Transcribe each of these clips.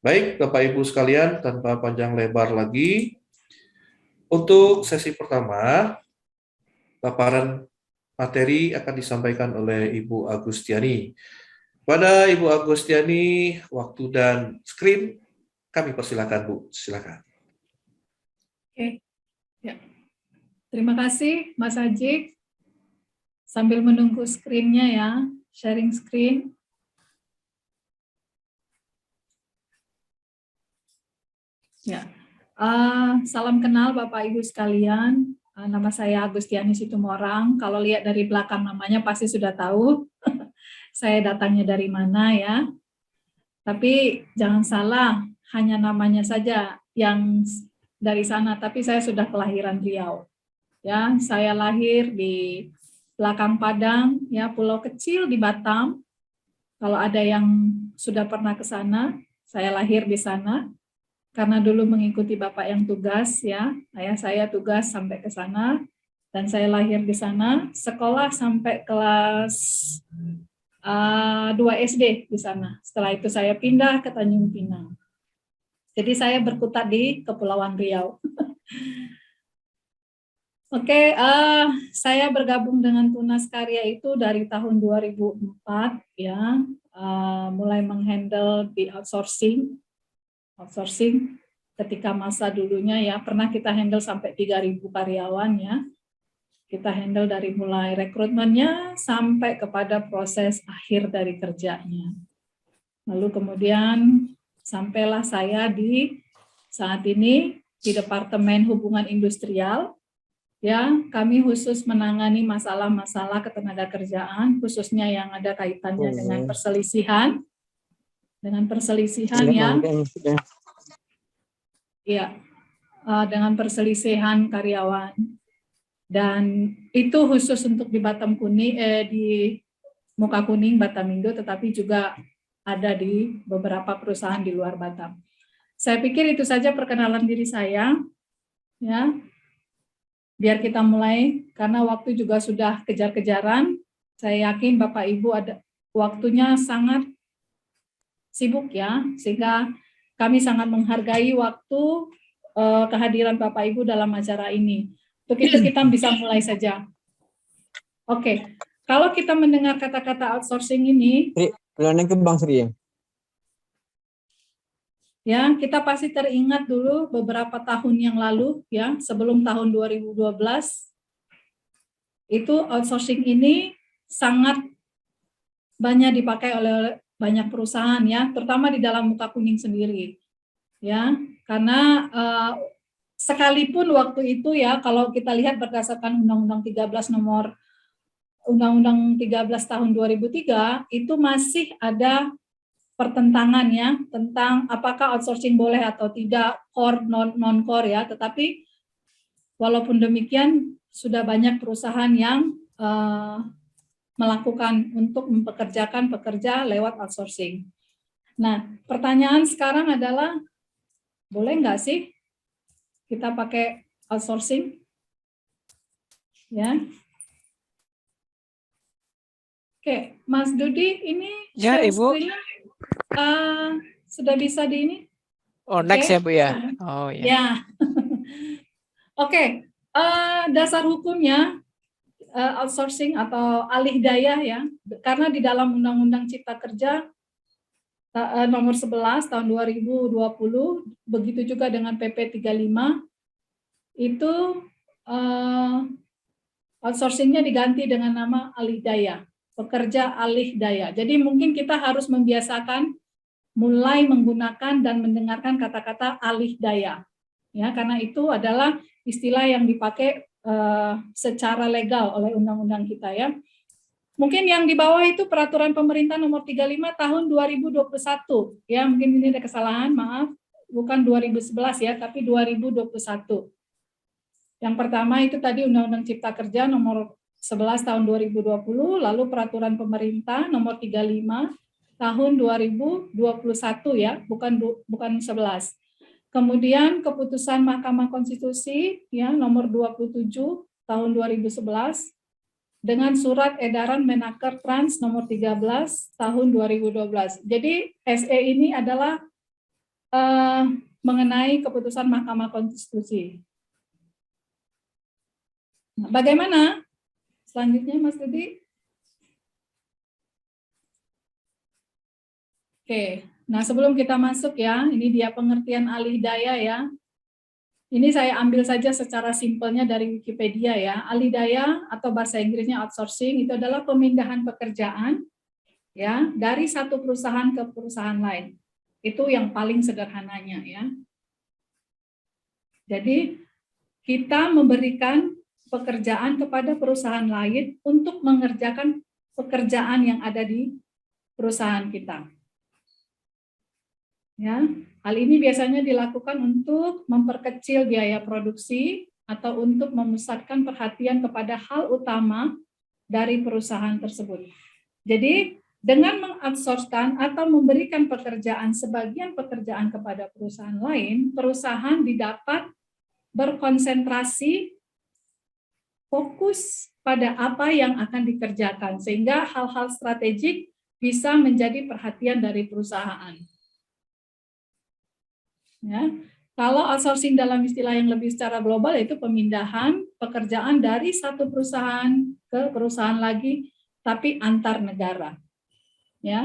Baik, Bapak Ibu sekalian, tanpa panjang lebar lagi, untuk sesi pertama, paparan materi akan disampaikan oleh Ibu Agustiani. Pada Ibu Agustiani, waktu dan screen kami persilakan, Bu. Silakan. Oke, ya. Terima kasih, Mas Ajik. Sambil menunggu screen-nya ya, sharing screen. Ya, salam kenal Bapak Ibu sekalian. Nama saya Agustiani Situmorang. Kalau lihat dari belakang namanya pasti sudah tahu saya datangnya dari mana ya. Tapi jangan salah, hanya namanya saja yang dari sana. Tapi saya sudah kelahiran Riau. Ya, saya lahir di belakang Padang, ya pulau kecil di Batam. Kalau ada yang sudah pernah ke sana, saya lahir di sana. Karena dulu mengikuti bapak yang tugas ya, ayah saya tugas sampai ke sana dan saya lahir di sana, sekolah sampai kelas 2 SD di sana. Setelah itu saya pindah ke Tanjung Pinang. Jadi saya berkutat di Kepulauan Riau. Oke, saya bergabung dengan Tunas Karya itu dari tahun 2004 ya, mulai menghandle di outsourcing ketika masa dulunya ya, pernah kita handle sampai 3.000 karyawan ya. Kita handle dari mulai rekrutmennya sampai kepada proses akhir dari kerjanya. Lalu kemudian sampailah saya di saat ini di Departemen Hubungan Industrial. Ya, kami khusus menangani masalah-masalah ketenagakerjaan, khususnya yang ada kaitannya dengan perselisihan ya. Ya, dengan perselisihan karyawan, dan itu khusus untuk di Batam Kuning, di Muka Kuning Batamindo, tetapi juga ada di beberapa perusahaan di luar Batam. Saya pikir itu saja perkenalan diri saya, ya. Biar kita mulai, karena waktu juga sudah kejar-kejaran. Saya yakin Bapak Ibu ada waktunya sangat sibuk ya, sehingga kami sangat menghargai waktu kehadiran Bapak Ibu dalam acara ini. Untuk itu kita bisa mulai saja. Oke, kalau kita mendengar kata-kata outsourcing ini, ke Bang Sri ya kita pasti teringat dulu beberapa tahun yang lalu ya, sebelum tahun 2012 itu outsourcing ini sangat banyak dipakai oleh banyak perusahaan ya, terutama di dalam Muka Kuning sendiri. Ya, karena sekalipun waktu itu ya, kalau kita lihat berdasarkan Undang-Undang 13 nomor Undang-Undang 13 tahun 2003 itu masih ada pertentangan ya tentang apakah outsourcing boleh atau tidak, core non core ya. Tetapi walaupun demikian sudah banyak perusahaan yang melakukan untuk mempekerjakan pekerja lewat outsourcing. Nah, pertanyaan sekarang adalah boleh nggak sih kita pakai outsourcing? Ya. Oke, Mas Dudi, ini ya, Ibu. Sudah bisa di ini? Oh, next ya, Bu ya. Oh ya. Ya. Oke, dasar hukumnya outsourcing atau alih daya ya, karena di dalam Undang-Undang Cipta Kerja nomor 11 tahun 2020, begitu juga dengan PP 35, itu outsourcingnya diganti dengan nama alih daya, pekerja alih daya. Jadi mungkin kita harus membiasakan mulai menggunakan dan mendengarkan kata-kata alih daya, ya, karena itu adalah istilah yang dipakai secara legal oleh undang-undang kita ya. Mungkin yang di bawah itu peraturan pemerintah nomor 35 tahun 2021 ya, mungkin ini ada kesalahan, maaf, bukan 2011 ya, tapi 2021. Yang pertama itu tadi Undang-Undang Cipta Kerja nomor 11 tahun 2020, lalu peraturan pemerintah nomor 35 tahun 2021 ya, bukan 11. Kemudian keputusan Mahkamah Konstitusi ya nomor 27 tahun 2011 dengan surat edaran Menaker Trans nomor 13 tahun 2012. Jadi SE ini adalah mengenai keputusan Mahkamah Konstitusi. Nah, bagaimana selanjutnya, Mas Rudi? Oke, nah sebelum kita masuk ya, ini dia pengertian alih daya ya. Ini saya ambil saja secara simpelnya dari Wikipedia ya. Alih daya atau bahasa Inggrisnya outsourcing itu adalah pemindahan pekerjaan ya dari satu perusahaan ke perusahaan lain. Itu yang paling sederhananya ya. Jadi kita memberikan pekerjaan kepada perusahaan lain untuk mengerjakan pekerjaan yang ada di perusahaan kita. Ya, hal ini biasanya dilakukan untuk memperkecil biaya produksi atau untuk memusatkan perhatian kepada hal utama dari perusahaan tersebut. Jadi, dengan mengoutsourcekan atau memberikan sebagian pekerjaan kepada perusahaan lain, perusahaan didapat berkonsentrasi fokus pada apa yang akan dikerjakan, sehingga hal-hal strategik bisa menjadi perhatian dari perusahaan. Ya, kalau outsourcing dalam istilah yang lebih secara global yaitu pemindahan pekerjaan dari satu perusahaan ke perusahaan lagi, tapi antar negara. Ya.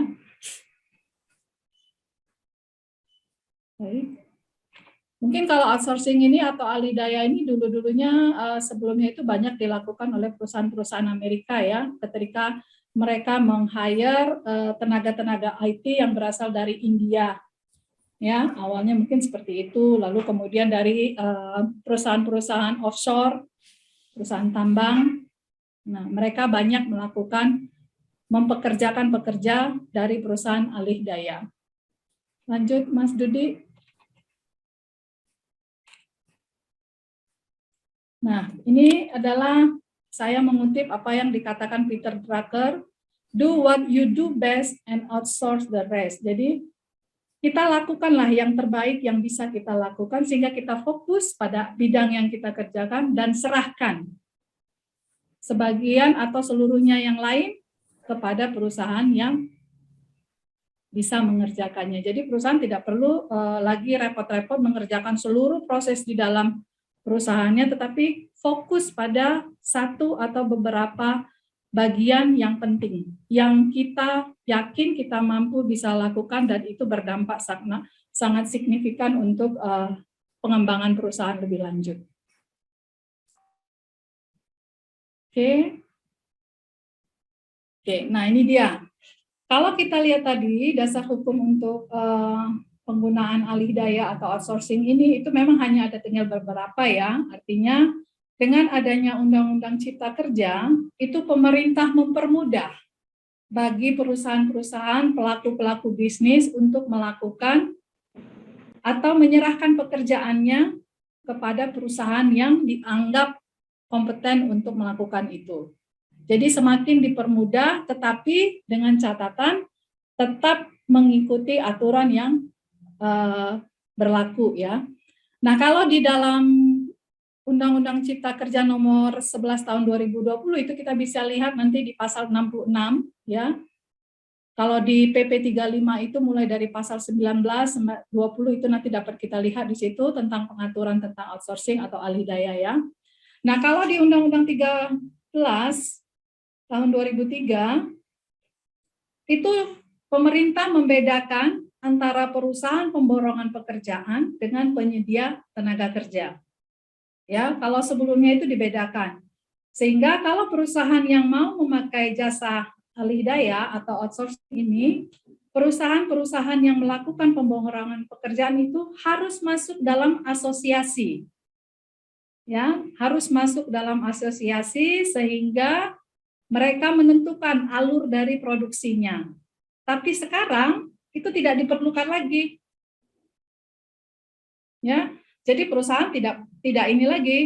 Baik. Mungkin kalau outsourcing ini atau alih daya ini dulu-dulunya sebelumnya itu banyak dilakukan oleh perusahaan-perusahaan Amerika ya, ketika mereka meng-hire tenaga-tenaga IT yang berasal dari India. Ya, awalnya mungkin seperti itu, lalu kemudian dari perusahaan-perusahaan offshore, perusahaan tambang, nah mereka banyak mempekerjakan pekerja dari perusahaan alih daya. Lanjut, Mas Dudi. Nah, ini adalah saya mengutip apa yang dikatakan Peter Drucker, do what you do best and outsource the rest. Jadi, kita lakukanlah yang terbaik yang bisa kita lakukan sehingga kita fokus pada bidang yang kita kerjakan dan serahkan sebagian atau seluruhnya yang lain kepada perusahaan yang bisa mengerjakannya. Jadi perusahaan tidak perlu lagi repot-repot mengerjakan seluruh proses di dalam perusahaannya, tetapi fokus pada satu atau beberapa bagian yang penting, yang kita yakin kita mampu bisa lakukan dan itu berdampak sangat signifikan untuk pengembangan perusahaan lebih lanjut. Oke, nah ini dia. Kalau kita lihat tadi dasar hukum untuk penggunaan alih daya atau outsourcing ini itu memang hanya ada tinggal beberapa ya, artinya dengan adanya Undang-Undang Cipta Kerja, itu pemerintah mempermudah bagi perusahaan-perusahaan, pelaku-pelaku bisnis untuk melakukan atau menyerahkan pekerjaannya kepada perusahaan yang dianggap kompeten untuk melakukan itu. Jadi semakin dipermudah, tetapi dengan catatan tetap mengikuti aturan yang berlaku ya. Nah, kalau di dalam Undang-Undang Cipta Kerja nomor 11 tahun 2020 itu kita bisa lihat nanti di pasal 66 ya. Kalau di PP 35 itu mulai dari pasal 19 sampai 20 itu nanti dapat kita lihat di situ tentang pengaturan tentang outsourcing atau alih daya ya. Nah, kalau di Undang-Undang 13 tahun 2003 itu pemerintah membedakan antara perusahaan pemborongan pekerjaan dengan penyedia tenaga kerja. Ya, kalau sebelumnya itu dibedakan. Sehingga kalau perusahaan yang mau memakai jasa alih daya atau outsourcing ini, perusahaan-perusahaan yang melakukan pemborongan pekerjaan itu harus masuk dalam asosiasi. Ya, harus masuk dalam asosiasi sehingga mereka menentukan alur dari produksinya. Tapi sekarang itu tidak diperlukan lagi. Ya, jadi perusahaan tidak ini lagi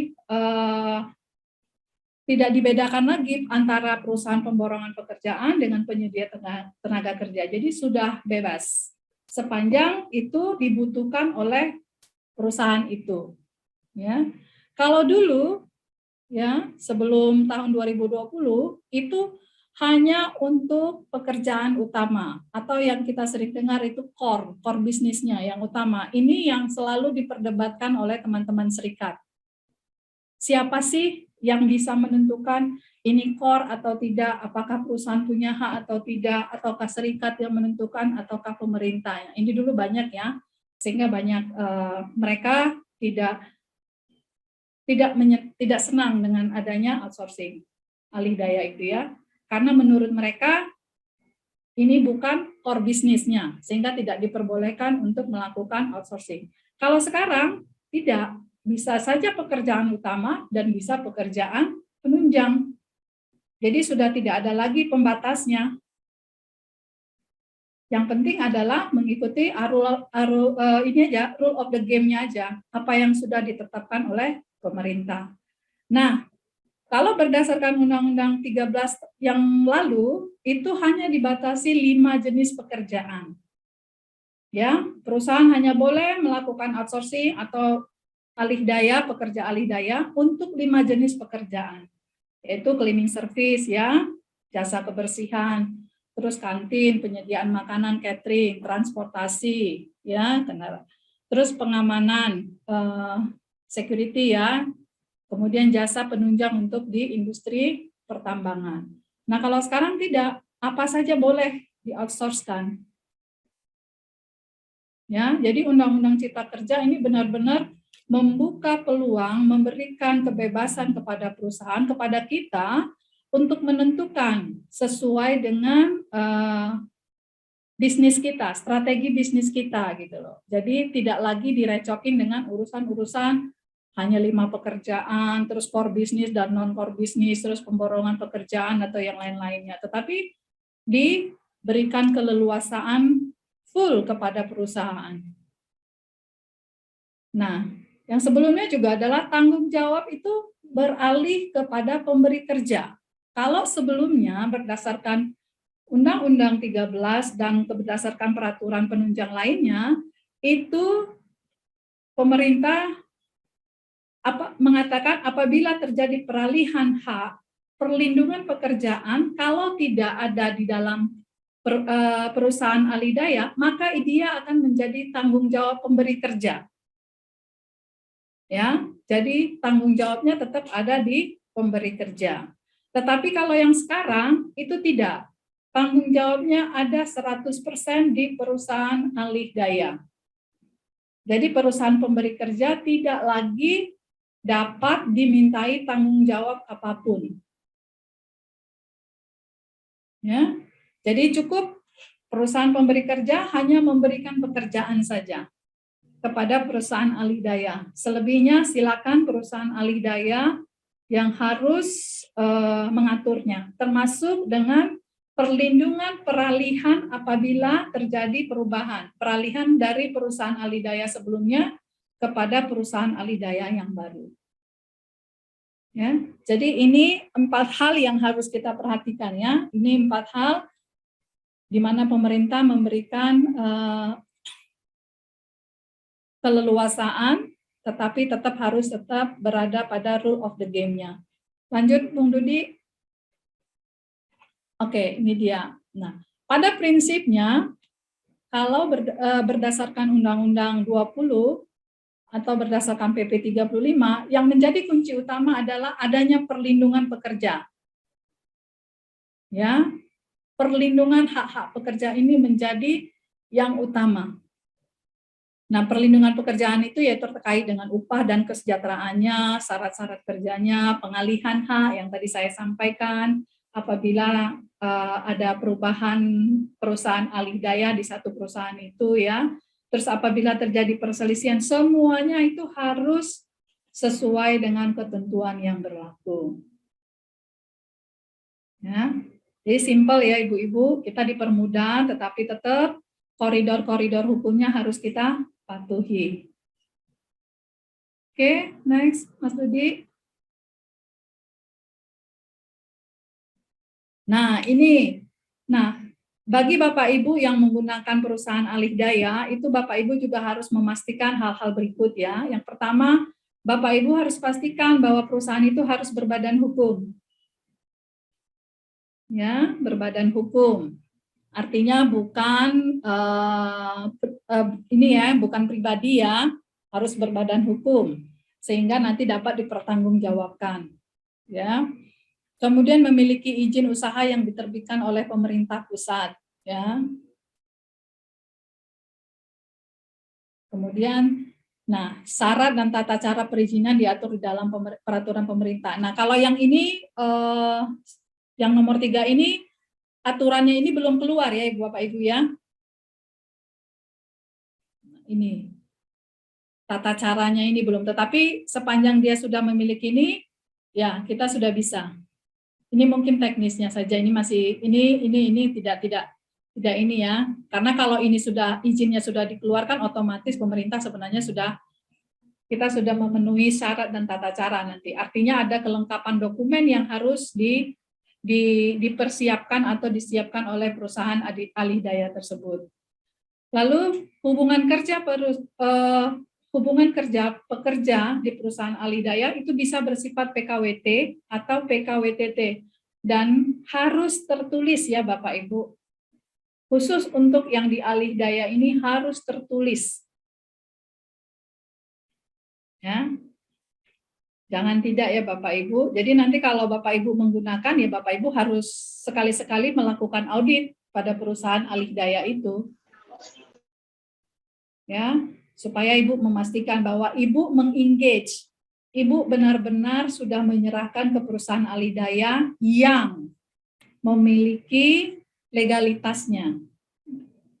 tidak dibedakan lagi antara perusahaan pemborongan pekerjaan dengan penyedia tenaga kerja. Jadi sudah bebas sepanjang itu dibutuhkan oleh perusahaan itu. Ya, kalau dulu ya sebelum tahun 2020 itu hanya untuk pekerjaan utama atau yang kita sering dengar itu core bisnisnya yang utama. Ini yang selalu diperdebatkan oleh teman-teman serikat. Siapa sih yang bisa menentukan ini core atau tidak, apakah perusahaan punya hak atau tidak, ataukah serikat yang menentukan ataukah pemerintah. Ini dulu banyak ya, sehingga banyak mereka tidak senang dengan adanya outsourcing alih daya itu ya. Karena menurut mereka ini bukan core bisnisnya, sehingga tidak diperbolehkan untuk melakukan outsourcing. Kalau sekarang tidak, bisa saja pekerjaan utama dan bisa pekerjaan penunjang. Jadi sudah tidak ada lagi pembatasnya. Yang penting adalah mengikuti rule of the game-nya aja, apa yang sudah ditetapkan oleh pemerintah. Nah, kalau berdasarkan Undang-Undang 13 yang lalu, itu hanya dibatasi 5 jenis pekerjaan. Ya, perusahaan hanya boleh melakukan outsourcing atau alih daya, pekerja alih daya untuk 5 jenis pekerjaan, yaitu cleaning service ya, jasa kebersihan, terus kantin, penyediaan makanan, catering, transportasi, ya, terus pengamanan, security ya. Kemudian jasa penunjang untuk di industri pertambangan. Nah, kalau sekarang tidak, apa saja boleh di-outsource-kan. Ya, jadi Undang-Undang Cipta Kerja ini benar-benar membuka peluang, memberikan kebebasan kepada perusahaan, kepada kita untuk menentukan sesuai dengan bisnis kita, strategi bisnis kita gitu loh. Jadi tidak lagi direcokin dengan urusan-urusan hanya 5 pekerjaan, terus core bisnis dan non-core bisnis, terus pemborongan pekerjaan atau yang lain-lainnya. Tetapi diberikan keleluasaan full kepada perusahaan. Nah, yang sebelumnya juga adalah tanggung jawab itu beralih kepada pemberi kerja. Kalau sebelumnya berdasarkan Undang-Undang 13 dan berdasarkan peraturan penunjang lainnya, itu pemerintah mengatakan apabila terjadi peralihan hak perlindungan pekerjaan, kalau tidak ada di dalam perusahaan alih daya, maka dia akan menjadi tanggung jawab pemberi kerja. Ya, jadi tanggung jawabnya tetap ada di pemberi kerja. Tetapi kalau yang sekarang itu tidak. Tanggung jawabnya ada 100% di perusahaan alih daya. Jadi perusahaan pemberi kerja tidak lagi dapat dimintai tanggung jawab apapun. Ya, jadi cukup perusahaan pemberi kerja hanya memberikan pekerjaan saja kepada perusahaan alih daya. Selebihnya silakan perusahaan alih daya yang harus mengaturnya, termasuk dengan perlindungan peralihan apabila terjadi perubahan, peralihan dari perusahaan alih daya sebelumnya kepada perusahaan alih daya yang baru. Ya, jadi ini 4 hal yang harus kita perhatikan ya. Ini 4 hal di mana pemerintah memberikan keleluasaan, tetapi harus tetap berada pada rule of the game-nya. Lanjut, Bung Dudi. Oke, ini dia. Nah, pada prinsipnya, kalau berdasarkan Undang-Undang 20 atau berdasarkan PP 35, yang menjadi kunci utama adalah adanya perlindungan pekerja. Ya, perlindungan hak-hak pekerja ini menjadi yang utama. Nah, perlindungan pekerjaan itu ya terkait dengan upah dan kesejahteraannya, syarat-syarat kerjanya, pengalihan hak yang tadi saya sampaikan, apabila ada perubahan perusahaan alih daya di satu perusahaan itu ya. Terus apabila terjadi perselisihan, semuanya itu harus sesuai dengan ketentuan yang berlaku. Ya, jadi simpel ya Ibu-Ibu, kita dipermudah, tetapi tetap koridor-koridor hukumnya harus kita patuhi. Oke, next, Mas Dudi. Nah, ini. Nah, bagi Bapak Ibu yang menggunakan perusahaan alih daya, itu Bapak Ibu juga harus memastikan hal-hal berikut ya. Yang pertama, Bapak Ibu harus pastikan bahwa perusahaan itu harus berbadan hukum. Ya, berbadan hukum. Artinya bukan ini ya, bukan pribadi ya, harus berbadan hukum sehingga nanti dapat dipertanggungjawabkan. Ya. Kemudian memiliki izin usaha yang diterbitkan oleh pemerintah pusat. Ya. Kemudian, nah, syarat dan tata cara perizinan diatur di dalam peraturan pemerintah. Nah, kalau yang ini, yang nomor 3 ini, aturannya ini belum keluar ya, Ibu Bapak Ibu ya. Ini, tata caranya ini belum, tetapi sepanjang dia sudah memiliki ini, ya kita sudah bisa. Ini mungkin teknisnya saja, ini masih, ini tidak ini ya, karena kalau ini sudah izinnya sudah dikeluarkan, otomatis pemerintah sebenarnya kita sudah memenuhi syarat dan tata cara nanti. Artinya ada kelengkapan dokumen yang harus dipersiapkan atau disiapkan oleh perusahaan alih daya tersebut. Lalu hubungan kerja pekerja di perusahaan alih daya itu bisa bersifat PKWT atau PKWTT dan harus tertulis ya Bapak Ibu. Khusus untuk yang di alih daya ini harus tertulis. Ya. Jangan tidak ya Bapak Ibu. Jadi nanti kalau Bapak Ibu menggunakan ya Bapak Ibu harus sekali-sekali melakukan audit pada perusahaan alih daya itu. Ya, supaya Ibu memastikan bahwa Ibu mengengage. Ibu benar-benar sudah menyerahkan ke perusahaan alih daya yang memiliki legalitasnya.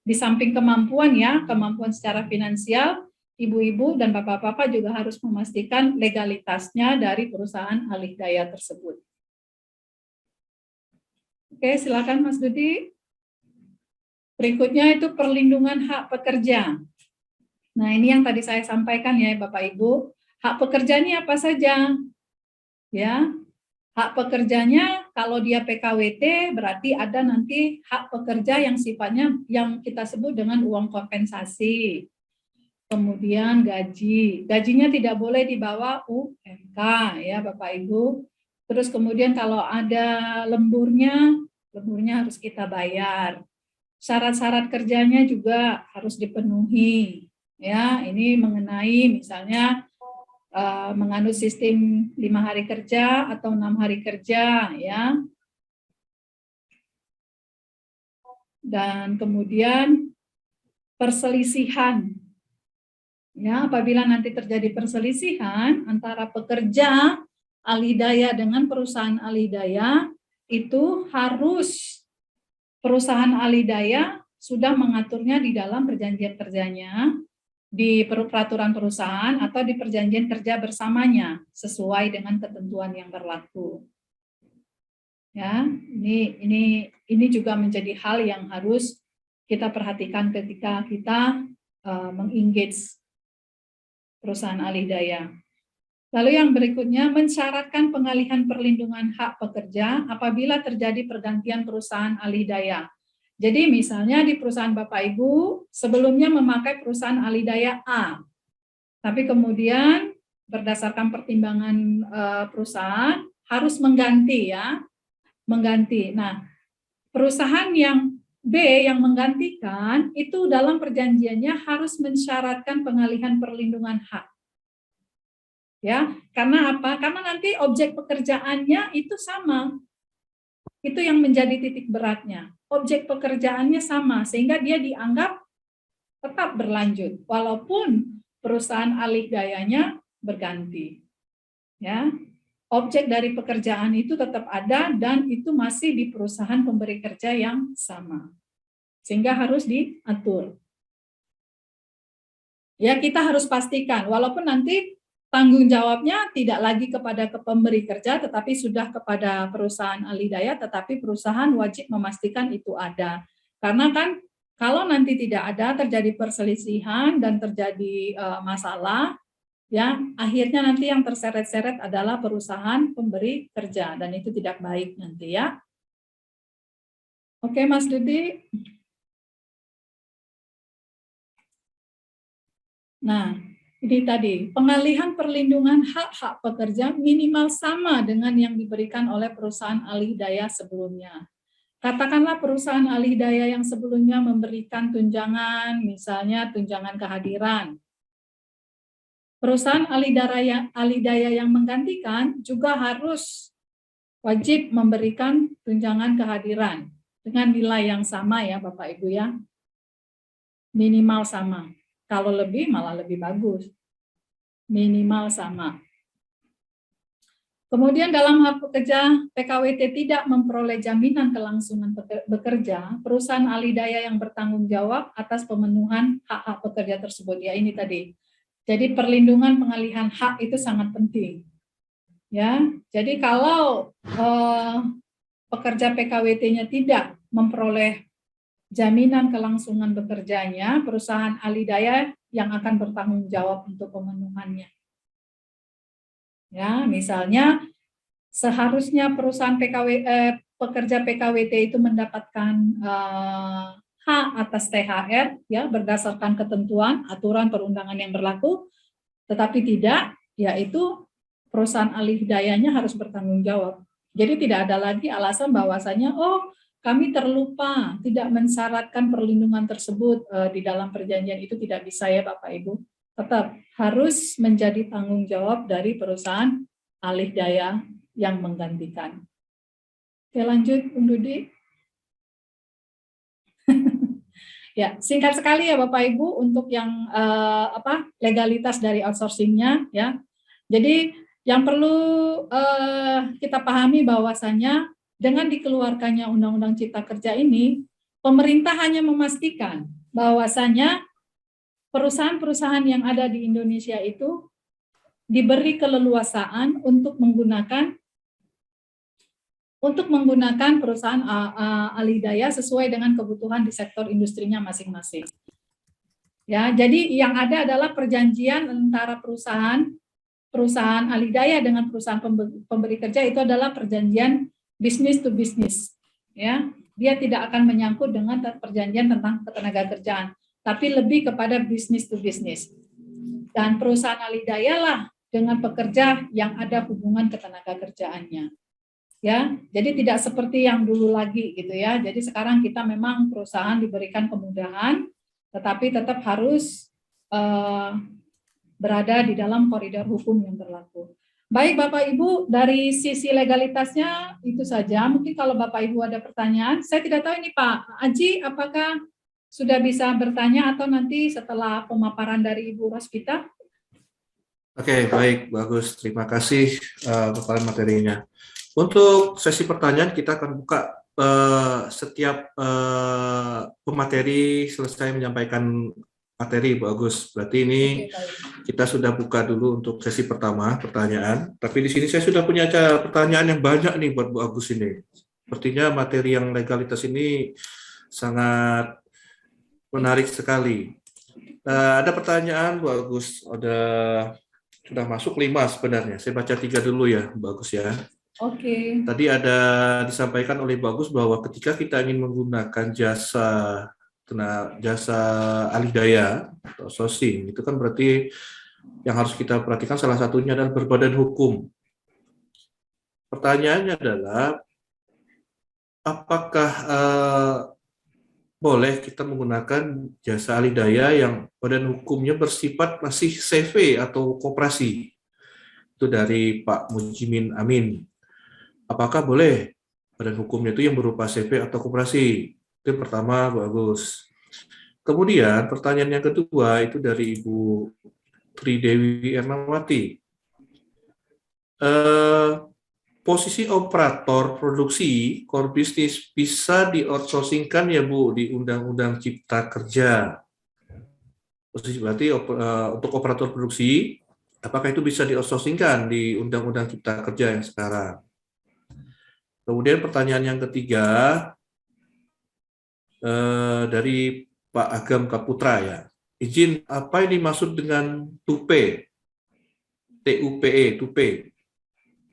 Di samping kemampuan ya, kemampuan secara finansial, ibu-ibu dan bapak-bapak juga harus memastikan legalitasnya dari perusahaan alih daya tersebut. Oke, silakan Mas Dudi. Berikutnya itu perlindungan hak pekerja. Nah, ini yang tadi saya sampaikan ya Bapak Ibu. Hak pekerja ini apa saja? Ya, hak pekerjanya kalau dia PKWT berarti ada nanti hak pekerja yang sifatnya yang kita sebut dengan uang kompensasi. Kemudian gajinya tidak boleh di bawah UMK ya Bapak Ibu. Terus kemudian kalau ada lemburnya harus kita bayar. Syarat-syarat kerjanya juga harus dipenuhi. Ya, ini mengenai misalnya menganut sistem 5 hari kerja atau 6 hari kerja ya. Dan kemudian perselisihan. Ya, apabila nanti terjadi perselisihan antara pekerja alih daya dengan perusahaan alih daya, itu harus perusahaan alih daya sudah mengaturnya di dalam perjanjian kerjanya, di peraturan perusahaan atau di perjanjian kerja bersamanya sesuai dengan ketentuan yang berlaku. Ya, ini juga menjadi hal yang harus kita perhatikan ketika kita mengengage perusahaan alih daya. Lalu yang berikutnya, mensyaratkan pengalihan perlindungan hak pekerja apabila terjadi pergantian perusahaan alih daya. Jadi misalnya di perusahaan Bapak Ibu sebelumnya memakai perusahaan alih daya A, tapi kemudian berdasarkan pertimbangan perusahaan harus mengganti ya, mengganti. Nah, perusahaan yang B yang menggantikan itu dalam perjanjiannya harus mensyaratkan pengalihan perlindungan hak. Ya, karena apa? Karena nanti objek pekerjaannya itu sama. Itu yang menjadi titik beratnya. Objek pekerjaannya sama sehingga dia dianggap tetap berlanjut walaupun perusahaan alih dayanya berganti. Ya. Objek dari pekerjaan itu tetap ada dan itu masih di perusahaan pemberi kerja yang sama. Sehingga harus diatur. Ya, kita harus pastikan walaupun nanti tanggung jawabnya tidak lagi kepada pemberi kerja tetapi sudah kepada perusahaan alih daya, tetapi perusahaan wajib memastikan itu ada. Karena kan kalau nanti tidak ada, terjadi perselisihan dan terjadi masalah, ya akhirnya nanti yang terseret-seret adalah perusahaan pemberi kerja dan itu tidak baik nanti ya. Oke Mas Dudi. Nah, ini tadi pengalihan perlindungan hak-hak pekerja minimal sama dengan yang diberikan oleh perusahaan alih daya sebelumnya. katakanlah perusahaan alih daya yang sebelumnya memberikan tunjangan, misalnya tunjangan kehadiran. Perusahaan alih daya yang menggantikan juga harus wajib memberikan tunjangan kehadiran dengan nilai yang sama ya Bapak Ibu ya. Minimal sama. Kalau lebih malah lebih bagus. Minimal sama. Kemudian dalam hal pekerja PKWT tidak memperoleh jaminan kelangsungan bekerja, perusahaan alih daya yang bertanggung jawab atas pemenuhan hak-hak pekerja tersebut. Ya ini tadi. Jadi perlindungan pengalihan hak itu sangat penting. Ya, jadi kalau pekerja PKWT-nya tidak memperoleh jaminan kelangsungan bekerjanya, perusahaan alih daya yang akan bertanggung jawab untuk pemenuhannya. Ya, misalnya seharusnya perusahaan pekerja PKWT itu mendapatkan hak atas THR ya berdasarkan ketentuan aturan perundangan yang berlaku, tetapi tidak, yaitu perusahaan alih dayanya harus bertanggung jawab. Jadi tidak ada lagi alasan bahwasanya kami terlupa tidak mensyaratkan perlindungan tersebut di dalam perjanjian, itu tidak bisa ya Bapak Ibu. Tetap harus menjadi tanggung jawab dari perusahaan alih daya yang menggantikan. Oke, lanjut, Bung Dudi. Ya, singkat sekali ya Bapak Ibu untuk yang legalitas dari outsourcing-nya ya. Jadi yang perlu kita pahami bahwasanya dengan dikeluarkannya Undang-Undang Cipta Kerja ini, pemerintah hanya memastikan bahwasanya perusahaan-perusahaan yang ada di Indonesia itu diberi keleluasaan untuk menggunakan perusahaan alih daya sesuai dengan kebutuhan di sektor industrinya masing-masing. Ya, jadi yang ada adalah perjanjian antara perusahaan alih daya dengan perusahaan pemberi kerja itu adalah perjanjian business to business. Ya, dia tidak akan menyangkut dengan perjanjian tentang ketenagakerjaan, tapi lebih kepada business to business. Dan perusahaan alih daya lah dengan pekerja yang ada hubungan ketenagakerjaannya. Ya, jadi tidak seperti yang dulu lagi gitu ya. Jadi sekarang kita memang perusahaan diberikan kemudahan, tetapi tetap harus berada di dalam koridor hukum yang berlaku. Baik Bapak Ibu, dari sisi legalitasnya itu saja. Mungkin kalau Bapak Ibu ada pertanyaan, saya tidak tahu ini Pak Aji, apakah sudah bisa bertanya atau nanti setelah pemaparan dari Ibu Rospita? Oke, baik, bagus. Terima kasih paparan materinya. Untuk sesi pertanyaan kita akan buka setiap pemateri selesai menyampaikan materi, Bu Agus. Berarti ini kita sudah buka dulu untuk sesi pertama pertanyaan. Tapi di sini saya sudah punya pertanyaan yang banyak nih buat Bu Agus ini. Sepertinya materi yang legalitas ini sangat menarik sekali. Ada pertanyaan Bu Agus, sudah masuk 5 sebenarnya. Saya baca 3 dulu ya, Bu Agus ya. Oke. Tadi ada disampaikan oleh Bu Agus bahwa ketika kita ingin menggunakan jasa alih daya atau outsourcing, itu kan berarti yang harus kita perhatikan salah satunya adalah berbadan hukum. Pertanyaannya adalah, apakah boleh kita menggunakan jasa alih daya yang badan hukumnya bersifat masih CV atau koperasi? Itu dari Pak Mujimin Amin. Apakah boleh badan hukumnya itu yang berupa CV atau koperasi? Itu yang pertama, Bu Agus. Kemudian pertanyaan yang kedua itu dari Ibu Tridewi Ernawati. Posisi operator produksi core business bisa di-outsourcing-kan ya Bu di Undang-Undang Cipta Kerja. Posisi berarti untuk operator produksi, apakah itu bisa di-outsourcing-kan di Undang-Undang Cipta Kerja yang sekarang? Kemudian pertanyaan yang ketiga dari Pak Agam Kaputra ya. Izin, apa yang dimaksud dengan TUPE? TUPE.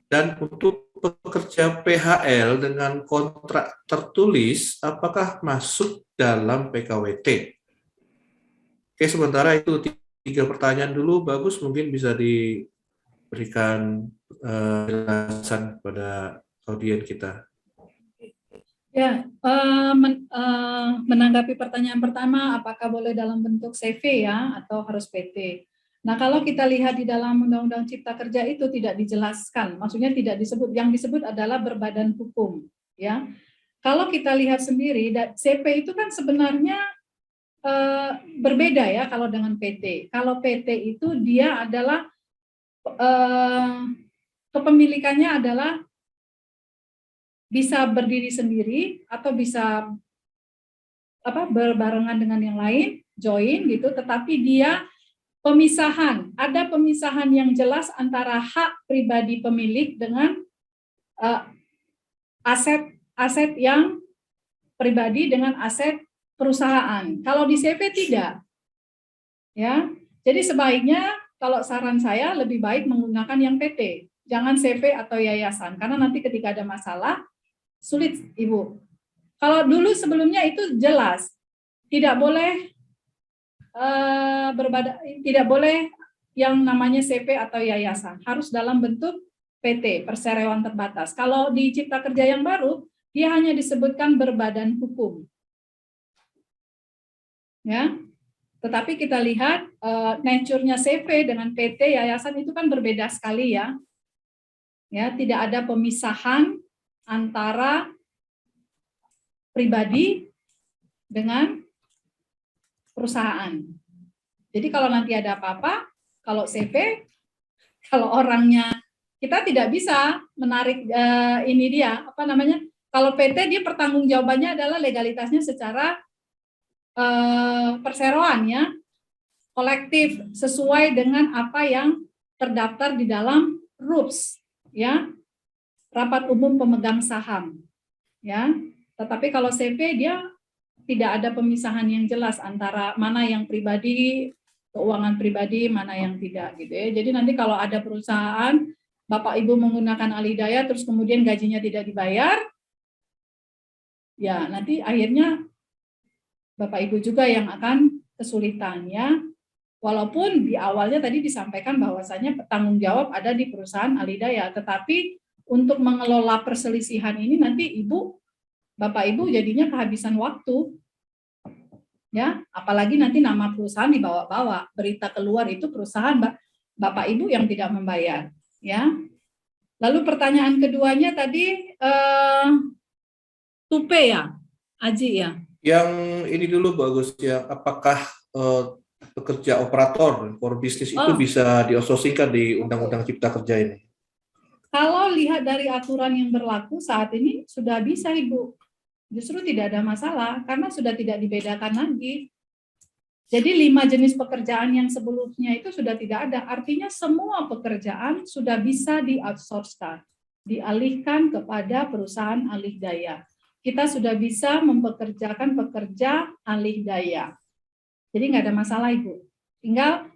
Dan untuk pekerja PHL dengan kontrak tertulis, apakah masuk dalam PKWT? Oke, sementara itu 3 pertanyaan dulu. Bagus, mungkin bisa diberikan penjelasan pada audien kita. Ya, menanggapi pertanyaan pertama, apakah boleh dalam bentuk CV ya atau harus PT? Nah, kalau kita lihat di dalam Undang-Undang Cipta Kerja itu tidak dijelaskan, maksudnya tidak disebut, yang disebut adalah berbadan hukum, ya. Kalau kita lihat sendiri, CP itu kan sebenarnya berbeda ya kalau dengan PT. Kalau PT itu dia adalah kepemilikannya adalah bisa berdiri sendiri atau bisa berbarengan dengan yang lain, join gitu, tetapi dia ada pemisahan yang jelas antara hak pribadi pemilik dengan aset yang pribadi dengan aset perusahaan. Kalau di CV tidak, ya. Jadi sebaiknya kalau saran saya lebih baik menggunakan yang PT, jangan CV atau yayasan, karena nanti ketika ada masalah sulit, Ibu. Kalau dulu sebelumnya itu jelas tidak boleh tidak boleh yang namanya CV atau yayasan, harus dalam bentuk PT, perseroan terbatas. Kalau di Cipta Kerja yang baru, dia hanya disebutkan berbadan hukum. Ya. Tetapi kita lihat nature-nya CV dengan PT, yayasan itu kan berbeda sekali ya. Ya, tidak ada pemisahan antara pribadi dengan perusahaan. Jadi kalau nanti ada apa-apa, kalau CV, kalau orangnya, kita tidak bisa menarik ini dia, apa namanya, kalau PT dia pertanggungjawabannya adalah legalitasnya secara perseroan ya, kolektif, sesuai dengan apa yang terdaftar di dalam RUPS, ya, Rapat Umum Pemegang Saham, ya. Tetapi kalau CV dia tidak ada pemisahan yang jelas antara mana yang pribadi, keuangan pribadi, mana yang tidak gitu ya. Jadi nanti kalau ada perusahaan, Bapak Ibu menggunakan alih daya terus kemudian gajinya tidak dibayar, ya nanti akhirnya Bapak Ibu juga yang akan kesulitan ya. Walaupun di awalnya tadi disampaikan bahwasanya tanggung jawab ada di perusahaan alih daya, tetapi untuk mengelola perselisihan ini nanti Bapak Ibu jadinya kehabisan waktu. Ya, apalagi nanti nama perusahaan dibawa-bawa, berita keluar itu perusahaan Bapak Ibu yang tidak membayar, ya. Lalu pertanyaan keduanya tadi tupe ya, Aji ya. Yang ini dulu bagus ya, apakah pekerja operator core bisnis itu bisa diasosiasikan di Undang-Undang Cipta Kerja ini? Kalau lihat dari aturan yang berlaku saat ini sudah bisa, Ibu. Justru tidak ada masalah karena sudah tidak dibedakan lagi. Jadi 5 jenis pekerjaan yang sebelumnya itu sudah tidak ada. Artinya semua pekerjaan sudah bisa di-outsource-kan, dialihkan kepada perusahaan alih daya. Kita sudah bisa mempekerjakan pekerja alih daya. Jadi nggak ada masalah, Ibu. Tinggal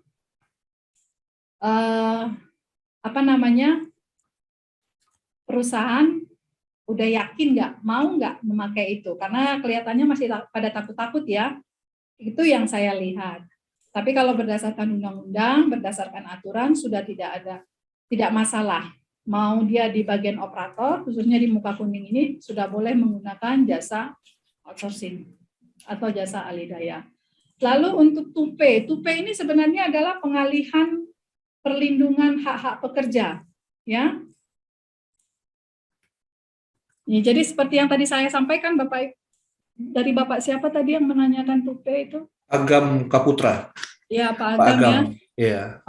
perusahaan udah yakin mau nggak memakai itu, karena kelihatannya masih pada takut-takut ya. Itu yang saya lihat. Tapi kalau berdasarkan undang-undang, berdasarkan aturan sudah tidak masalah. Mau dia di bagian operator, khususnya di muka kuning ini sudah boleh menggunakan jasa outsourcing atau jasa alih daya. Lalu untuk tupe ini sebenarnya adalah pengalihan perlindungan hak-hak pekerja, ya. Ya, jadi seperti yang tadi saya sampaikan, dari Bapak siapa tadi yang menanyakan tupe itu? Agam Kaputra. Ya, Pak Agam. Ya.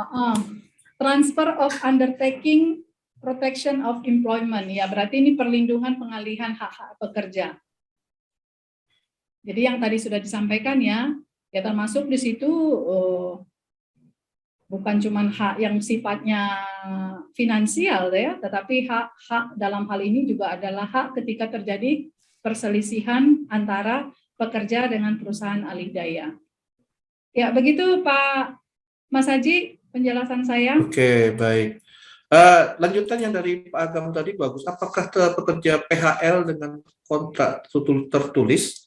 Transfer of undertaking protection of employment, ya berarti ini perlindungan pengalihan hak-hak pekerja. Jadi yang tadi sudah disampaikan ya termasuk di situ bukan cuma hak yang sifatnya finansial ya, tetapi hak dalam hal ini juga adalah hak ketika terjadi perselisihan antara pekerja dengan perusahaan alih daya. Ya, begitu Pak Mas Haji penjelasan saya. Oke, baik. Lanjutan yang dari Pak Agam tadi bagus. Apakah pekerja PHL dengan kontrak tertulis,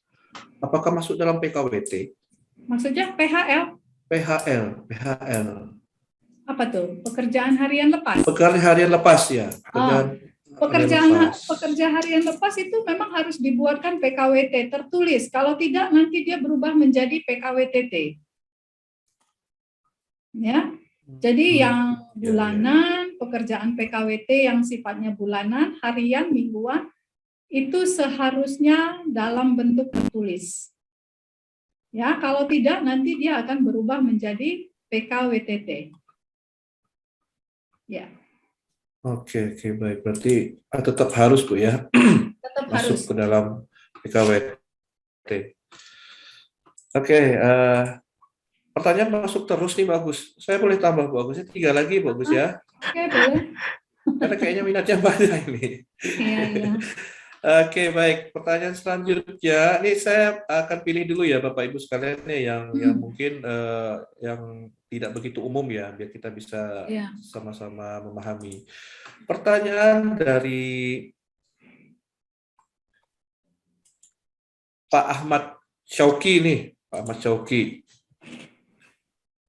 apakah masuk dalam PKWT? Maksudnya PHL? PHL. Apa tuh? Pekerjaan harian lepas? Pekerjaan harian lepas ya. Pekerja harian lepas itu memang harus dibuatkan PKWT tertulis. Kalau tidak nanti dia berubah menjadi PKWTT. Ya. Jadi yang bulanan, pekerjaan PKWT yang sifatnya bulanan, harian, mingguan itu seharusnya dalam bentuk tertulis. Ya, kalau tidak nanti dia akan berubah menjadi PKWTT. Ya. Oke, baik. Berarti tetap harus, Bu, ya? Tetap masuk harus. ke dalam PKWT. Oke, pertanyaan masuk terus nih, bagus. Saya boleh tambah, Bu Agus? 3 lagi, bagus ya? Oke, boleh. Karena kayaknya minatnya banyak ini. Iya. Oke, baik. Pertanyaan selanjutnya, ini saya akan pilih dulu ya, Bapak Ibu sekalian nih, yang mungkin yang tidak begitu umum ya, biar kita bisa sama-sama memahami. Pertanyaan dari Pak Ahmad Syauki nih, Pak Ahmad Syauki.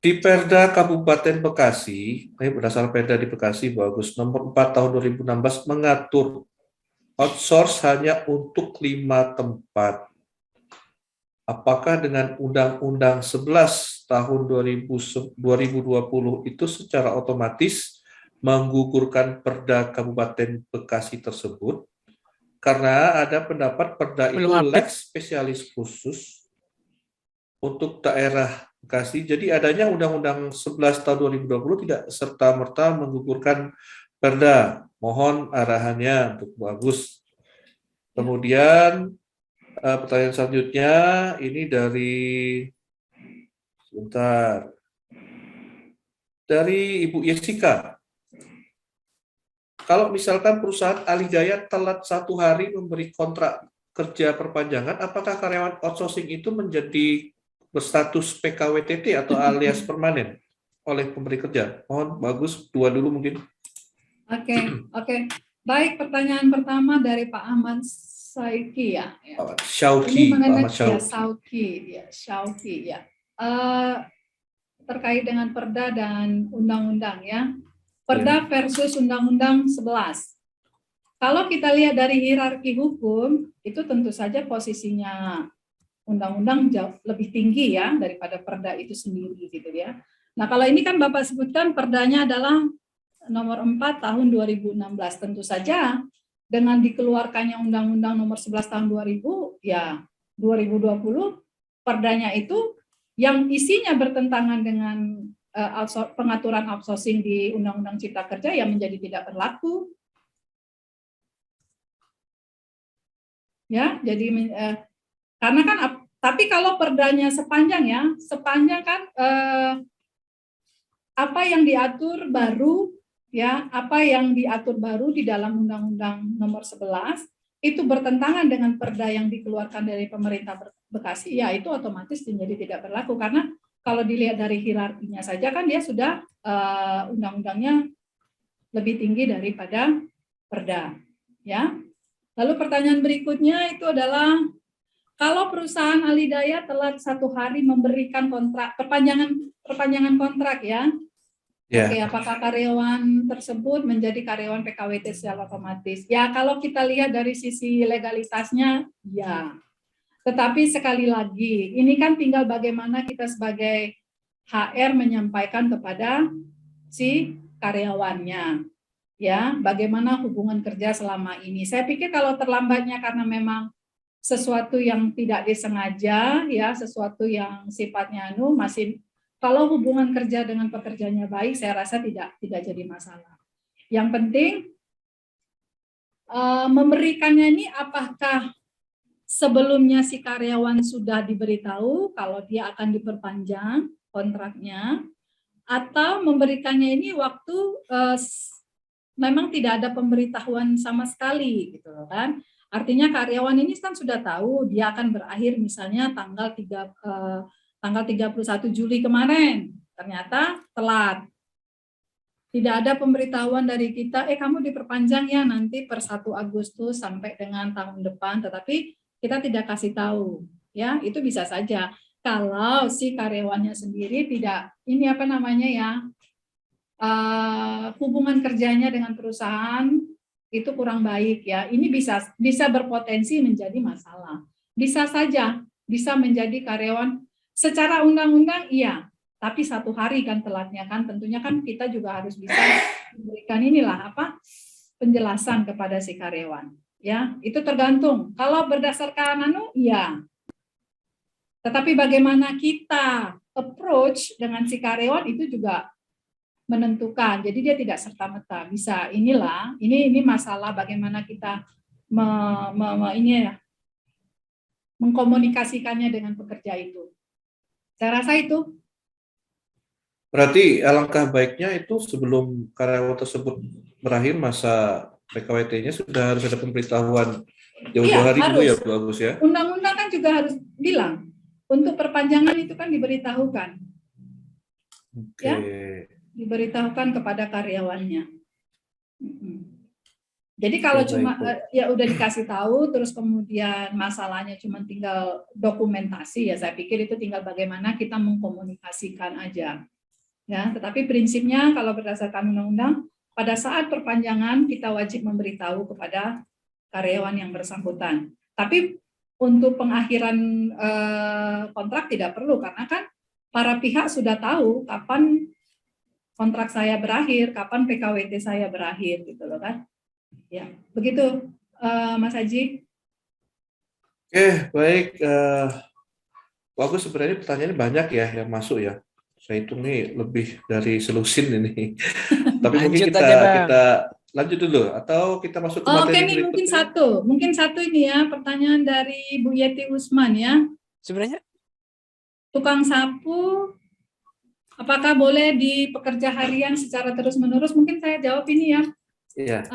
Di Perda Kabupaten Bekasi, ini berdasarkan Perda di Bekasi, bagus, nomor 4 tahun 2016 mengatur outsource hanya untuk 5 tempat. Apakah dengan Undang-Undang 11 tahun 2020 itu secara otomatis menggugurkan Perda Kabupaten Bekasi tersebut? Karena ada pendapat Perda itu lex spesialis khusus untuk daerah Bekasi. Jadi adanya Undang-Undang 11 tahun 2020 tidak serta-merta menggugurkan Perda. Mohon arahannya untuk Bu Agus. Kemudian pertanyaan selanjutnya ini dari Ibu Jessica. Kalau misalkan perusahaan Alidaya telat 1 hari memberi kontrak kerja perpanjangan, apakah karyawan outsourcing itu menjadi berstatus PKWTT atau alias permanen oleh pemberi kerja? Mohon Bagus, 2 dulu mungkin. Oke. Baik, pertanyaan pertama dari Pak Ahmad Syauki ya. Syauki, ini mengenai Syauki. Terkait dengan Perda dan Undang-Undang ya. Perda versus Undang-Undang 11. Kalau kita lihat dari hierarki hukum, itu tentu saja posisinya Undang-Undang jauh lebih tinggi ya daripada Perda itu sendiri gitu ya. Nah, kalau ini kan Bapak sebutkan Perdanya adalah nomor 4 tahun 2016. Tentu saja dengan dikeluarkannya Undang-Undang nomor 11 tahun 2000 ya 2020 Perdanya itu yang isinya bertentangan dengan pengaturan outsourcing di Undang-Undang Cipta Kerja yang menjadi tidak berlaku. Ya, jadi karena kan tapi kalau Perdanya sepanjang kan apa yang diatur baru ya, apa yang diatur baru di dalam Undang-Undang nomor 11 itu bertentangan dengan Perda yang dikeluarkan dari pemerintah Bekasi, ya itu otomatis menjadi tidak berlaku karena kalau dilihat dari hierarkinya saja kan dia sudah undang-undangnya lebih tinggi daripada Perda, ya. Lalu pertanyaan berikutnya itu adalah kalau perusahaan Alidaya telat 1 hari memberikan kontrak perpanjangan kontrak ya. Oke, apakah karyawan tersebut menjadi karyawan PKWT secara otomatis? Ya, kalau kita lihat dari sisi legalitasnya, ya. Tetapi sekali lagi, ini kan tinggal bagaimana kita sebagai HR menyampaikan kepada si karyawannya, ya, bagaimana hubungan kerja selama ini. Saya pikir kalau terlambatnya karena memang sesuatu yang tidak disengaja, ya, sesuatu yang sifatnya masih. Kalau hubungan kerja dengan pekerjanya baik, saya rasa tidak jadi masalah. Yang penting memberikannya ini apakah sebelumnya si karyawan sudah diberitahu kalau dia akan diperpanjang kontraknya, atau memberikannya ini waktu memang tidak ada pemberitahuan sama sekali, gitu kan? Artinya karyawan ini kan sudah tahu dia akan berakhir misalnya tanggal 31 Juli kemarin, ternyata telat. Tidak ada pemberitahuan dari kita, kamu diperpanjang ya nanti per 1 Agustus sampai dengan tahun depan, tetapi kita tidak kasih tahu, ya itu bisa saja. Kalau si karyawannya sendiri tidak, ini apa namanya ya, hubungan kerjanya dengan perusahaan itu kurang baik ya. Ini bisa berpotensi menjadi masalah. Bisa saja bisa menjadi karyawan secara undang-undang iya, tapi 1 hari kan telatnya kan, tentunya kan kita juga harus bisa memberikan penjelasan kepada si karyawan. Ya, itu tergantung. Kalau berdasarkan iya. Tetapi bagaimana kita approach dengan si karyawan itu juga menentukan. Jadi dia tidak serta-merta bisa ini masalah bagaimana kita mengkomunikasikannya dengan pekerja itu. Saya rasa itu. Berarti alangkah baiknya itu sebelum karyawan tersebut berakhir masa PKWT-nya sudah harus ada pemberitahuan jauh-jauh hari dulu ya, Bu Agus ya. Undang-undang kan juga harus bilang untuk perpanjangan itu kan diberitahukan. Oke. Ya, diberitahukan kepada karyawannya. Jadi kalau cuma ya udah dikasih tahu terus kemudian masalahnya cuma tinggal dokumentasi ya saya pikir itu tinggal bagaimana kita mengkomunikasikan aja. Ya, tetapi prinsipnya kalau berdasarkan undang-undang pada saat perpanjangan kita wajib memberitahu kepada karyawan yang bersangkutan. Tapi untuk pengakhiran kontrak tidak perlu karena kan para pihak sudah tahu kapan kontrak saya berakhir, kapan PKWT saya berakhir gitu loh kan. Ya, begitu Mas Haji. Oke, baik. Bagus, sebenarnya pertanyaannya banyak ya yang masuk ya. Saya hitung nih lebih dari selusin ini. Tapi mungkin kita lanjut dulu atau kita masuk ke materi berikutnya. Mungkin satu ini ya pertanyaan dari Bu Yeti Usman ya. Sebenarnya tukang sapu apakah boleh di pekerja harian secara terus-menerus? Mungkin saya jawab ini ya. Iya.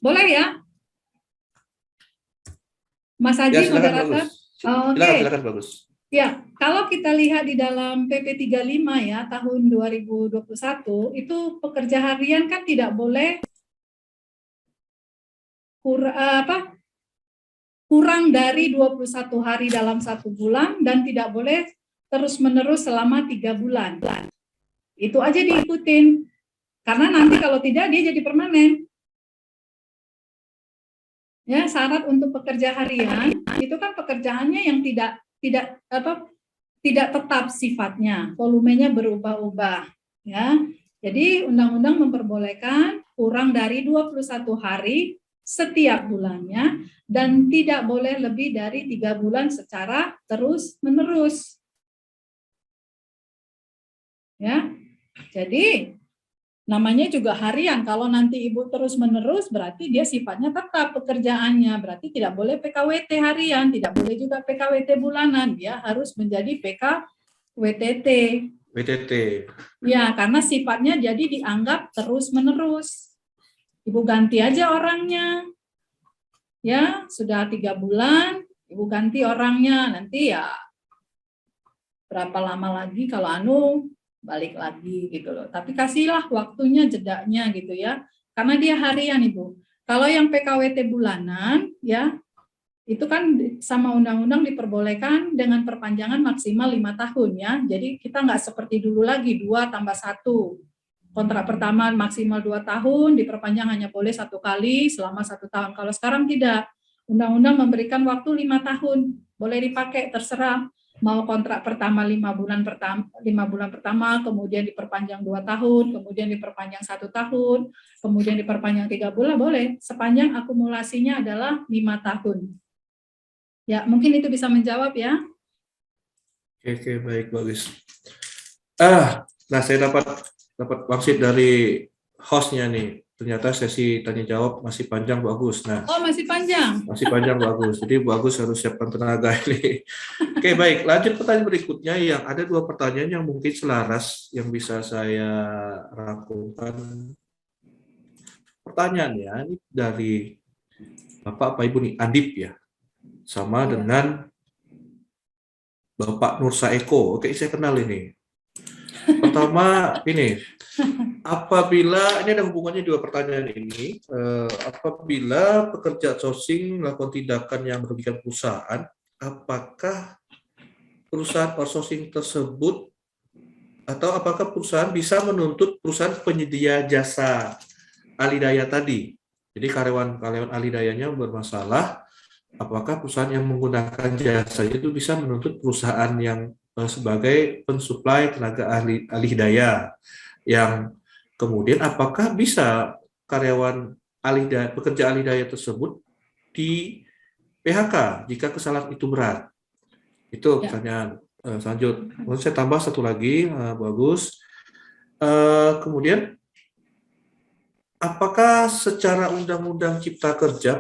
Boleh ya? Mas Haji, ya, moderator. Silakan bagus. Ya, kalau kita lihat di dalam PP 35 ya tahun 2021 itu pekerja harian kan tidak boleh kurang dari 21 hari dalam 1 bulan dan tidak boleh terus-menerus selama 3 bulan. Itu aja diikutin. Karena nanti kalau tidak dia jadi permanen. Ya, syarat untuk pekerja harian itu kan pekerjaannya yang tidak tetap sifatnya, volumenya berubah-ubah ya. Jadi undang-undang memperbolehkan kurang dari 21 hari setiap bulannya dan tidak boleh lebih dari 3 bulan secara terus-menerus. Ya. Jadi namanya juga harian. Kalau nanti Ibu terus-menerus berarti dia sifatnya tetap pekerjaannya. Berarti tidak boleh PKWT harian, tidak boleh juga PKWT bulanan. Dia harus menjadi PKWTT. WTT. Ya, karena sifatnya jadi dianggap terus-menerus. Ibu ganti aja orangnya. Ya, sudah 3 bulan, Ibu ganti orangnya. Nanti ya berapa lama lagi kalau balik lagi gitu loh. Tapi kasihlah waktunya, jedanya gitu ya. Karena dia harian Ibu. Kalau yang PKWT bulanan ya, itu kan sama undang-undang diperbolehkan dengan perpanjangan maksimal 5 tahun ya. Jadi kita nggak seperti dulu lagi 2 tambah 1. Kontrak pertama maksimal 2 tahun, diperpanjang hanya boleh 1 kali selama 1 tahun. Kalau sekarang tidak. Undang-undang memberikan waktu 5 tahun. Boleh dipakai terserah. Mau kontrak pertama 5 bulan pertama, kemudian diperpanjang 2 tahun, kemudian diperpanjang 1 tahun, kemudian diperpanjang 3 bulan, boleh. Sepanjang akumulasinya adalah 5 tahun. Ya, mungkin itu bisa menjawab ya. Oke, baik, bagus. Nah saya dapat wangsit dari hostnya nih. Ternyata sesi tanya jawab masih panjang, Bu Agus. Nah, masih panjang. Masih panjang, Bu Agus. Jadi Bu Agus harus siapkan tenaga ini. Oke, baik. Lanjut pertanyaan berikutnya yang ada 2 pertanyaan yang mungkin selaras yang bisa saya rangkumkan. Pertanyaannya ini dari Bapak Ibu nih, Andip ya. Sama dengan Bapak Nursa Eko. Oke, saya kenal ini. Pertama ini, apabila ini ada hubungannya 2 pertanyaan ini, apabila pekerja outsourcing melakukan tindakan yang merugikan perusahaan, apakah perusahaan outsourcing tersebut atau apakah perusahaan bisa menuntut perusahaan penyedia jasa alih daya tadi Jadi karyawan ahli dayanya bermasalah, apakah perusahaan yang menggunakan jasa itu bisa menuntut perusahaan yang sebagai pensuplai tenaga ahli daya, yang kemudian apakah bisa karyawan pekerja ahli daya tersebut di PHK jika kesalahan itu berat. Itu pertanyaan selanjutnya. Kemudian saya tambah satu lagi, bagus. Kemudian apakah secara Undang-Undang Cipta Kerja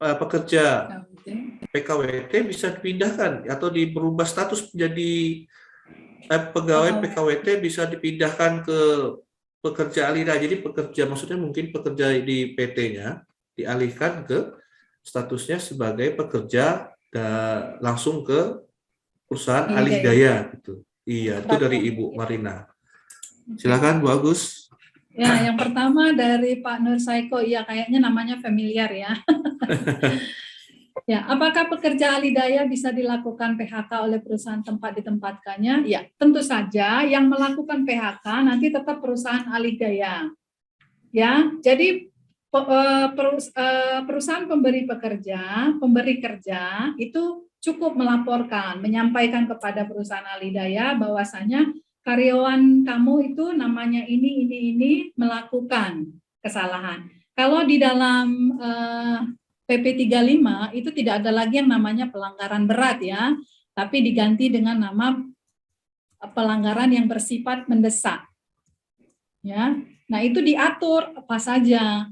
pekerja PKWT bisa dipindahkan atau berubah status menjadi pegawai PKWT bisa dipindahkan ke pekerja ahli daya. Jadi pekerja, maksudnya mungkin pekerja di PT-nya dialihkan ke statusnya sebagai pekerja langsung ke perusahaan ahli daya gitu. Iya, itu dari Ibu Marina. Silakan Bu Agus. Ya, yang pertama dari Pak Nur Saiko, ya kayaknya namanya familiar ya. Ya, apakah pekerja ahli daya bisa dilakukan PHK oleh perusahaan tempat ditempatkannya? Ya, tentu saja yang melakukan PHK nanti tetap perusahaan ahli daya. Ya, jadi perusahaan pemberi kerja itu cukup melaporkan, menyampaikan kepada perusahaan ahli daya bahwasanya karyawan kamu itu namanya ini melakukan kesalahan. Kalau di dalam PP 35 itu tidak ada lagi yang namanya pelanggaran berat ya, tapi diganti dengan nama pelanggaran yang bersifat mendesak. Ya. Nah, itu diatur apa saja.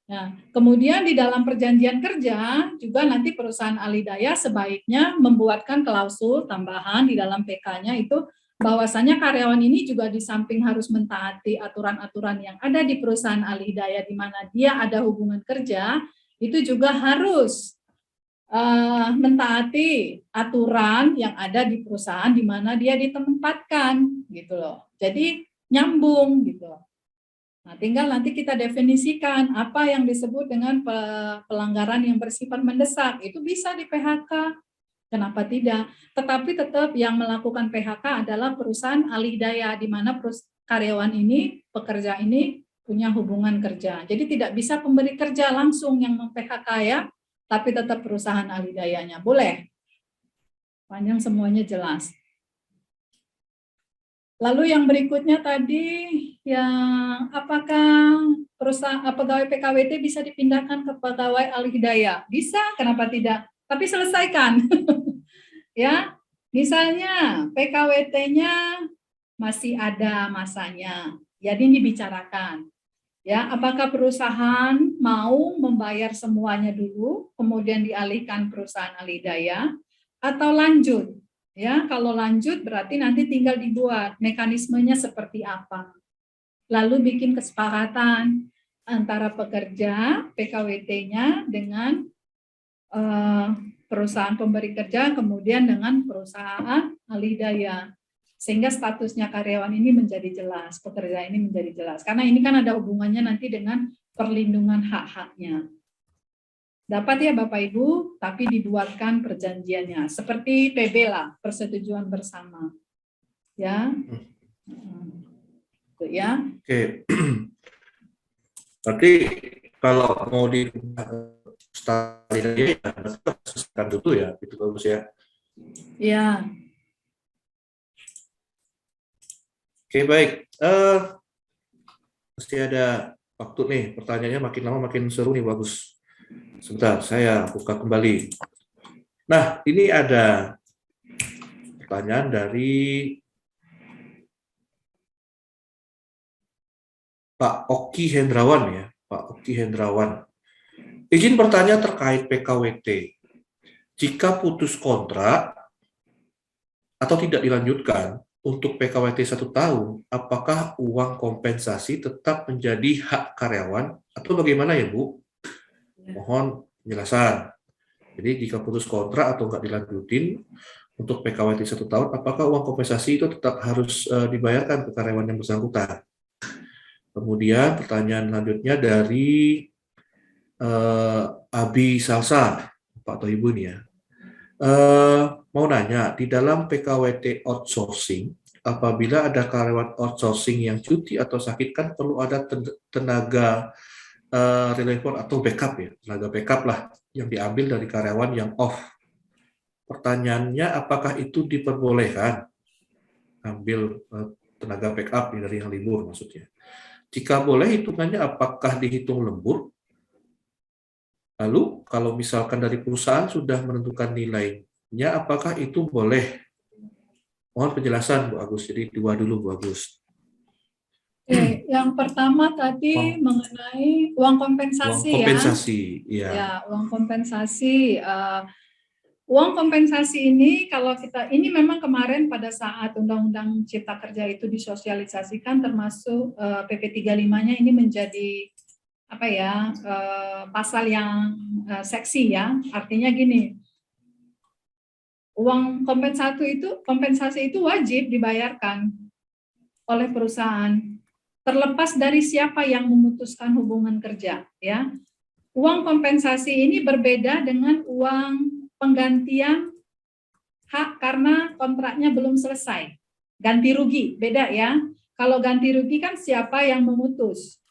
Nah, kemudian di dalam perjanjian kerja juga nanti perusahaan ahli daya sebaiknya membuatkan klausul tambahan di dalam PK-nya itu bahwasanya karyawan ini juga di samping harus mentaati aturan-aturan yang ada di perusahaan ahli daya di mana dia ada hubungan kerja, itu juga harus mentaati aturan yang ada di perusahaan di mana dia ditempatkan gitu loh. Jadi nyambung gitu. Nah, tinggal nanti kita definisikan apa yang disebut dengan pelanggaran yang bersifat mendesak. Itu bisa di PHK. Kenapa tidak? Tetapi tetap yang melakukan PHK adalah perusahaan ahli daya, di mana karyawan ini, pekerja ini punya hubungan kerja. Jadi tidak bisa pemberi kerja langsung yang mem-PHK ya, tapi tetap perusahaan ahli dayanya. Boleh? Panjang semuanya jelas. Lalu yang berikutnya tadi, yang apakah perusahaan pegawai PKWT bisa dipindahkan ke pegawai ahli daya? Bisa, kenapa tidak? Tapi selesaikan. Ya, misalnya PKWT-nya masih ada masanya. Jadi ini bicarakan. Ya, apakah perusahaan mau membayar semuanya dulu, kemudian dialihkan perusahaan ahli daya, atau lanjut? Ya, kalau lanjut berarti nanti tinggal dibuat mekanismenya seperti apa. Lalu bikin kesepakatan antara pekerja PKWT-nya dengan perusahaan pemberi kerja, kemudian dengan perusahaan ahli daya. Sehingga statusnya karyawan ini menjadi jelas, pekerja ini menjadi jelas. Karena ini kan ada hubungannya nanti dengan perlindungan hak-haknya. Dapat ya Bapak Ibu, tapi dibuatkan perjanjiannya. Seperti PB lah, persetujuan bersama. Ya. Itu ya. Oke. Berarti kalau mau di ya, selesaikan dulu ya, itu bagus ya. Ya. Oke, baik. Pasti ada waktu nih, pertanyaannya makin lama makin seru nih, bagus. Sebentar, saya buka kembali. Nah, ini ada pertanyaan dari Pak Oki Hendrawan ya, Pak Oki Hendrawan. Izin bertanya terkait PKWT. Jika putus kontrak atau tidak dilanjutkan untuk PKWT 1 tahun, apakah uang kompensasi tetap menjadi hak karyawan atau bagaimana ya Bu? Mohon penjelasan. Jadi jika putus kontrak atau nggak dilanjutin untuk PKWT 1 tahun, apakah uang kompensasi itu tetap harus dibayarkan ke karyawan yang bersangkutan? Kemudian pertanyaan selanjutnya dari Abi Salsa, Pak atau Ibu ini ya. Mau nanya, di dalam PKWT outsourcing, apabila ada karyawan outsourcing yang cuti atau sakit, kan perlu ada tenaga reliever atau backup ya, tenaga backup lah yang diambil dari karyawan yang off. Pertanyaannya apakah itu diperbolehkan ambil tenaga backup dari yang libur maksudnya. Jika boleh hitungannya apakah dihitung lembur? Lalu kalau misalkan dari perusahaan sudah menentukan nilainya, apakah itu boleh? Mohon penjelasan Bu Agus. Jadi dua dulu Bu Agus. Oke, yang pertama tadi mengenai uang kompensasi, uang kompensasi ya. Ya, uang kompensasi. Uang kompensasi ini kalau ini memang kemarin pada saat Undang-Undang Cipta Kerja itu disosialisasikan, termasuk PP 35-nya ini menjadi pasal yang seksi ya. Artinya gini, uang kompensasi itu wajib dibayarkan oleh perusahaan, terlepas dari siapa yang memutuskan hubungan kerja ya. Uang kompensasi ini berbeda dengan uang penggantian hak karena kontraknya belum selesai. Ganti rugi, beda ya. Kalau ganti rugi kan siapa yang memutus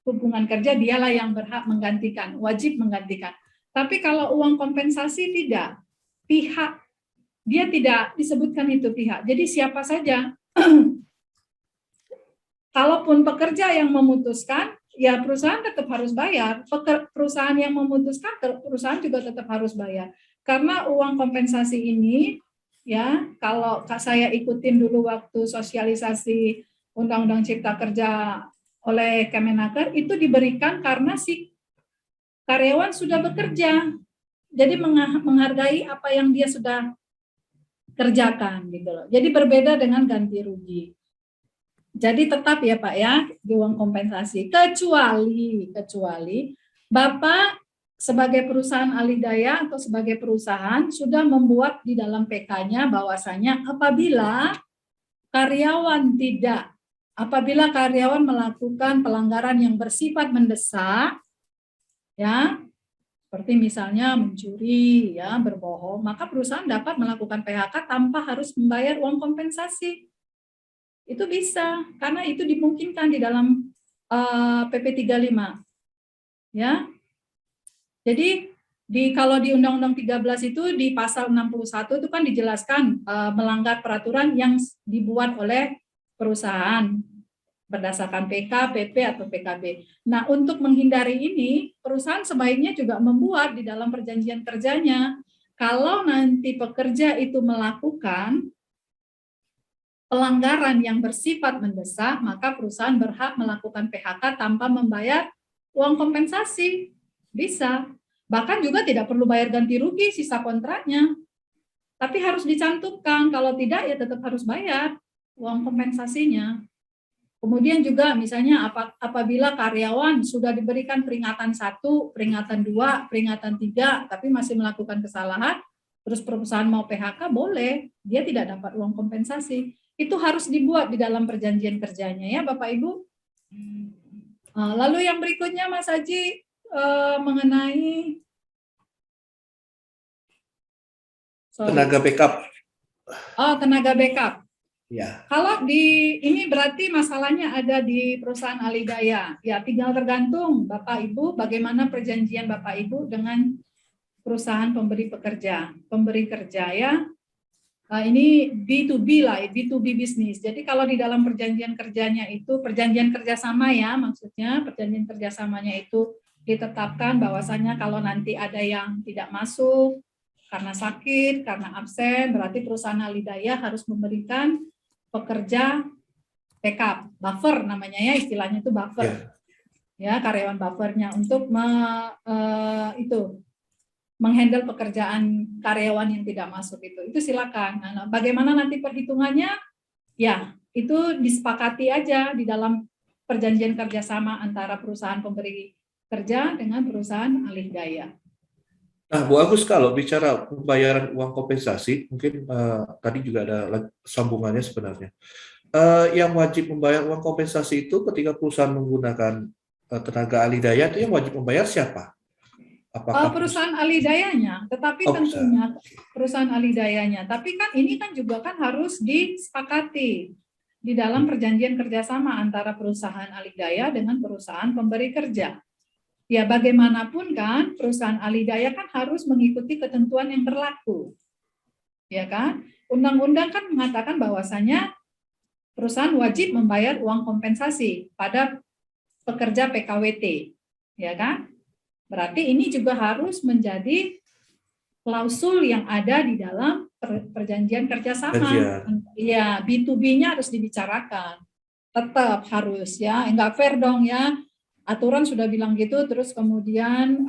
hubungan kerja, dialah yang berhak menggantikan, wajib menggantikan. Tapi kalau uang kompensasi tidak, pihak, dia tidak disebutkan itu pihak. Jadi siapa saja, kalaupun pekerja yang memutuskan, ya perusahaan tetap harus bayar. Perusahaan yang memutuskan, perusahaan juga tetap harus bayar. Karena uang kompensasi ini, ya kalau saya ikutin dulu waktu sosialisasi Undang-Undang Cipta Kerja oleh Kemenaker, itu diberikan karena si karyawan sudah bekerja. Jadi menghargai apa yang dia sudah kerjakan gitu loh. Jadi berbeda dengan ganti rugi. Jadi tetap ya Pak ya, di uang kompensasi. Kecuali Bapak sebagai perusahaan alih daya atau sebagai perusahaan sudah membuat di dalam PK-nya bahwasanya apabila karyawan melakukan pelanggaran yang bersifat mendesak, ya, seperti misalnya mencuri, ya, berbohong, maka perusahaan dapat melakukan PHK tanpa harus membayar uang kompensasi. Itu bisa, karena itu dimungkinkan di dalam PP 35. Ya. Jadi kalau di Undang-Undang 13 itu di pasal 61 itu kan dijelaskan melanggar peraturan yang dibuat oleh perusahaan berdasarkan PK, PP atau PKB. Nah, untuk menghindari ini, perusahaan sebaiknya juga membuat di dalam perjanjian kerjanya, kalau nanti pekerja itu melakukan pelanggaran yang bersifat mendesak, maka perusahaan berhak melakukan PHK tanpa membayar uang kompensasi. Bisa. Bahkan juga tidak perlu bayar ganti rugi sisa kontraknya. Tapi harus dicantumkan, kalau tidak ya tetap harus bayar uang kompensasinya. Kemudian juga misalnya apabila karyawan sudah diberikan peringatan 1, peringatan 2, peringatan 3, tapi masih melakukan kesalahan, terus perusahaan mau PHK, boleh, dia tidak dapat uang kompensasi. Itu harus dibuat di dalam perjanjian kerjanya ya Bapak Ibu. Lalu yang berikutnya Mas Haji mengenai tenaga backup. Tenaga backup. Ya. Kalau ini berarti masalahnya ada di perusahaan alih daya. Ya, tinggal tergantung Bapak Ibu bagaimana perjanjian Bapak Ibu dengan perusahaan pemberi kerja ya. Ini B2B lah, B2B bisnis. Jadi kalau di dalam perjanjian kerjanya itu, perjanjian kerjasama ya, maksudnya perjanjian kerjasamanya itu ditetapkan bahwasanya kalau nanti ada yang tidak masuk karena sakit, karena absen, berarti perusahaan alih daya harus memberikan pekerja backup, buffer namanya ya, istilahnya itu buffer. Ya, karyawan buffernya untuk menghandle pekerjaan karyawan yang tidak masuk itu silakan. Nah, bagaimana nanti perhitungannya? Ya, itu disepakati aja di dalam perjanjian kerjasama antara perusahaan pemberi kerja dengan perusahaan alih daya. Nah, Bu Agus, kalau bicara pembayaran uang kompensasi, mungkin tadi juga ada sambungannya sebenarnya. Yang wajib membayar uang kompensasi itu ketika perusahaan menggunakan tenaga alih daya, itu yang wajib membayar siapa? Apakah perusahaan alih dayanya, tetapi tentunya perusahaan alih dayanya. Tapi kan ini kan juga kan harus disepakati di dalam perjanjian kerjasama antara perusahaan alih daya dengan perusahaan pemberi kerja. Ya bagaimanapun kan perusahaan alih daya kan harus mengikuti ketentuan yang berlaku. Ya kan? Undang-undang kan mengatakan bahwasanya perusahaan wajib membayar uang kompensasi pada pekerja PKWT. Ya kan? Berarti ini juga harus menjadi klausul yang ada di dalam perjanjian kerjasama. Ya, B2B-nya harus dibicarakan. Tetap harus ya, enggak fair dong ya. Aturan sudah bilang gitu, terus kemudian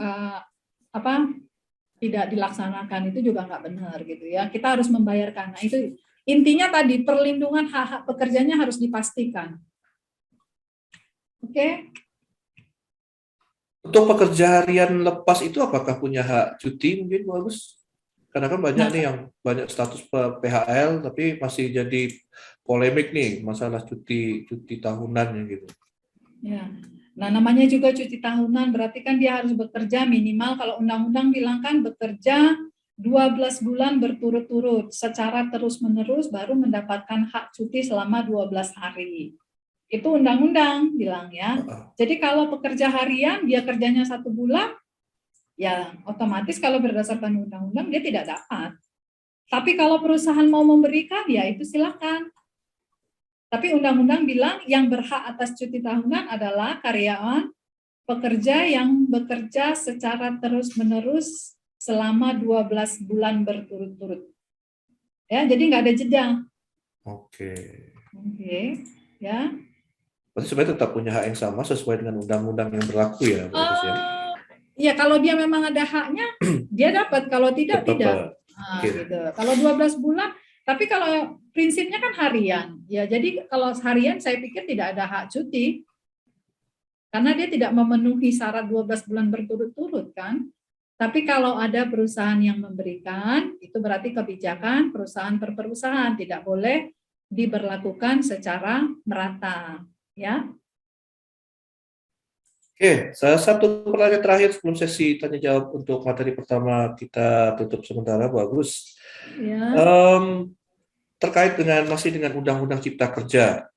tidak dilaksanakan, itu juga nggak benar gitu ya. Kita harus membayarkan. Nah itu intinya tadi perlindungan hak-hak pekerjanya harus dipastikan. Oke. Untuk pekerja harian lepas itu apakah punya hak cuti mungkin Bu Agus? Karena kan banyak nih yang banyak status PHL tapi masih jadi polemik nih masalah cuti tahunannya gitu. Ya. Nah, namanya juga cuti tahunan, berarti kan dia harus bekerja minimal, kalau undang-undang bilang kan bekerja 12 bulan berturut-turut secara terus-menerus baru mendapatkan hak cuti selama 12 hari. Itu undang-undang bilang ya. Jadi kalau pekerja harian dia kerjanya 1 bulan, ya otomatis kalau berdasarkan undang-undang dia tidak dapat. Tapi kalau perusahaan mau memberikan, ya itu silakan. Tapi undang-undang bilang yang berhak atas cuti tahunan adalah karyawan pekerja yang bekerja secara terus-menerus selama 12 bulan berturut-turut. Ya, jadi nggak ada jeda. Oke, ya. Berarti sebenarnya tetap punya hak yang sama sesuai dengan undang-undang yang berlaku ya, Bu Agus ya? Ya, kalau dia memang ada haknya, dia dapat. Kalau tidak, tidak. Nah, gitu. Kalau 12 bulan, tapi kalau prinsipnya kan harian. Ya, jadi kalau harian saya pikir tidak ada hak cuti. Karena dia tidak memenuhi syarat 12 bulan berturut-turut kan. Tapi kalau ada perusahaan yang memberikan, itu berarti kebijakan perusahaan per perusahaan, tidak boleh diberlakukan secara merata, ya. Oke, satu pertanyaan terakhir sebelum sesi tanya jawab untuk materi pertama kita tutup sementara, Bu Agus. Ya. Terkait dengan masih dengan Undang-Undang Cipta Kerja.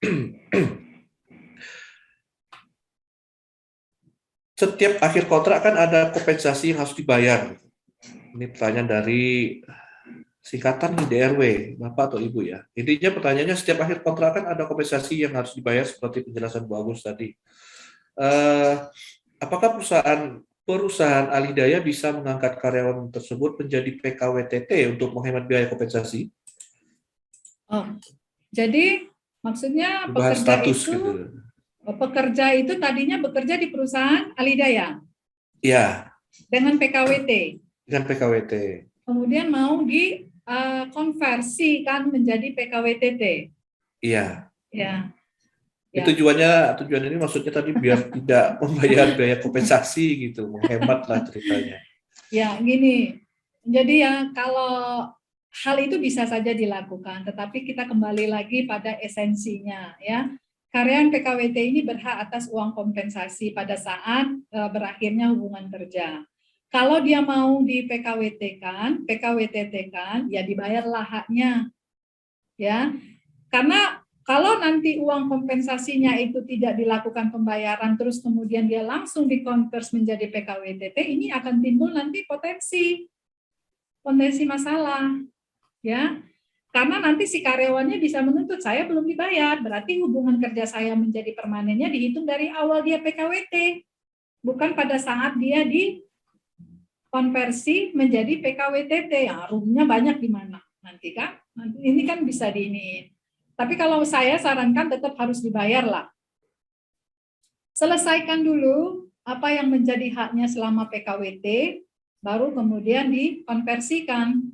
Setiap akhir kontrak kan ada kompensasi yang harus dibayar. Ini pertanyaan dari singkatan DRW, Bapak atau Ibu ya. Intinya pertanyaannya setiap akhir kontrak kan ada kompensasi yang harus dibayar seperti penjelasan Bu Agus tadi. Apakah perusahaan alih daya bisa mengangkat karyawan tersebut menjadi PKWTT untuk menghemat biaya kompensasi? Oh, jadi maksudnya pekerja itu tadinya bekerja di perusahaan alih daya. Iya. Dengan PKWT. Dengan PKWT. Kemudian mau dikonversikan menjadi PKWTT. Iya. Ya. Ya. Tujuan ini maksudnya tadi biar tidak membayar biaya kompensasi gitu, menghemat lah ceritanya. Ya, gini. Jadi ya kalau hal itu bisa saja dilakukan, tetapi kita kembali lagi pada esensinya ya. Karyawan PKWT ini berhak atas uang kompensasi pada saat berakhirnya hubungan kerja. Kalau dia mau di PKWTT-kan, ya dibayarlah haknya. Ya. Karena kalau nanti uang kompensasinya itu tidak dilakukan pembayaran, terus kemudian dia langsung dikonvers menjadi PKWTT, ini akan timbul nanti potensi masalah, ya. Karena nanti si karyawannya bisa menuntut, saya belum dibayar, berarti hubungan kerja saya menjadi permanennya dihitung dari awal dia PKWT, bukan pada saat dia dikonversi menjadi PKWTT. Ya, ruginya banyak di mana nanti kan? Nanti ini kan bisa diiniin. Tapi kalau saya sarankan tetap harus dibayar lah. Selesaikan dulu apa yang menjadi haknya selama PKWT, baru kemudian dikonversikan.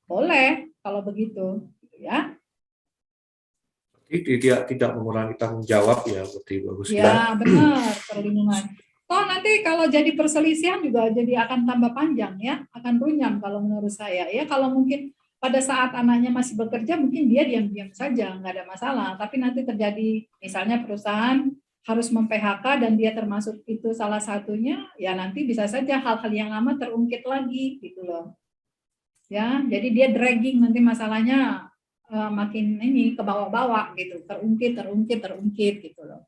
Boleh kalau begitu, ya. Jadi tidak mengurangi tanggung jawab ya, seperti bagus. Ya, benar, perlindungan. Toh nanti kalau jadi perselisihan juga jadi akan tambah panjang ya, akan runyam kalau menurut saya. Ya kalau mungkin pada saat anaknya masih bekerja, mungkin dia diam-diam saja, nggak ada masalah. Tapi nanti terjadi, misalnya perusahaan harus mem-PHK dan dia termasuk itu salah satunya, ya nanti bisa saja hal-hal yang lama terungkit lagi, gitu loh. Ya, jadi dia dragging nanti masalahnya makin ini ke bawah-bawah gitu, terungkit gitu loh.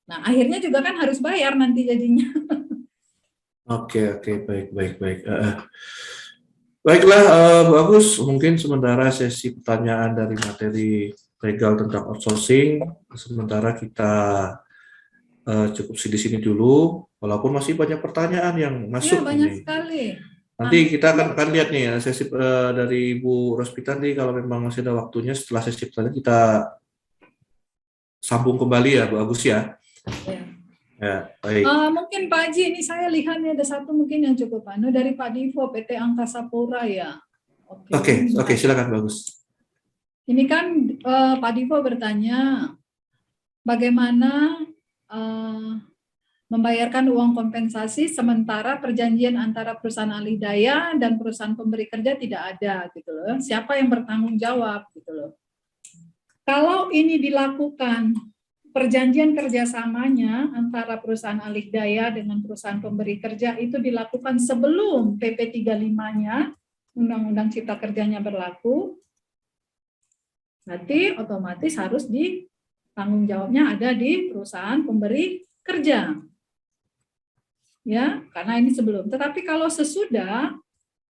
Nah, akhirnya juga kan harus bayar nanti jadinya. Oke, baik. Baiklah, Bu Agus, mungkin sementara sesi pertanyaan dari materi legal tentang outsourcing, sementara kita cukup di sini dulu, walaupun masih banyak pertanyaan yang Iya, masuk banyak ini. sekali. Nanti kita akan lihat nih ya, sesi dari Bu Rospita nih, kalau memang masih ada waktunya setelah sesi pertanyaan kita sambung kembali ya, Bu Agus ya. Ya. Ya, baik. Mungkin Pak Haji, ini saya lihat nih ada satu mungkin yang cukup dari Pak Divo PT Angkasa Pura ya. Oke, silakan bagus. Ini kan Pak Divo bertanya bagaimana membayarkan uang kompensasi sementara perjanjian antara perusahaan alih daya dan perusahaan pemberi kerja tidak ada gitu loh. Siapa yang bertanggung jawab gitu loh. Kalau ini dilakukan perjanjian kerjasamanya antara perusahaan alih daya dengan perusahaan pemberi kerja itu dilakukan sebelum PP 35-nya, Undang-Undang Cipta Kerjanya berlaku, berarti otomatis harus ditanggung jawabnya ada di perusahaan pemberi kerja. Ya, karena ini sebelum. Tetapi kalau sesudah,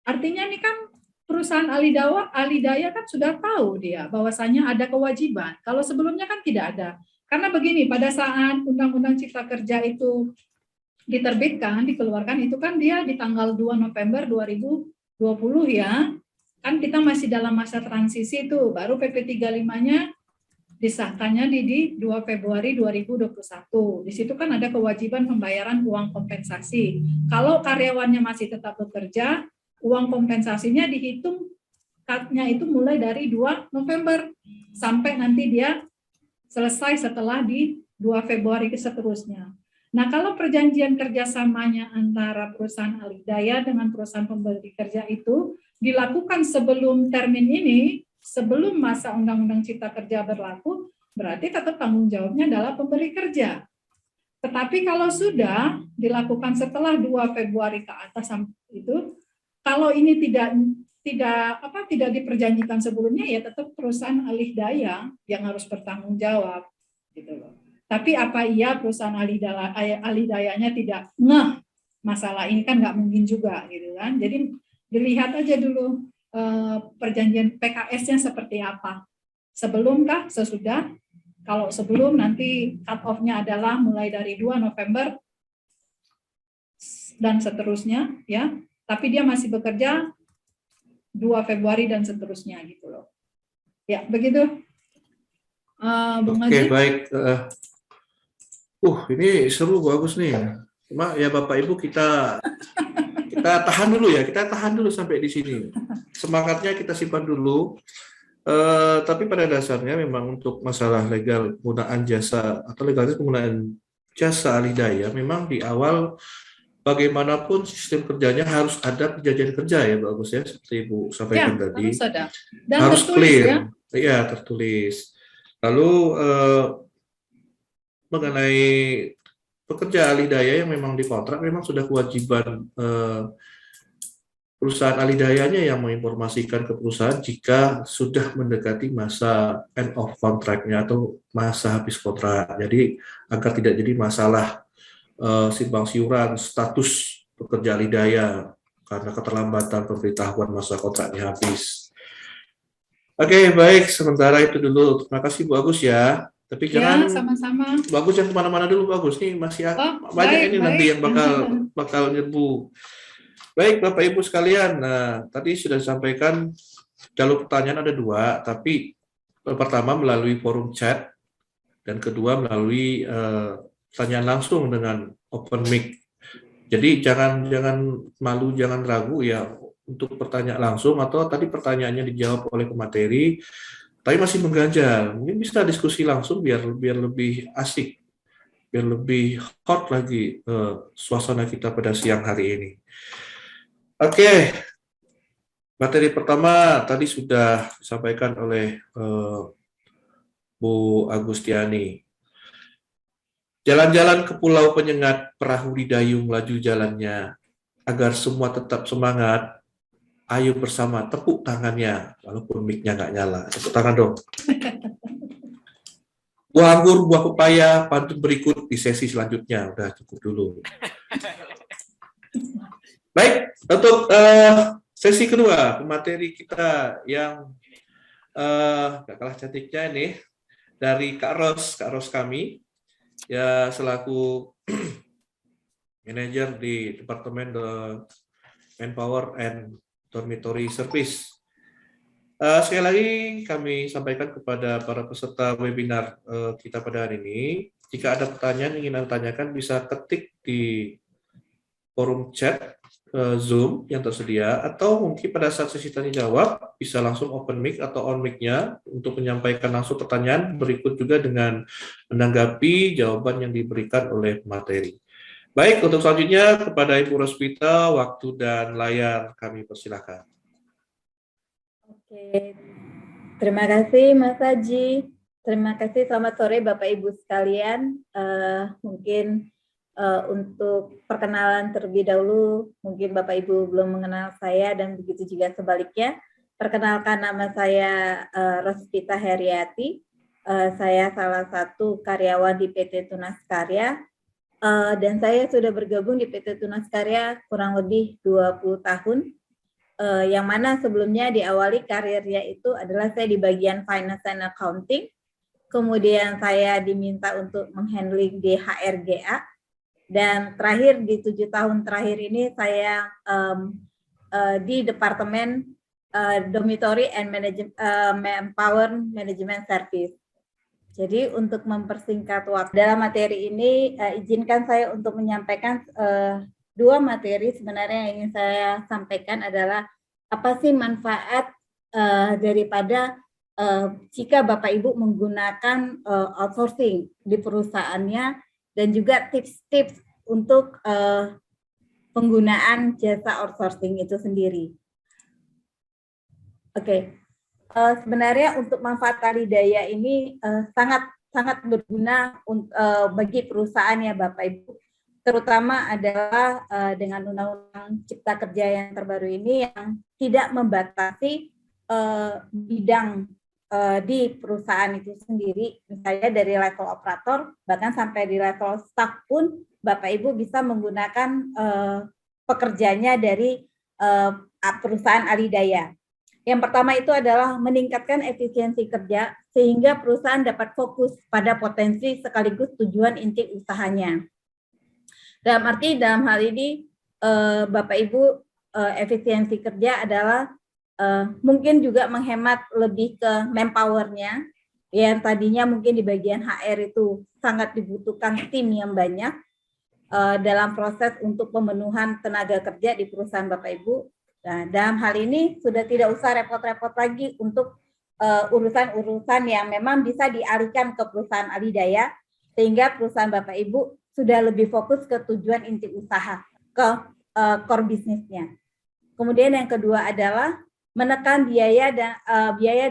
artinya ini kan perusahaan alih daya kan sudah tahu dia bahwasanya ada kewajiban. Kalau sebelumnya kan tidak ada. Karena begini, pada saat Undang-Undang Cipta Kerja itu diterbitkan, dikeluarkan, itu kan dia di tanggal 2 November 2020 ya. Kan kita masih dalam masa transisi itu, baru PP 35-nya disahkannya di 2 Februari 2021. Di situ kan ada kewajiban pembayaran uang kompensasi. Kalau karyawannya masih tetap bekerja, uang kompensasinya dihitung cut-nya itu mulai dari 2 November sampai nanti dia selesai setelah di 2 Februari seterusnya. Nah, kalau perjanjian kerjasamanya antara perusahaan alih daya dengan perusahaan pemberi kerja itu dilakukan sebelum termin ini, sebelum masa Undang-Undang Cipta Kerja berlaku, berarti tetap tanggung jawabnya adalah pemberi kerja. Tetapi kalau sudah dilakukan setelah 2 Februari ke atas itu, kalau ini tidak diperjanjikan sebelumnya, ya tetap perusahaan alih daya yang harus bertanggung jawab gitu loh. Tapi apa iya perusahaan alih dayanya tidak ngeh masalah ini, kan nggak mungkin juga gitu kan. Jadi dilihat aja dulu perjanjian PKS-nya seperti apa, sebelumkah, sesudah. Kalau sebelum, nanti cut off-nya adalah mulai dari 2 November dan seterusnya ya, tapi dia masih bekerja 2 Februari dan seterusnya gitu loh. Ya, begitu. Bung Haji. Oke, baik. Ini seru, bagus nih. Cuma ya Bapak Ibu kita tahan dulu ya, kita tahan dulu sampai di sini. Semangatnya kita simpan dulu. Tapi pada dasarnya memang untuk masalah legal penggunaan jasa atau legalitas penggunaan jasa alih daya, memang di awal bagaimanapun sistem kerjanya harus ada perjanjian kerja ya, bagus ya, seperti Ibu sampaikan tadi. Harus ada. Dan harus tertulis, clear, ya, tertulis. Lalu mengenai pekerja alih daya yang memang dikontrak, memang sudah kewajiban perusahaan alih dayanya yang menginformasikan ke perusahaan jika sudah mendekati masa end of contract-nya atau masa habis kontrak. Jadi agar tidak jadi masalah simpang siuran status pekerja alih daya karena keterlambatan pemberitahuan masa kontraknya habis. Oke, baik. Sementara itu dulu. Terima kasih Bu Agus ya. Tapi jangan sama-sama. Bagus yang kemana-mana dulu, Bagus. Nih masih banyak ini nanti yang bakal nyerbu. Baik, Bapak Ibu sekalian. Nah, tadi sudah disampaikan jalur pertanyaan ada 2, tapi pertama melalui forum chat dan kedua melalui pertanyaan langsung dengan open mic. Jadi jangan malu, jangan ragu ya untuk pertanyaan langsung, atau tadi pertanyaannya dijawab oleh pemateri tapi masih mengganjal. Mungkin bisa diskusi langsung biar lebih asik, biar lebih hot lagi suasana kita pada siang hari ini. Oke. Materi pertama tadi sudah disampaikan oleh Bu Agustiani. Jalan-jalan ke pulau penyengat, perahu didayung laju jalannya, agar semua tetap semangat. Ayo bersama tepuk tangannya, walaupun mic-nya nggak nyala. Tepuk tangan dong. buah anggur, buah pepaya, pantun berikut di sesi selanjutnya. Udah cukup dulu. Baik, untuk sesi kedua, materi kita yang gak kalah cantiknya ini dari Kak Ros kami, ya selaku manajer di Departemen Manpower and Dormitory Service. Sekali lagi kami sampaikan kepada para peserta webinar kita pada hari ini, jika ada pertanyaan yang ingin Anda tanyakan bisa ketik di forum chat Zoom yang tersedia, atau mungkin pada saat sesi tanya jawab bisa langsung open mic atau on mic-nya untuk menyampaikan langsung pertanyaan, berikut juga dengan menanggapi jawaban yang diberikan oleh materi. Baik, untuk selanjutnya kepada Ibu Rospita, waktu dan layar kami persilakan. Oke, terima kasih Mas Haji. Terima kasih, selamat sore Bapak Ibu sekalian. Mungkin untuk perkenalan terlebih dahulu, mungkin Bapak Ibu belum mengenal saya dan begitu juga sebaliknya. Perkenalkan, nama saya Rospita Heriati. Saya salah satu karyawan di PT Tunas Karya. Dan saya sudah bergabung di PT Tunas Karya kurang lebih 20 tahun. Yang mana sebelumnya diawali karirnya itu adalah saya di bagian Finance and Accounting. Kemudian saya diminta untuk menghandling di HRGA. Dan terakhir di 7 tahun terakhir ini saya di Departemen Dormitory and Manpower Management Service. Jadi untuk mempersingkat waktu dalam materi ini, izinkan saya untuk menyampaikan 2 materi sebenarnya yang ingin saya sampaikan adalah apa sih manfaat daripada jika Bapak Ibu menggunakan outsourcing di perusahaannya, dan juga tips-tips untuk penggunaan jasa outsourcing itu sendiri. Oke. Sebenarnya untuk manfaat Alidaya ini sangat berguna bagi perusahaan ya Bapak Ibu, terutama adalah dengan Undang-Undang Cipta Kerja yang terbaru ini yang tidak membatasi bidang di perusahaan itu sendiri, misalnya dari level operator bahkan sampai di level staff pun Bapak Ibu bisa menggunakan pekerjanya dari perusahaan Alidaya. Yang pertama itu adalah meningkatkan efisiensi kerja sehingga perusahaan dapat fokus pada potensi sekaligus tujuan inti usahanya. Dalam hal ini Bapak Ibu, efisiensi kerja adalah mungkin juga menghemat lebih ke manpower-nya, yang tadinya mungkin di bagian HR itu sangat dibutuhkan tim yang banyak dalam proses untuk pemenuhan tenaga kerja di perusahaan Bapak Ibu. Nah, dalam hal ini sudah tidak usah repot-repot lagi untuk urusan-urusan yang memang bisa dialihkan ke perusahaan Alidaya, sehingga perusahaan Bapak Ibu sudah lebih fokus ke tujuan inti usaha, ke core bisnisnya. Kemudian yang kedua adalah menekan biaya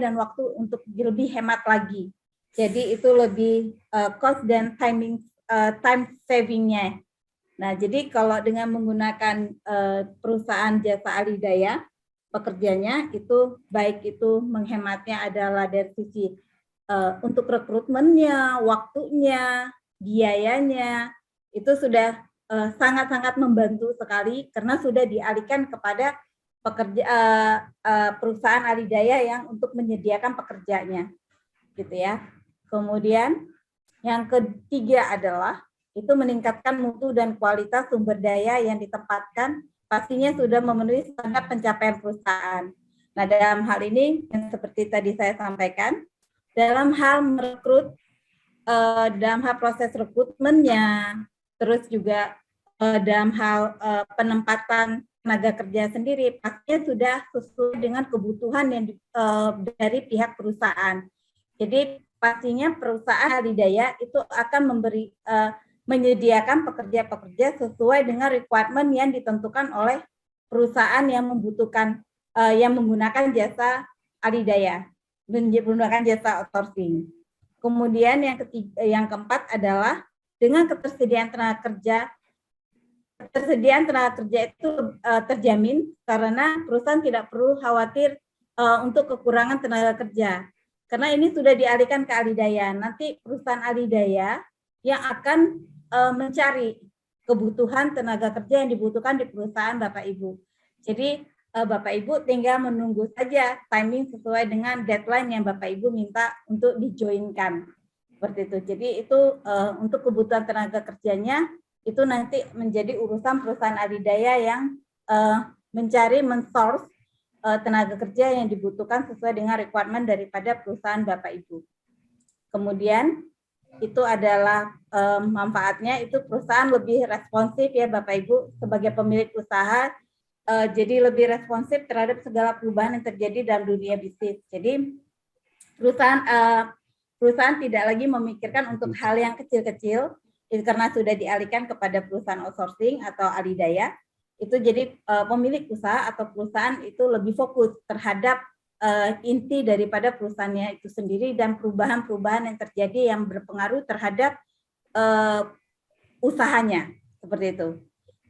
dan waktu untuk lebih hemat lagi. Jadi itu lebih cost dan time saving-nya. Nah, jadi kalau dengan menggunakan perusahaan jasa Alidaya, pekerjanya itu baik itu menghematnya adalah dari sisi untuk rekrutmennya, waktunya, biayanya, itu sudah sangat-sangat membantu sekali karena sudah dialihkan kepada perusahaan Alidaya yang untuk menyediakan pekerjanya, gitu ya. Kemudian yang ketiga adalah itu meningkatkan mutu dan kualitas sumber daya yang ditempatkan, pastinya sudah memenuhi standar pencapaian perusahaan. Nah, dalam hal ini yang seperti tadi saya sampaikan, dalam hal merekrut, dalam hal proses rekrutmennya, terus juga dalam hal penempatan tenaga kerja sendiri, pastinya sudah sesuai dengan kebutuhan yang dari pihak perusahaan. Jadi pastinya perusahaan Alidaya itu akan menyediakan pekerja-pekerja sesuai dengan requirement yang ditentukan oleh perusahaan yang membutuhkan yang menggunakan jasa Alidaya, menggunakan jasa outsourcing. Kemudian yang keempat adalah dengan ketersediaan tenaga kerja itu terjamin karena perusahaan tidak perlu khawatir untuk kekurangan tenaga kerja. karena ini sudah dialihkan ke alidaya. Nanti perusahaan alidaya yang akan mencari kebutuhan tenaga kerja yang dibutuhkan di perusahaan Bapak Ibu. Jadi Bapak Ibu tinggal menunggu saja timing sesuai dengan deadline yang Bapak Ibu minta untuk dijoinkan. Seperti itu. Jadi itu untuk kebutuhan tenaga kerjanya itu nanti menjadi urusan perusahaan alidaya yang mencari men-source tenaga kerja yang dibutuhkan sesuai dengan requirement daripada perusahaan Bapak Ibu. Kemudian itu adalah manfaatnya, itu perusahaan lebih responsif ya Bapak Ibu sebagai pemilik usaha, jadi lebih responsif terhadap segala perubahan yang terjadi dalam dunia bisnis. Jadi perusahaan tidak lagi memikirkan untuk hal yang kecil-kecil, karena sudah dialihkan kepada perusahaan outsourcing atau alidaya. Itu jadi pemilik usaha atau perusahaan itu lebih fokus terhadap inti daripada perusahaannya itu sendiri dan perubahan-perubahan yang terjadi yang berpengaruh terhadap usahanya, seperti itu.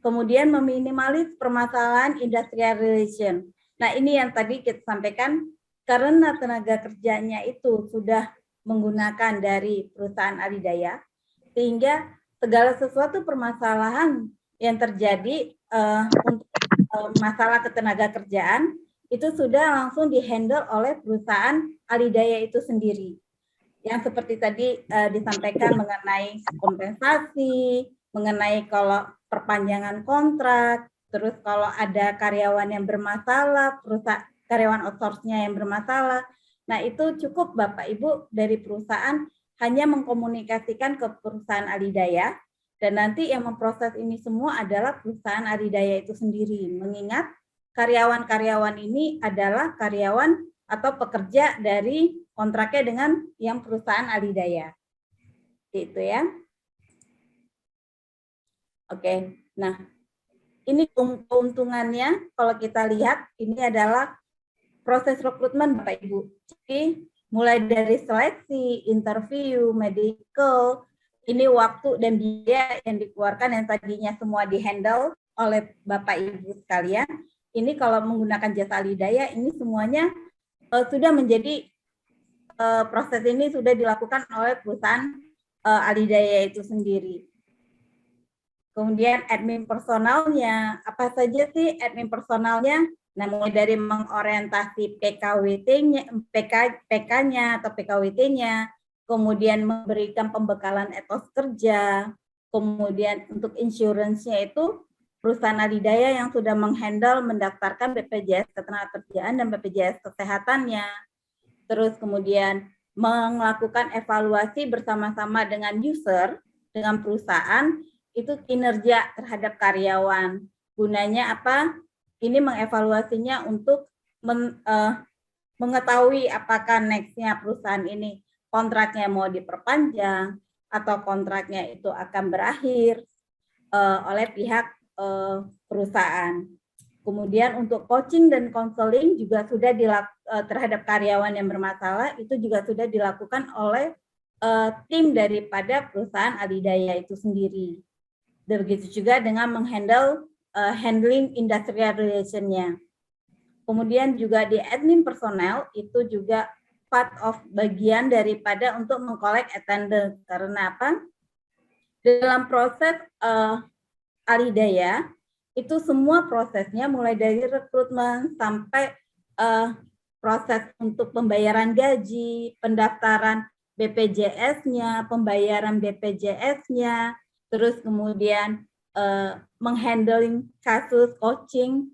Kemudian meminimalis permasalahan industrial relation. Nah, ini yang tadi kita sampaikan, karena tenaga kerjanya itu sudah menggunakan dari perusahaan alidaya, sehingga segala sesuatu permasalahan yang terjadi untuk masalah ketenaga kerjaan itu sudah langsung dihandle oleh perusahaan alidaya itu sendiri. Yang seperti tadi disampaikan mengenai kompensasi, mengenai kalau perpanjangan kontrak, terus kalau ada karyawan yang bermasalah, karyawan outsource-nya yang bermasalah. Nah, itu cukup Bapak Ibu dari perusahaan hanya mengkomunikasikan ke perusahaan alidaya, dan nanti yang memproses ini semua adalah perusahaan alidaya itu sendiri. Mengingat karyawan-karyawan ini adalah karyawan atau pekerja dari kontraknya dengan yang perusahaan alidaya. Itu ya. Oke, nah ini keuntungannya kalau kita lihat ini adalah proses rekrutmen Bapak Ibu. Jadi mulai dari seleksi, interview, medical, ini waktu dan biaya yang dikeluarkan yang tadinya semua dihandle oleh Bapak Ibu sekalian. Ini kalau menggunakan jasa alidaya ini semuanya sudah menjadi proses ini sudah dilakukan oleh perusahaan alidaya itu sendiri. Kemudian admin personalnya, apa saja sih admin personalnya? Nah, mulai dari mengorientasi PKWT-nya, PK-nya atau PKWT-nya, kemudian memberikan pembekalan etos kerja, kemudian untuk insurance-nya itu perusahaan alidaya yang sudah mendaftarkan BPJS Ketenagakerjaan dan BPJS Kesehatannya, terus kemudian melakukan evaluasi bersama-sama dengan user, dengan perusahaan, itu kinerja terhadap karyawan. Gunanya apa? Ini mengevaluasinya untuk mengetahui apakah next-nya perusahaan ini kontraknya mau diperpanjang atau kontraknya itu akan berakhir oleh pihak perusahaan. Kemudian untuk coaching dan konseling juga sudah terhadap karyawan yang bermasalah itu juga sudah dilakukan oleh tim daripada perusahaan alidaya itu sendiri. Dan begitu juga dengan handling industrial relation-nya. Kemudian juga di admin personel itu juga part of bagian daripada untuk mengkolek attendance. Karena apa? Dalam proses alidaya itu semua prosesnya mulai dari rekrutmen sampai proses untuk pembayaran gaji, pendaftaran BPJS-nya, pembayaran BPJS-nya, terus kemudian menghandling kasus coaching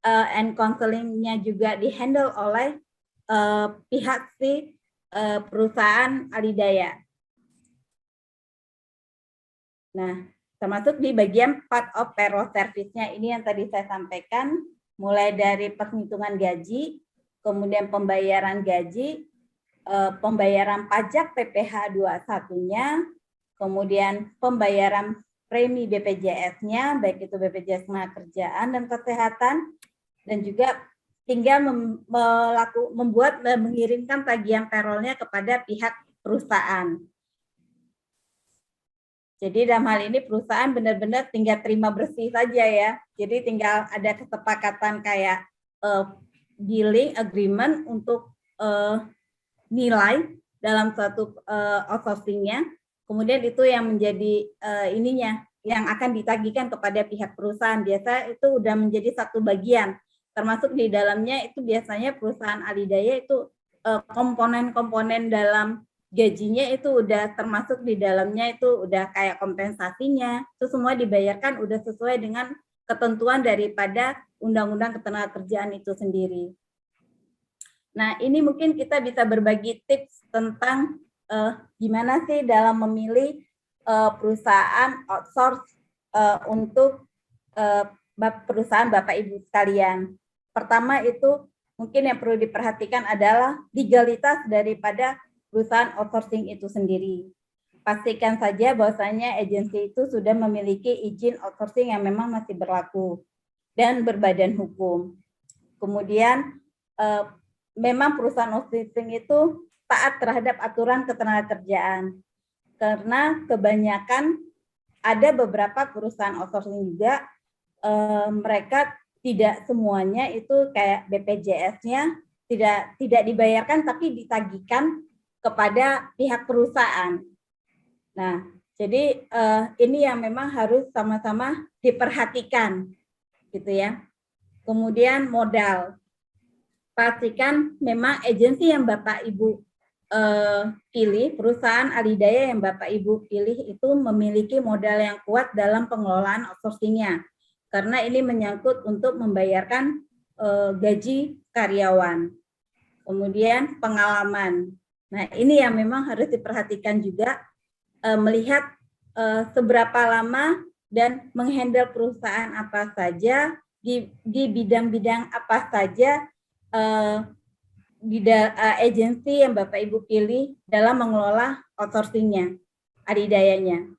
and counseling-nya juga dihandle oleh pihak si perusahaan alidaya. Nah, termasuk di bagian part of payroll service-nya ini yang tadi saya sampaikan, mulai dari penghitungan gaji, kemudian pembayaran gaji, pembayaran pajak PPh 21-nya, kemudian pembayaran premi BPJS-nya, baik itu BPJS Ketenagakerjaan dan Kesehatan, dan juga tinggal mengirimkan tagihan payroll-nya kepada pihak perusahaan. Jadi dalam hal ini perusahaan benar-benar tinggal terima bersih saja ya. Jadi tinggal ada kesepakatan kayak dealing agreement untuk nilai dalam suatu outsourcingnya, kemudian itu yang menjadi ininya yang akan ditagihkan kepada pihak perusahaan. Biasa itu udah menjadi satu bagian, termasuk di dalamnya itu biasanya perusahaan alidaya itu komponen-komponen dalam gajinya itu udah termasuk di dalamnya, itu udah kayak kompensasinya, itu semua dibayarkan udah sesuai dengan ketentuan daripada Undang-Undang Ketenagakerjaan itu sendiri. Nah, ini mungkin kita bisa berbagi tips tentang gimana sih dalam memilih perusahaan outsource untuk perusahaan Bapak Ibu sekalian. Pertama itu mungkin yang perlu diperhatikan adalah legalitas daripada perusahaan outsourcing itu sendiri. Pastikan saja bahwasanya agensi itu sudah memiliki izin outsourcing yang memang masih berlaku dan berbadan hukum. Kemudian memang perusahaan outsourcing itu taat terhadap aturan ketenagakerjaan, karena kebanyakan ada beberapa perusahaan outsourcing juga mereka tidak semuanya itu kayak BPJS-nya tidak dibayarkan tapi ditagihkan kepada pihak perusahaan. Nah, jadi ini yang memang harus sama-sama diperhatikan, gitu ya. Kemudian modal, pastikan memang agensi yang Bapak Ibu pilih, perusahaan alidaya yang Bapak Ibu pilih itu memiliki modal yang kuat dalam pengelolaan outsourcing-nya, karena ini menyangkut untuk membayarkan gaji karyawan. Kemudian pengalaman. Nah, ini yang memang harus diperhatikan juga, melihat seberapa lama dan menghandle perusahaan apa saja, di bidang-bidang apa saja agensi yang Bapak Ibu pilih dalam mengelola outsourcing-nya, adidayanya.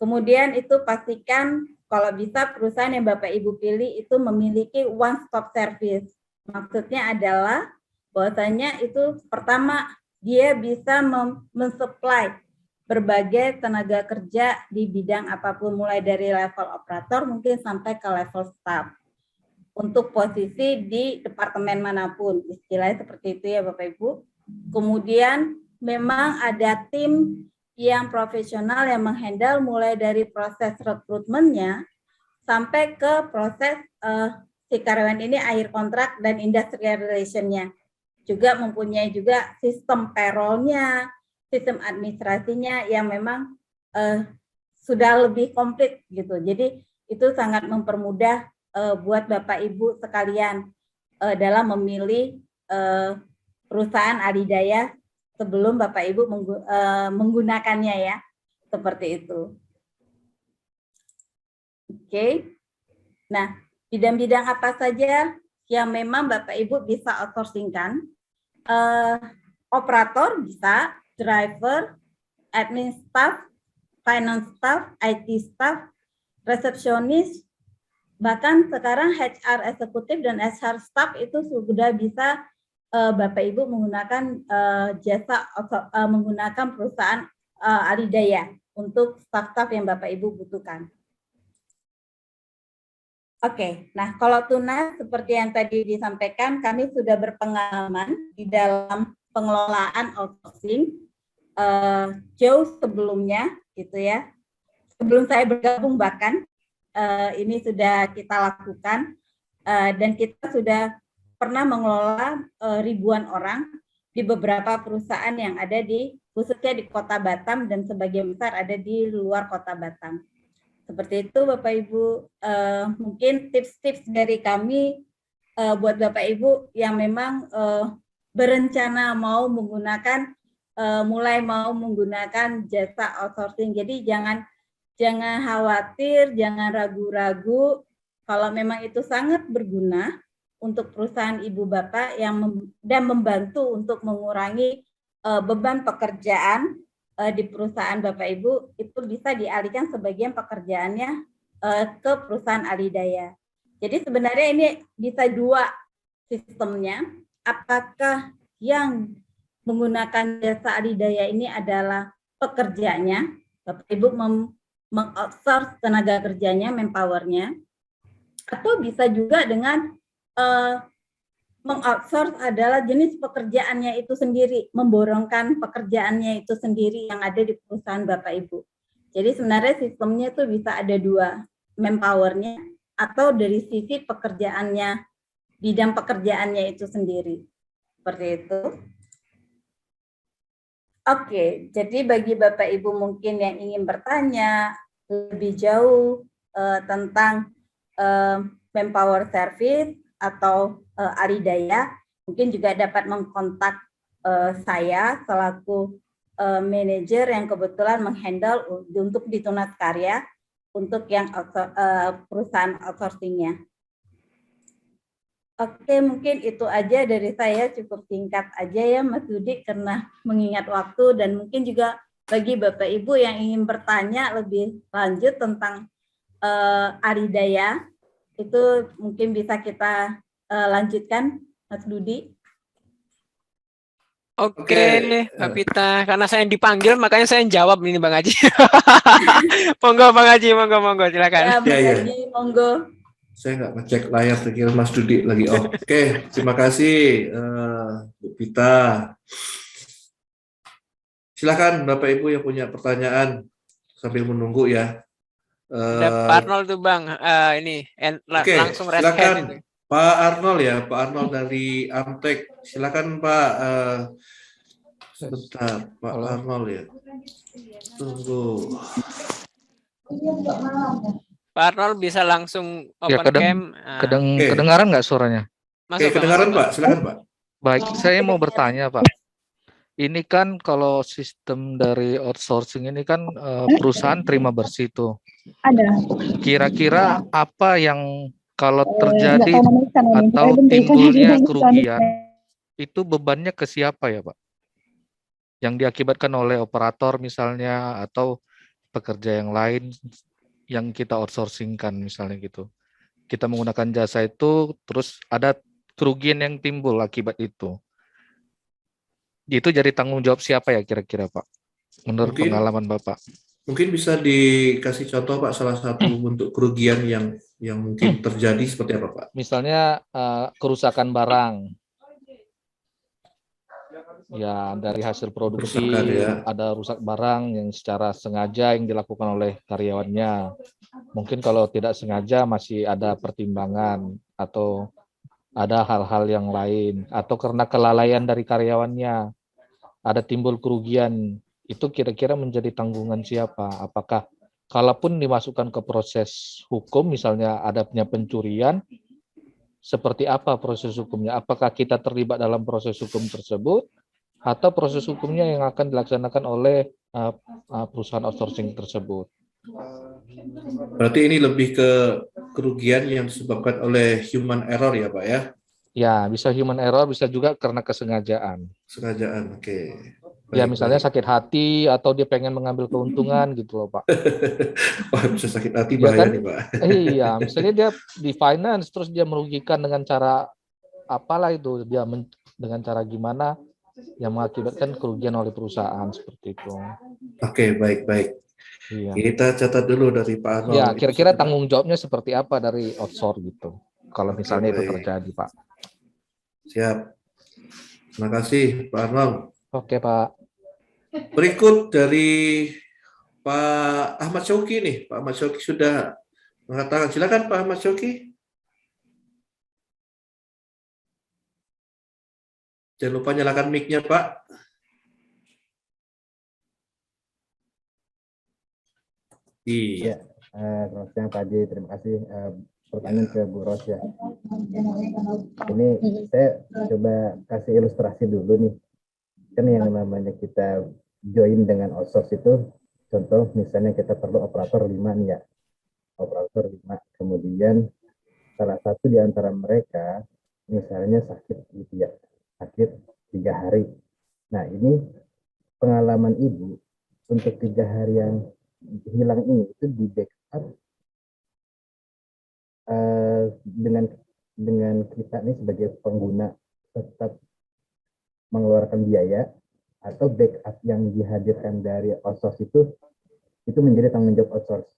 Kemudian itu pastikan kalau bisa perusahaan yang Bapak Ibu pilih itu memiliki one-stop service. Maksudnya adalah bahwasanya itu pertama dia bisa mensupply berbagai tenaga kerja di bidang apapun, mulai dari level operator mungkin sampai ke level staff untuk posisi di departemen manapun, istilahnya seperti itu ya Bapak Ibu. Kemudian memang ada tim yang profesional yang menghandle mulai dari proses rekrutmennya sampai ke proses si karyawan ini akhir kontrak dan industrial relation-nya. Juga mempunyai juga sistem payroll-nya, sistem administrasinya yang memang sudah lebih komplit gitu. Jadi itu sangat mempermudah buat Bapak Ibu sekalian dalam memilih perusahaan adidaya sebelum Bapak Ibu menggunakannya ya, seperti itu. Oke. Nah, bidang-bidang apa saja yang memang Bapak Ibu bisa outsourcing-kan? Operator bisa, driver, admin staff, finance staff, IT staff, resepsionis, bahkan sekarang HR eksekutif dan HR staff itu sudah bisa Bapak Ibu menggunakan jasa menggunakan perusahaan alidaya untuk staff-staff yang Bapak Ibu butuhkan. Oke, nah kalau Tunas seperti yang tadi disampaikan, kami sudah berpengalaman di dalam pengelolaan outsourcing jauh sebelumnya, gitu ya. Sebelum saya bergabung bahkan ini sudah kita lakukan dan kita sudah pernah mengelola ribuan orang di beberapa perusahaan yang ada di khususnya di Kota Batam dan sebagian besar ada di luar Kota Batam. Seperti itu Bapak Ibu, mungkin tips-tips dari kami buat Bapak Ibu yang memang berencana mau menggunakan, mulai mau menggunakan jasa outsourcing. Jadi jangan khawatir, jangan ragu-ragu, kalau memang itu sangat berguna untuk perusahaan Ibu Bapak dan membantu untuk mengurangi beban pekerjaan di perusahaan Bapak Ibu, itu bisa dialihkan sebagian pekerjaannya ke perusahaan alidaya. Jadi sebenarnya ini bisa dua sistemnya. Apakah yang menggunakan jasa alidaya ini adalah pekerjanya, Bapak Ibu meng-outsource tenaga kerjanya, manpower-nya, atau bisa juga dengan Mengoutsource adalah jenis pekerjaannya itu sendiri, memborongkan pekerjaannya itu sendiri yang ada di perusahaan Bapak Ibu. Jadi sebenarnya sistemnya itu bisa ada dua, manpower-nya atau dari sisi pekerjaannya, bidang pekerjaannya itu sendiri. Seperti itu. Oke, jadi bagi Bapak Ibu mungkin yang ingin bertanya lebih jauh tentang manpower service atau Alidaya, mungkin juga dapat mengkontak saya selaku manajer yang kebetulan menghandle untuk di Tunas Karya untuk yang perusahaan outsourcing-nya. Oke, mungkin itu aja dari saya, cukup singkat aja ya Mas Dudi karena mengingat waktu, dan mungkin juga bagi Bapak Ibu yang ingin bertanya lebih lanjut tentang Alidaya, itu mungkin bisa kita lanjutkan Mas Dudi. Oke, Mbak Pita. Karena saya yang dipanggil, makanya saya yang jawab ini Bang Haji. Monggo Bang Haji, monggo, silakan. Ya, Bang Haji, monggo. Saya nggak ngecek layar, terkira Mas Dudi lagi. Oke, terima kasih Bu Pita. Silakan Bapak Ibu yang punya pertanyaan sambil menunggu ya. Ada Pak Arnold tuh Bang, ini langsung raise silakan hand ini. Pak Arnold ya, Pak Arnold dari Amtek. Silakan Pak. Sebentar, Pak Arnold ya. Tunggu. Pak Arnold bisa langsung open cam. Kedengaran nggak suaranya? Oke, kedengaran Pak, silakan Pak. Baik, saya mau bertanya Pak. Ini kan kalau sistem dari outsourcing ini kan perusahaan terima bersih tuh. Ada. Kira-kira apa yang kalau terjadi atau timbulnya kerugian, itu bebannya ke siapa ya Pak? Yang diakibatkan oleh operator misalnya, atau pekerja yang lain yang kita outsourcing-kan misalnya gitu. Kita menggunakan jasa itu, terus ada kerugian yang timbul akibat itu. Itu jadi tanggung jawab siapa ya kira-kira Pak? Menurut pengalaman Bapak. Mungkin bisa dikasih contoh Pak, salah satu bentuk kerugian yang mungkin terjadi seperti apa Pak? Misalnya kerusakan barang. Ya, dari hasil produksi ada rusak barang yang secara sengaja yang dilakukan oleh karyawannya. Mungkin kalau tidak sengaja masih ada pertimbangan atau ada hal-hal yang lain, atau karena kelalaian dari karyawannya ada timbul kerugian. Itu kira-kira menjadi tanggungan siapa? Apakah kalaupun dimasukkan ke proses hukum, misalnya adanya pencurian, seperti apa proses hukumnya? Apakah kita terlibat dalam proses hukum tersebut, atau proses hukumnya yang akan dilaksanakan oleh perusahaan outsourcing tersebut? Berarti ini lebih ke kerugian yang disebabkan oleh human error ya Pak ya? Ya, bisa human error, bisa juga karena kesengajaan. Kesengajaan, oke. Ya, misalnya sakit hati atau dia pengen mengambil keuntungan gitu loh Pak. Wah, bisa sakit hati bahaya kan, nih Pak. Iya, misalnya dia di finance terus dia merugikan dengan cara apalah itu, dia dengan cara gimana yang mengakibatkan kerugian oleh perusahaan seperti itu. Oke, baik. Iya. Kita catat dulu dari Pak Arnold. Ya, kira-kira tanggung jawabnya seperti apa dari outsource gitu, kalau misalnya itu terjadi Pak. Siap. Terima kasih Pak Arnold. Oke Pak. Berikut dari Pak Ahmad Syauqi nih. Pak Ahmad Syauqi sudah mengatakan. Silakan Pak Ahmad Syauqi. Jangan lupa nyalakan mic-nya Pak. Iya. Selamat siang Pak Haji. Terima kasih. Pertanyaan ke Bu Ros ya. Ini saya coba kasih ilustrasi dulu nih. Kan yang namanya kita join dengan outsource itu, contoh misalnya kita perlu operator 5 nih ya. Operator 5. Kemudian salah satu di antara mereka misalnya sakit gitu ya. Sakit 3 hari. Nah ini pengalaman Ibu untuk 3 hari yang hilang ini itu di backup dengan kita nih sebagai pengguna tetap mengeluarkan biaya, atau backup yang dihadirkan dari outsource itu menjadi tanggung jawab outsource.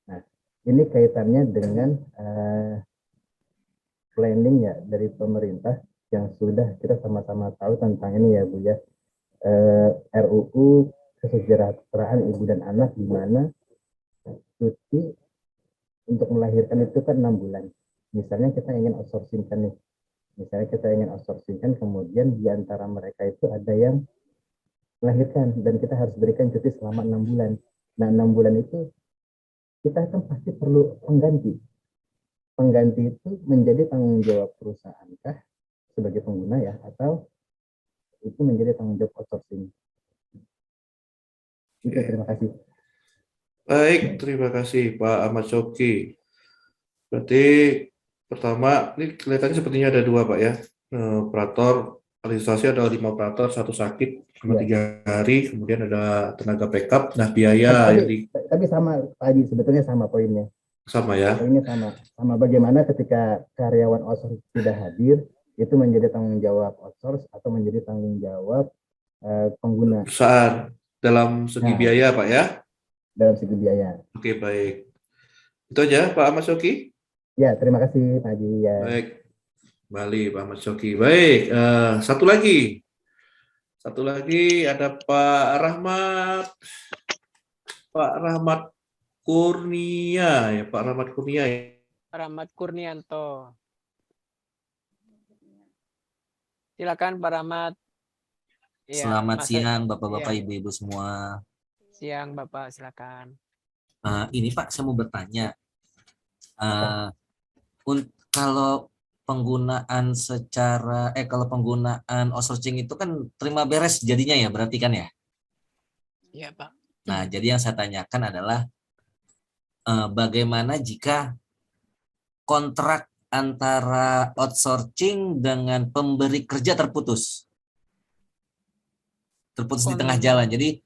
Nah ini kaitannya dengan planning ya dari pemerintah yang sudah kita sama-sama tahu tentang ini ya Bu ya. RUU Kesejahteraan Ibu dan Anak, di mana cuti untuk melahirkan itu kan 6 bulan. Misalnya kita ingin outsourcing kan nih. Misalnya kita ingin outsourcing kan, kemudian di antara mereka itu ada yang melahirkan dan kita harus berikan cuti selama 6 bulan. Nah, 6 bulan itu kita kan pasti perlu pengganti. Pengganti itu menjadi tanggung jawab perusahaan kah sebagai pengguna ya, atau itu menjadi tanggung jawab outsourcing? Itu, terima kasih. Baik, terima kasih Pak Ahmad Syauqi. Berarti pertama, ini kelihatannya sepertinya ada 2 Pak ya. Operator administrasi ada 5 operator, 1 sakit selama 3 hari, kemudian ada tenaga backup. Nah, biaya tapi sama Pak Haji, sebetulnya sama poinnya. Sama ya. Poinnya sama bagaimana ketika karyawan outsource tidak hadir, itu menjadi tanggung jawab outsource atau menjadi tanggung jawab pengguna perusahaan dalam segi biaya Pak ya. Dalam segi biaya. Oke, baik. Itu aja Pak Ahmad Syauqi. Ya, terima kasih Pak Haji ya. Baik. Kembali Pak Ahmad Syauqi. Baik, satu lagi ada Pak Rahmat. Pak Rahmat Kurnia ya, Pak Rahmat Kurnia ya. Rahmat Kurnianto. Silakan Pak Rahmat. Ya, Selamat siang Bapak-bapak, Ibu-ibu semua. Siang Bapak, silakan. Ini Pak, saya mau bertanya. Kalau penggunaan kalau penggunaan outsourcing itu kan terima beres jadinya ya, berarti kan ya? Iya Pak. Nah, jadi yang saya tanyakan adalah bagaimana jika kontrak antara outsourcing dengan pemberi kerja terputus di tengah jalan. Jadi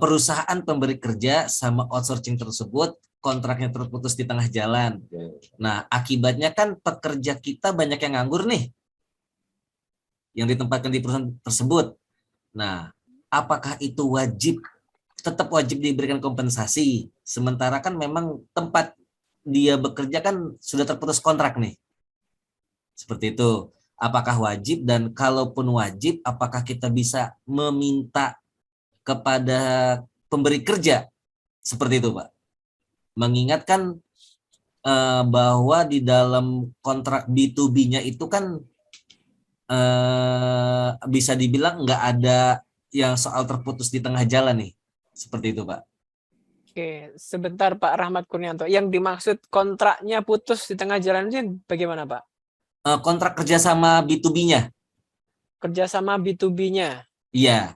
perusahaan pemberi kerja sama outsourcing tersebut kontraknya terputus di tengah jalan. Nah, akibatnya kan pekerja kita banyak yang nganggur nih, yang ditempatkan di perusahaan tersebut. Nah, apakah itu tetap wajib diberikan kompensasi? Sementara kan memang tempat dia bekerja kan sudah terputus kontrak nih. Seperti itu. Apakah wajib, dan kalaupun wajib, apakah kita bisa meminta kepada pemberi kerja seperti itu, Pak? Mengingatkan bahwa di dalam kontrak B2B-nya itu kan bisa dibilang nggak ada yang soal terputus di tengah jalan nih. Seperti itu, Pak. Oke, sebentar Pak Rahmat Kurnianto. Yang dimaksud kontraknya putus di tengah jalan ini bagaimana, Pak? Kontrak kerjasama B2B-nya. Kerjasama B2B-nya? Iya.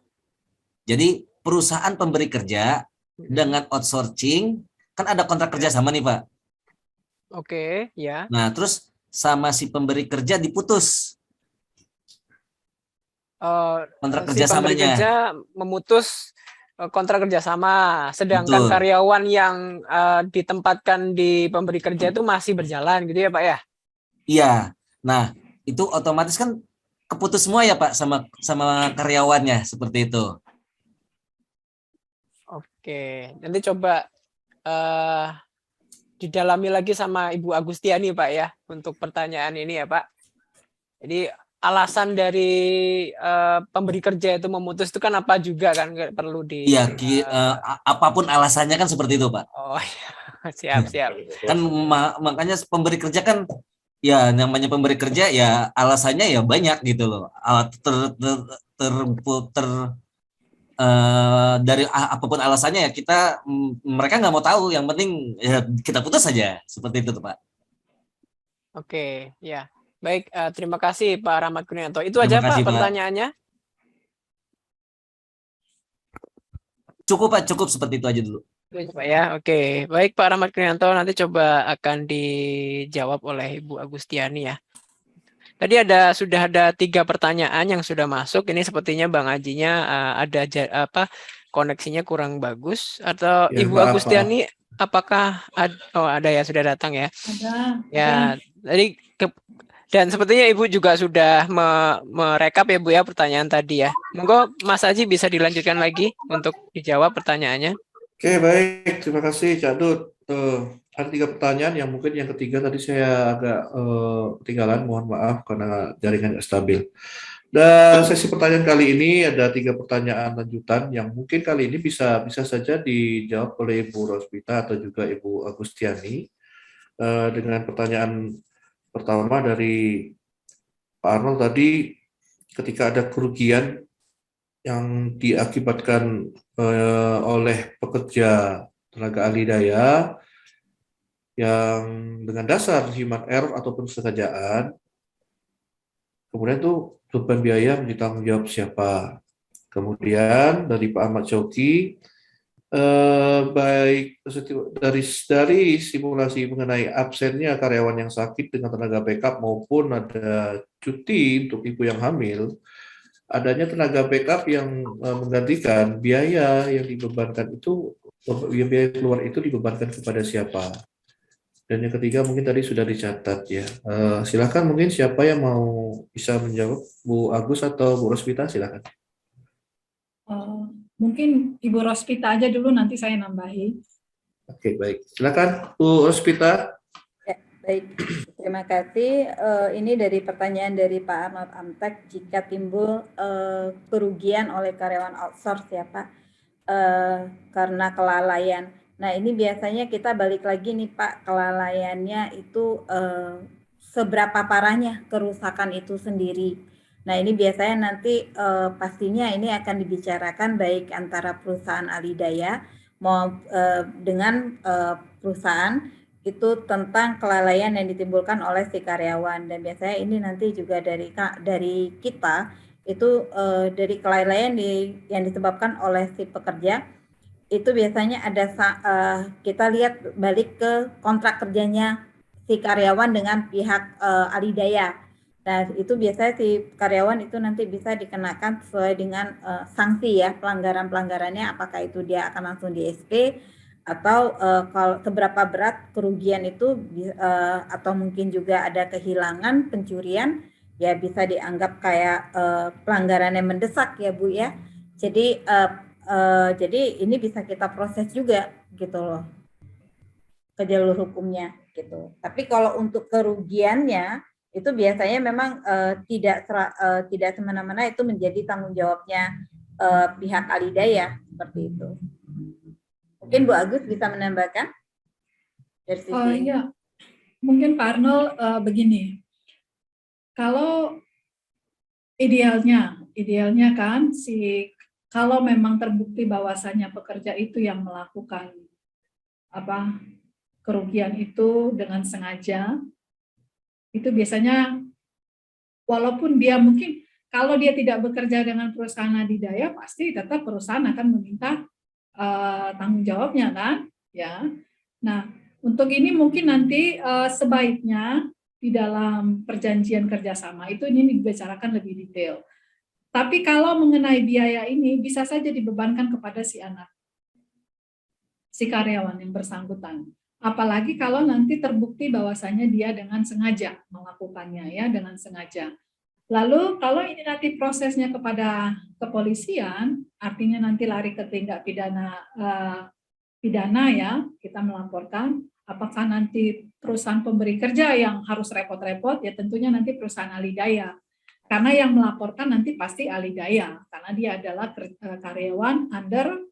Jadi perusahaan pemberi kerja dengan outsourcing, kan ada kontrak kerjasama nih Pak. Oke, ya. Nah, terus sama si pemberi kerja diputus. Kontrak kerjasamanya. Si pemberi kerja memutus kontrak kerjasama, sedangkan karyawan yang ditempatkan di pemberi kerja itu masih berjalan gitu ya Pak ya? Iya. Nah, itu otomatis kan keputus semua ya Pak sama karyawannya, seperti itu. Oke, nanti coba didalami lagi sama Ibu Agustiani Pak ya untuk pertanyaan ini ya Pak. Jadi alasan dari pemberi kerja itu memutus itu kan apa juga kan perlu di. Iya, apapun alasannya kan seperti itu Pak. Oh siap. Kan makanya pemberi kerja kan ya, namanya pemberi kerja ya alasannya ya banyak gitu loh. Dari apapun alasannya ya mereka nggak mau tahu, yang penting ya kita putus saja, seperti itu tuh Pak. Oke, ya baik, terima kasih Pak Rahmat Kurnianto. Itu aja Pak pertanyaannya. Cukup Pak, cukup seperti itu aja dulu. Pak ya, oke. Baik Pak Rahmat Kurnianto, nanti coba akan dijawab oleh Ibu Agustiani ya. Tadi sudah ada 3 pertanyaan yang sudah masuk. Ini sepertinya Bang Ajinya ada koneksinya kurang bagus, atau ya, Ibu Agustiani apakah ada ya, sudah datang ya? Ada. Ya, tadi dan sepertinya Ibu juga sudah merekap ya Bu ya pertanyaan tadi ya. Monggo Mas Aji bisa dilanjutkan lagi untuk dijawab pertanyaannya. Oke, baik. Terima kasih Cak Dut. ada 3 pertanyaan yang mungkin yang ketiga tadi saya agak ketinggalan, mohon maaf karena jaringan nggak stabil. Dan sesi pertanyaan kali ini ada 3 pertanyaan lanjutan yang mungkin kali ini bisa saja dijawab oleh Ibu Rosvita atau juga Ibu Agustiani. Dengan pertanyaan pertama dari Pak Arnold tadi, ketika ada kerugian yang diakibatkan oleh pekerja tenaga ahli daya yang dengan dasar human error ataupun kesengajaan, kemudian tuh beban biaya menjadi tanggung jawab siapa. Kemudian dari Pak Ahmad Syauqi, baik dari simulasi mengenai absennya karyawan yang sakit dengan tenaga backup maupun ada cuti untuk ibu yang hamil, adanya tenaga backup yang menggantikan biaya yang dibebankan itu, biaya keluar itu dibebankan kepada siapa. Dan yang ketiga mungkin tadi sudah dicatat ya. Silakan mungkin siapa yang mau bisa menjawab, Bu Agus atau Bu Rosvita, silakan. Mungkin Ibu Rosvita aja dulu, nanti saya nambahi. Oke, baik. Silakan Bu Rosvita. Ya, baik. Terima kasih. Ini dari pertanyaan dari Pak Arnold Amtek, jika timbul kerugian oleh karyawan outsource ya Pak, karena kelalaian. Nah, ini biasanya kita balik lagi nih Pak, kelalaiannya itu seberapa parahnya kerusakan itu sendiri. Nah, ini biasanya nanti pastinya ini akan dibicarakan baik antara perusahaan ahli daya dengan perusahaan itu tentang kelalaian yang ditimbulkan oleh si karyawan. Dan biasanya ini nanti juga dari kita itu dari kelalaian yang disebabkan oleh si pekerja, itu biasanya ada kita lihat balik ke kontrak kerjanya si karyawan dengan pihak ahli daya. Nah, itu biasanya si karyawan itu nanti bisa dikenakan sesuai dengan sanksi ya, pelanggaran-pelanggarannya, apakah itu dia akan langsung di SP atau kalau seberapa berat kerugian itu atau mungkin juga ada kehilangan, pencurian, ya bisa dianggap kayak pelanggaran yang mendesak ya Bu ya. Jadi ini bisa kita proses juga gitu loh ke jalur hukumnya gitu. Tapi kalau untuk kerugiannya itu biasanya memang tidak semena-mena itu menjadi tanggung jawabnya pihak ahli daya seperti itu. Mungkin Bu Agus bisa menambahkan dari sisi ini. Ya, mungkin Pak Arnold begini. Kalau idealnya kan kalau memang terbukti bahwasannya pekerja itu yang melakukan kerugian itu dengan sengaja, itu biasanya walaupun dia mungkin kalau dia tidak bekerja dengan perusahaan adidaya, pasti tetap perusahaan akan meminta tanggung jawabnya kan, ya. Nah, untuk ini mungkin nanti sebaiknya di dalam perjanjian kerjasama itu ini dibicarakan lebih detail. Tapi kalau mengenai biaya ini bisa saja dibebankan kepada si anak, si karyawan yang bersangkutan. Apalagi kalau nanti terbukti bahwasannya dia dengan sengaja melakukannya ya, dengan sengaja. Lalu kalau ini nanti prosesnya kepada kepolisian, artinya nanti lari ke tindak pidana ya, kita melaporkan. Apakah nanti perusahaan pemberi kerja yang harus repot-repot? Ya tentunya nanti perusahaan ahli daya. Karena yang melaporkan nanti pasti ahli daya, karena dia adalah karyawan under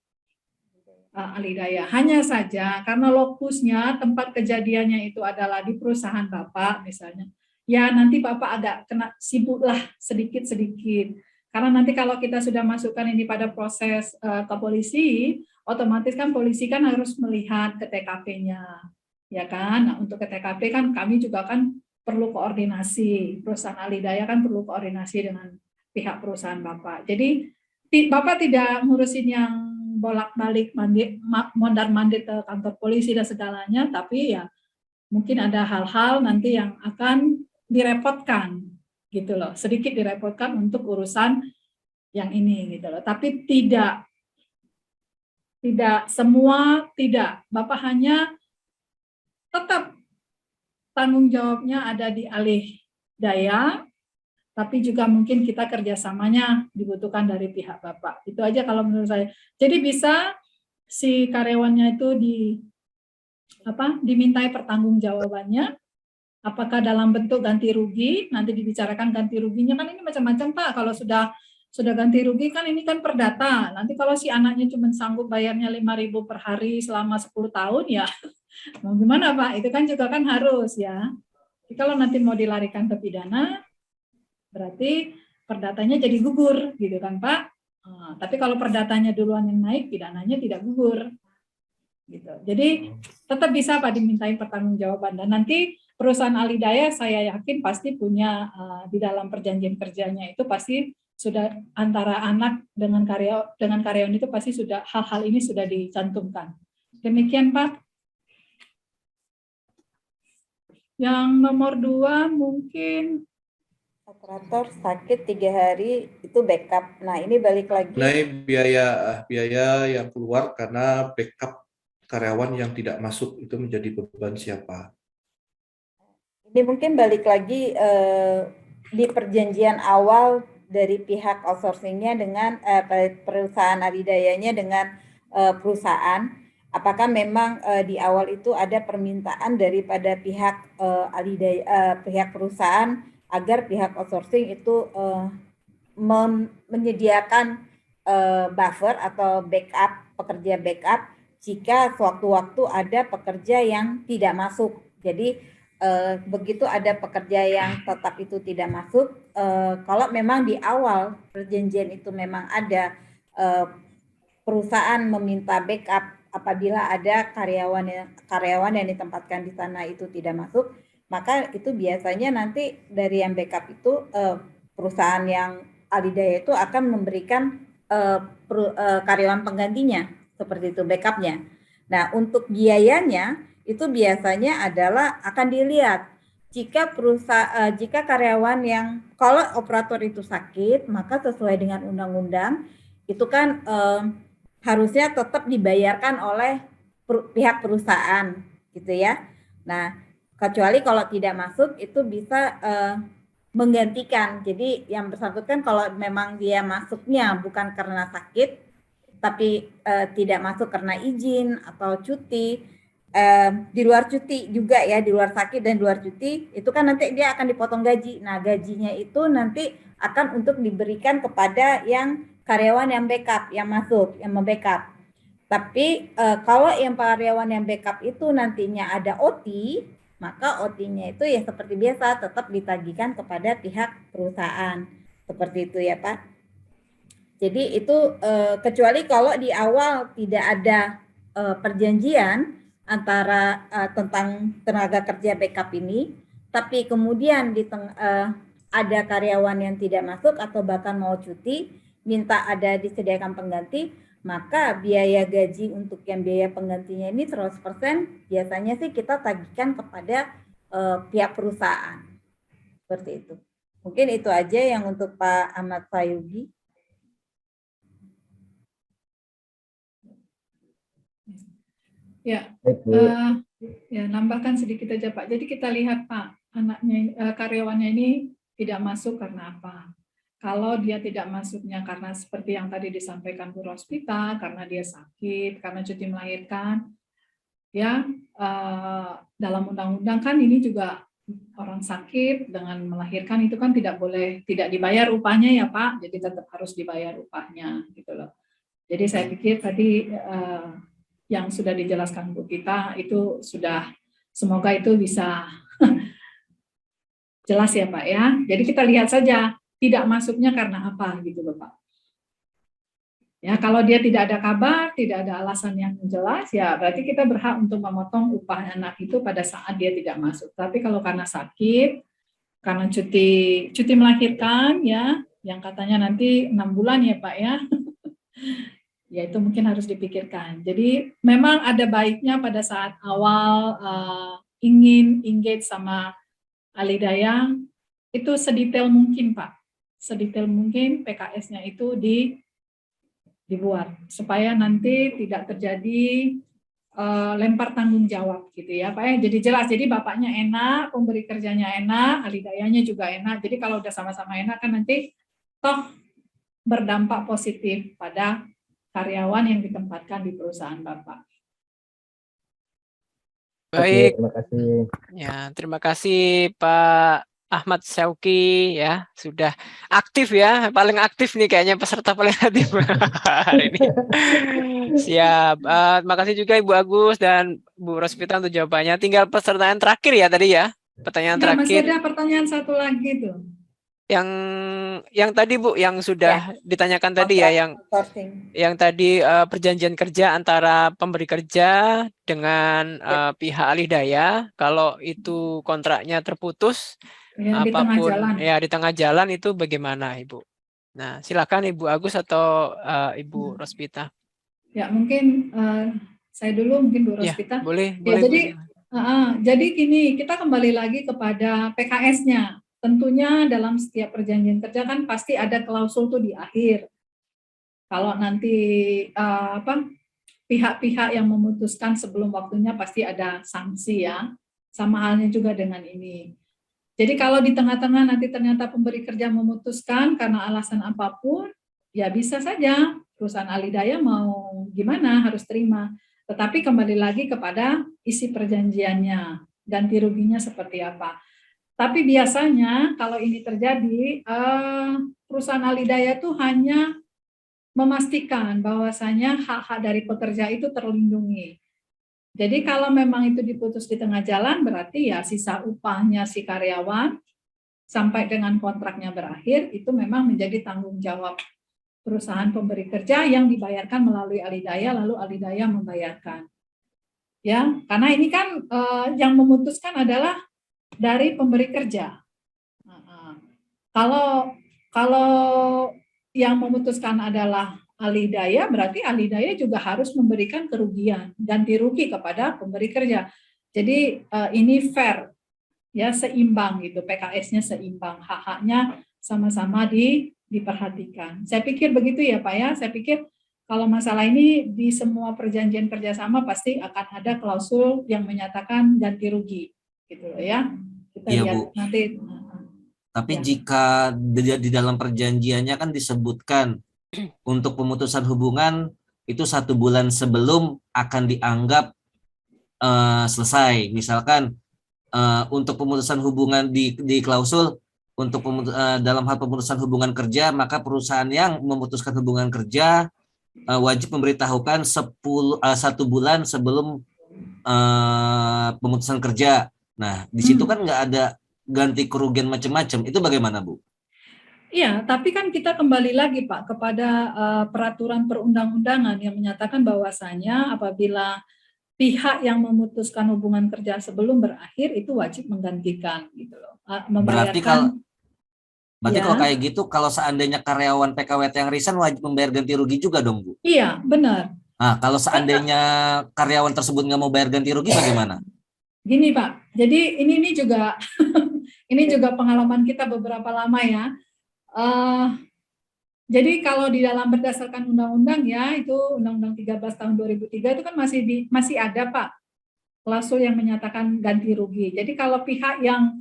ahli daya. Hanya saja karena lokusnya, tempat kejadiannya itu adalah di perusahaan Bapak misalnya, ya nanti Bapak agak kena sibuklah sedikit-sedikit. Karena nanti kalau kita sudah masukkan ini pada proses ke polisi, otomatis kan polisi kan harus melihat ke TKP-nya, ya kan? Nah, untuk ke TKP kan kami juga kan perlu koordinasi, perusahaan ahli daya kan perlu koordinasi dengan pihak perusahaan Bapak. Jadi Bapak tidak ngurusin yang bolak-balik mondar-mandir ke kantor polisi dan segalanya, tapi ya mungkin ada hal-hal nanti yang akan direpotkan gitu loh, sedikit direpotkan untuk urusan yang ini gitu loh. Tapi tidak semua, tidak. Bapak hanya tetap tanggung jawabnya ada di alih daya, tapi juga mungkin kita kerjasamanya dibutuhkan dari pihak Bapak. Itu aja kalau menurut saya. Jadi bisa si karyawannya itu dimintai pertanggungjawabannya. Apakah dalam bentuk ganti rugi? Nanti dibicarakan ganti ruginya, kan ini macam-macam Pak. Kalau sudah ganti rugi kan ini kan perdata. Nanti kalau si anaknya cuma sanggup bayarnya 5.000 per hari selama 10 tahun ya mau gimana Pak? Itu kan juga kan harus ya. Jadi kalau nanti mau dilarikan ke pidana, berarti perdatanya jadi gugur gitu kan Pak. Tapi kalau perdatanya duluan yang naik, pidananya tidak gugur. Gitu. Jadi tetap bisa Pak dimintain pertanggungjawaban, dan nanti perusahaan Alidaya saya yakin pasti punya di dalam perjanjian kerjanya itu pasti sudah antara anak dengan karyawan itu pasti sudah hal-hal ini sudah dicantumkan. Demikian Pak. Yang nomor 2 mungkin Operator sakit 3 hari itu backup. Nah ini balik lagi. Nah, biaya yang keluar karena backup karyawan yang tidak masuk itu menjadi beban siapa? Ini mungkin balik lagi di perjanjian awal dari pihak outsourcingnya dengan perusahaan Alidayanya dengan perusahaan. Apakah memang di awal itu ada permintaan daripada pihak Alidaya, pihak perusahaan agar pihak outsourcing itu menyediakan buffer atau backup, pekerja backup jika sewaktu-waktu ada pekerja yang tidak masuk. Jadi begitu ada pekerja yang tetap itu tidak masuk, kalau memang di awal perjanjian itu memang ada perusahaan meminta backup apabila ada karyawan yang ditempatkan di sana itu tidak masuk, maka itu biasanya nanti dari yang backup itu perusahaan yang Alidaya itu akan memberikan karyawan penggantinya, seperti itu backupnya. Nah untuk biayanya itu biasanya adalah akan dilihat jika jika karyawan yang kalau operator itu sakit, maka sesuai dengan undang-undang itu kan harusnya tetap dibayarkan oleh pihak perusahaan gitu ya. Nah kecuali kalau tidak masuk itu bisa menggantikan. Jadi yang bersangkutan kalau memang dia masuknya bukan karena sakit tapi tidak masuk karena izin atau cuti, di luar cuti juga ya, di luar sakit dan di luar cuti, itu kan nanti dia akan dipotong gaji. Nah gajinya itu nanti akan untuk diberikan kepada yang karyawan yang backup, yang masuk, yang membackup. Tapi kalau yang karyawan yang backup itu nantinya ada OT, maka OT-nya itu ya seperti biasa tetap ditagihkan kepada pihak perusahaan. Seperti itu ya Pak. Jadi itu kecuali kalau di awal tidak ada perjanjian antara tentang tenaga kerja backup ini, tapi kemudian ada karyawan yang tidak masuk atau bahkan mau cuti, minta ada disediakan pengganti, maka biaya gaji untuk yang biaya penggantinya ini 100% biasanya sih kita tagihkan kepada pihak perusahaan. Seperti itu. Mungkin itu aja yang untuk Pak Ahmad Fayugi. Ya, ya nambahkan sedikit aja Pak. Jadi kita lihat Pak, anaknya karyawannya ini tidak masuk karena apa? Kalau dia tidak masuknya karena seperti yang tadi disampaikan Bu Rospita, karena dia sakit, karena cuti melahirkan, ya dalam undang-undang kan ini juga orang sakit dengan melahirkan itu kan tidak boleh tidak dibayar upahnya ya Pak. Jadi tetap harus dibayar upahnya gitu loh. Jadi saya pikir tadi yang sudah dijelaskan Bu Tita itu sudah, semoga itu bisa jelas ya Pak ya. Jadi kita lihat saja tidak masuknya karena apa gitu loh Pak. Ya kalau dia tidak ada kabar, tidak ada alasan yang jelas ya berarti kita berhak untuk memotong upah anak itu pada saat dia tidak masuk. Tapi kalau karena sakit, karena cuti melahirkan ya, yang katanya nanti 6 bulan ya Pak ya. Ya itu mungkin harus dipikirkan. Jadi memang ada baiknya pada saat awal ingin engage sama Alidaya itu sedetail mungkin Pak, sedetail mungkin PKS-nya itu dibuat supaya nanti tidak terjadi lempar tanggung jawab gitu ya Pak ya. Jadi jelas, jadi bapaknya enak, pemberi kerjanya enak, Alidayanya juga enak. Jadi kalau udah sama-sama enak kan nanti toh berdampak positif pada karyawan yang ditempatkan di perusahaan Bapak. Baik. Terima kasih. Ya, terima kasih Pak Ahmad Syauqi ya, sudah aktif ya, paling aktif nih kayaknya peserta paling aktif hari ini. Siap. Terima kasih juga Ibu Agus dan Bu Rospita untuk jawabannya. Tinggal pertanyaan terakhir ya tadi ya. Pertanyaan Enggak, masih terakhir ada pertanyaan satu lagi tuh. yang tadi Bu, yang sudah ditanyakan tadi ya, yang tadi perjanjian kerja antara pemberi kerja dengan pihak alih daya, kalau itu kontraknya terputus, Ya, di tengah apapun jalan. ya di tengah jalan itu bagaimana Ibu? Nah, silakan Ibu Agus atau Ibu Rospita. Ya, mungkin saya dulu, mungkin Bu Ya, Rospita. boleh, Ya, boleh. jadi gini, kita kembali lagi kepada PKS-nya. Tentunya dalam setiap perjanjian kerja kan pasti ada klausul tuh di akhir. Kalau nanti pihak-pihak yang memutuskan sebelum waktunya pasti ada sanksi ya. Sama halnya juga dengan ini. Jadi kalau di tengah-tengah nanti ternyata pemberi kerja memutuskan karena alasan apapun, ya bisa saja perusahaan alih daya mau gimana harus terima. Tetapi kembali lagi kepada isi perjanjiannya, ganti ruginya seperti apa. Tapi biasanya kalau ini terjadi, perusahaan alih daya itu hanya memastikan bahwasanya hak-hak dari pekerja itu terlindungi. Jadi kalau memang itu diputus di tengah jalan, berarti ya sisa upahnya si karyawan sampai dengan kontraknya berakhir, itu memang menjadi tanggung jawab perusahaan pemberi kerja yang dibayarkan melalui alih daya, lalu alih daya membayarkan. Ya, karena ini kan yang memutuskan adalah dari pemberi kerja. Kalau yang memutuskan adalah alih daya, berarti alih daya juga harus memberikan kerugian, ganti rugi kepada pemberi kerja. Jadi ini fair, ya seimbang gitu, PKS-nya seimbang, hak-haknya sama-sama diperhatikan. Saya pikir begitu ya Pak ya. Saya pikir kalau masalah ini di semua perjanjian kerjasama pasti akan ada klausul yang menyatakan ganti rugi, gitu loh ya. Kita Iya, lihat Bu. nanti. Tapi Ya. jika di dalam perjanjiannya kan disebutkan untuk pemutusan hubungan itu 1 bulan sebelum akan dianggap selesai. Misalkan untuk pemutusan hubungan di klausul untuk dalam hal pemutusan hubungan kerja, maka perusahaan yang memutuskan hubungan kerja wajib memberitahukan 1 bulan sebelum pemutusan kerja. Nah, di situ kan nggak ada ganti kerugian macam-macam. Itu bagaimana, Bu? Iya, tapi kan kita kembali lagi Pak kepada peraturan perundang-undangan yang menyatakan bahwasanya apabila pihak yang memutuskan hubungan kerja sebelum berakhir itu wajib menggantikan gitu loh. Membayarkan. Berarti kalau kayak gitu, kalau seandainya karyawan PKWT yang resign wajib membayar ganti rugi juga dong, Bu? Iya, benar. Nah, kalau seandainya karyawan tersebut nggak mau bayar ganti rugi bagaimana? Gini Pak, jadi ini juga ini juga pengalaman kita beberapa lama ya. Jadi kalau di dalam berdasarkan undang-undang ya, itu Undang-Undang 13 tahun 2003 itu kan masih ada Pak klausul yang menyatakan ganti rugi. Jadi kalau pihak yang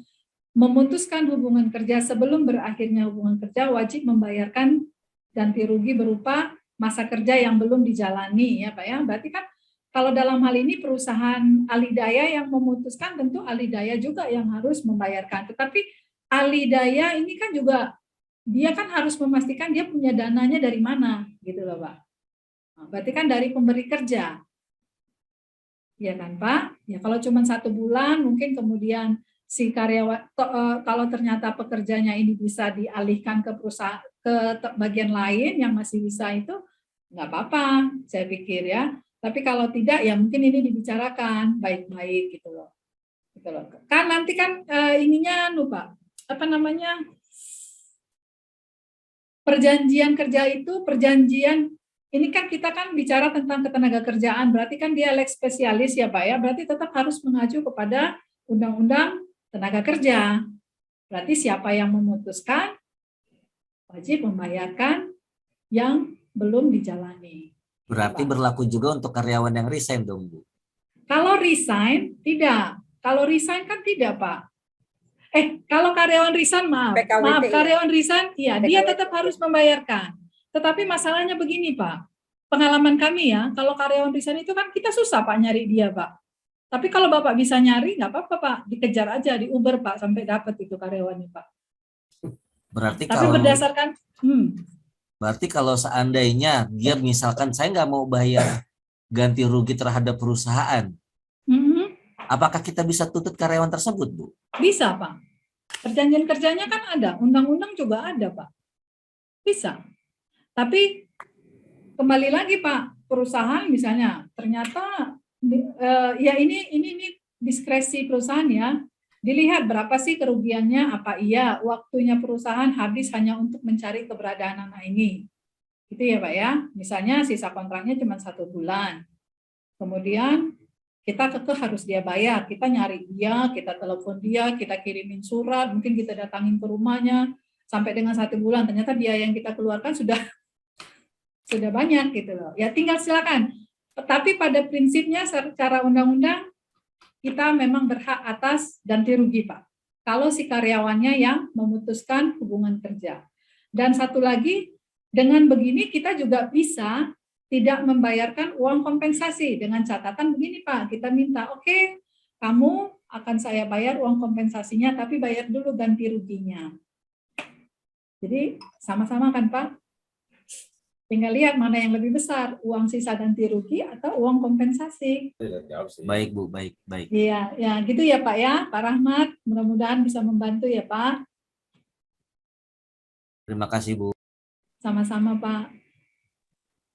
memutuskan hubungan kerja sebelum berakhirnya hubungan kerja wajib membayarkan ganti rugi berupa masa kerja yang belum dijalani ya Pak ya. Berarti kan kalau dalam hal ini perusahaan alih daya yang memutuskan, tentu alih daya juga yang harus membayarkan. Tetapi alih daya ini kan juga dia kan harus memastikan dia punya dananya dari mana gitu loh Pak. Nah, berarti kan dari pemberi kerja. Ya kan Pak? Ya kalau cuma 1 bulan mungkin kemudian si karyawan kalau ternyata pekerjanya ini bisa dialihkan ke perusahaan ke bagian lain yang masih bisa itu nggak apa-apa saya pikir ya. Tapi kalau tidak ya mungkin ini dibicarakan baik-baik gitu loh. Gitu loh. Kan nanti kan ininya lupa apa namanya? Perjanjian kerja itu perjanjian ini kan kita kan bicara tentang ketenaga kerjaan, berarti kan dia lex spesialis ya Pak ya, berarti tetap harus mengacu kepada Undang-Undang Tenaga Kerja. Berarti siapa yang memutuskan wajib membayarkan yang belum dijalani. Berarti berlaku juga untuk karyawan yang resign dong, Bu? Kalau resign tidak, kalau resign kan tidak Pak. Kalau karyawan resign maaf karyawan resign iya dia tetap harus membayarkan. Tetapi masalahnya begini Pak, pengalaman kami ya, kalau karyawan resign itu kan kita susah Pak nyari dia Pak. Tapi kalau Bapak bisa nyari, nggak apa-apa Pak, dikejar aja di Uber Pak sampai dapat itu karyawannya Pak. Berarti Tapi berdasarkan, berarti kalau seandainya dia misalkan saya nggak mau bayar ganti rugi terhadap perusahaan, apakah kita bisa tuntut karyawan tersebut, Bu? Bisa Pak. Perjanjian kerjanya kan ada, undang-undang juga ada Pak. Bisa. Tapi kembali lagi Pak, perusahaan misalnya ternyata ya ini diskresi perusahaan ya. Dilihat berapa sih kerugiannya, apa iya waktunya perusahaan habis hanya untuk mencari keberadaan anak ini. Gitu ya Pak ya. Misalnya sisa kontraknya cuma 1 bulan. Kemudian kita kekeh harus dia bayar, kita nyari dia, kita telepon dia, kita kirimin surat, mungkin kita datangin ke rumahnya, sampai dengan 1 bulan, ternyata biaya yang kita keluarkan sudah banyak gitu loh. Ya tinggal silakan. Tapi pada prinsipnya secara undang-undang, kita memang berhak atas ganti rugi Pak. Kalau si karyawannya yang memutuskan hubungan kerja. Dan satu lagi, dengan begini kita juga bisa tidak membayarkan uang kompensasi dengan catatan begini Pak, kita minta oke, kamu akan saya bayar uang kompensasinya tapi bayar dulu ganti ruginya. Jadi sama-sama kan Pak? Tinggal lihat mana yang lebih besar, uang sisa ganti rugi atau uang kompensasi. Baik Bu, baik. Iya, ya gitu ya Pak ya, Pak Rahmat, mudah-mudahan bisa membantu ya Pak. Terima kasih Bu. Sama-sama Pak.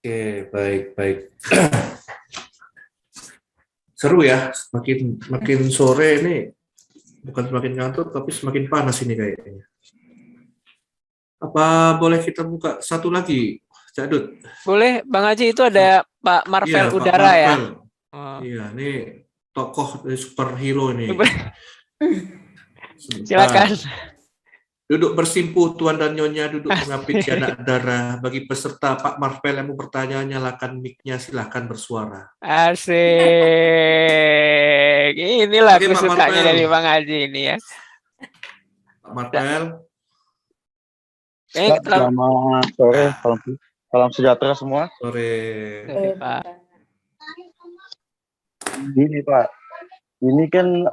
Oke, baik. Seru ya, makin sore ini bukan semakin ngantuk tapi semakin panas ini kayaknya. Apa boleh kita buka satu lagi, Cak Dut? Boleh, Bang Haji, itu ada Pak Marvel Iya, Udara Pak Marvel. ya. Iya, ini tokoh dari superhero ini. Silakan. Duduk bersimpuh Tuan dan Nyonya, duduk mengapit anak darah. Bagi peserta Pak Marvel yang mau bertanya, nyalakan mic-nya, silahkan bersuara. Asik. Inilah Oke, aku Pak sukanya Marvel. dari Bang Haji ini ya. Pak Marvel. Selamat sore, salam sejahtera semua. Sore. Oke, Pak. Gini Pak, ini kan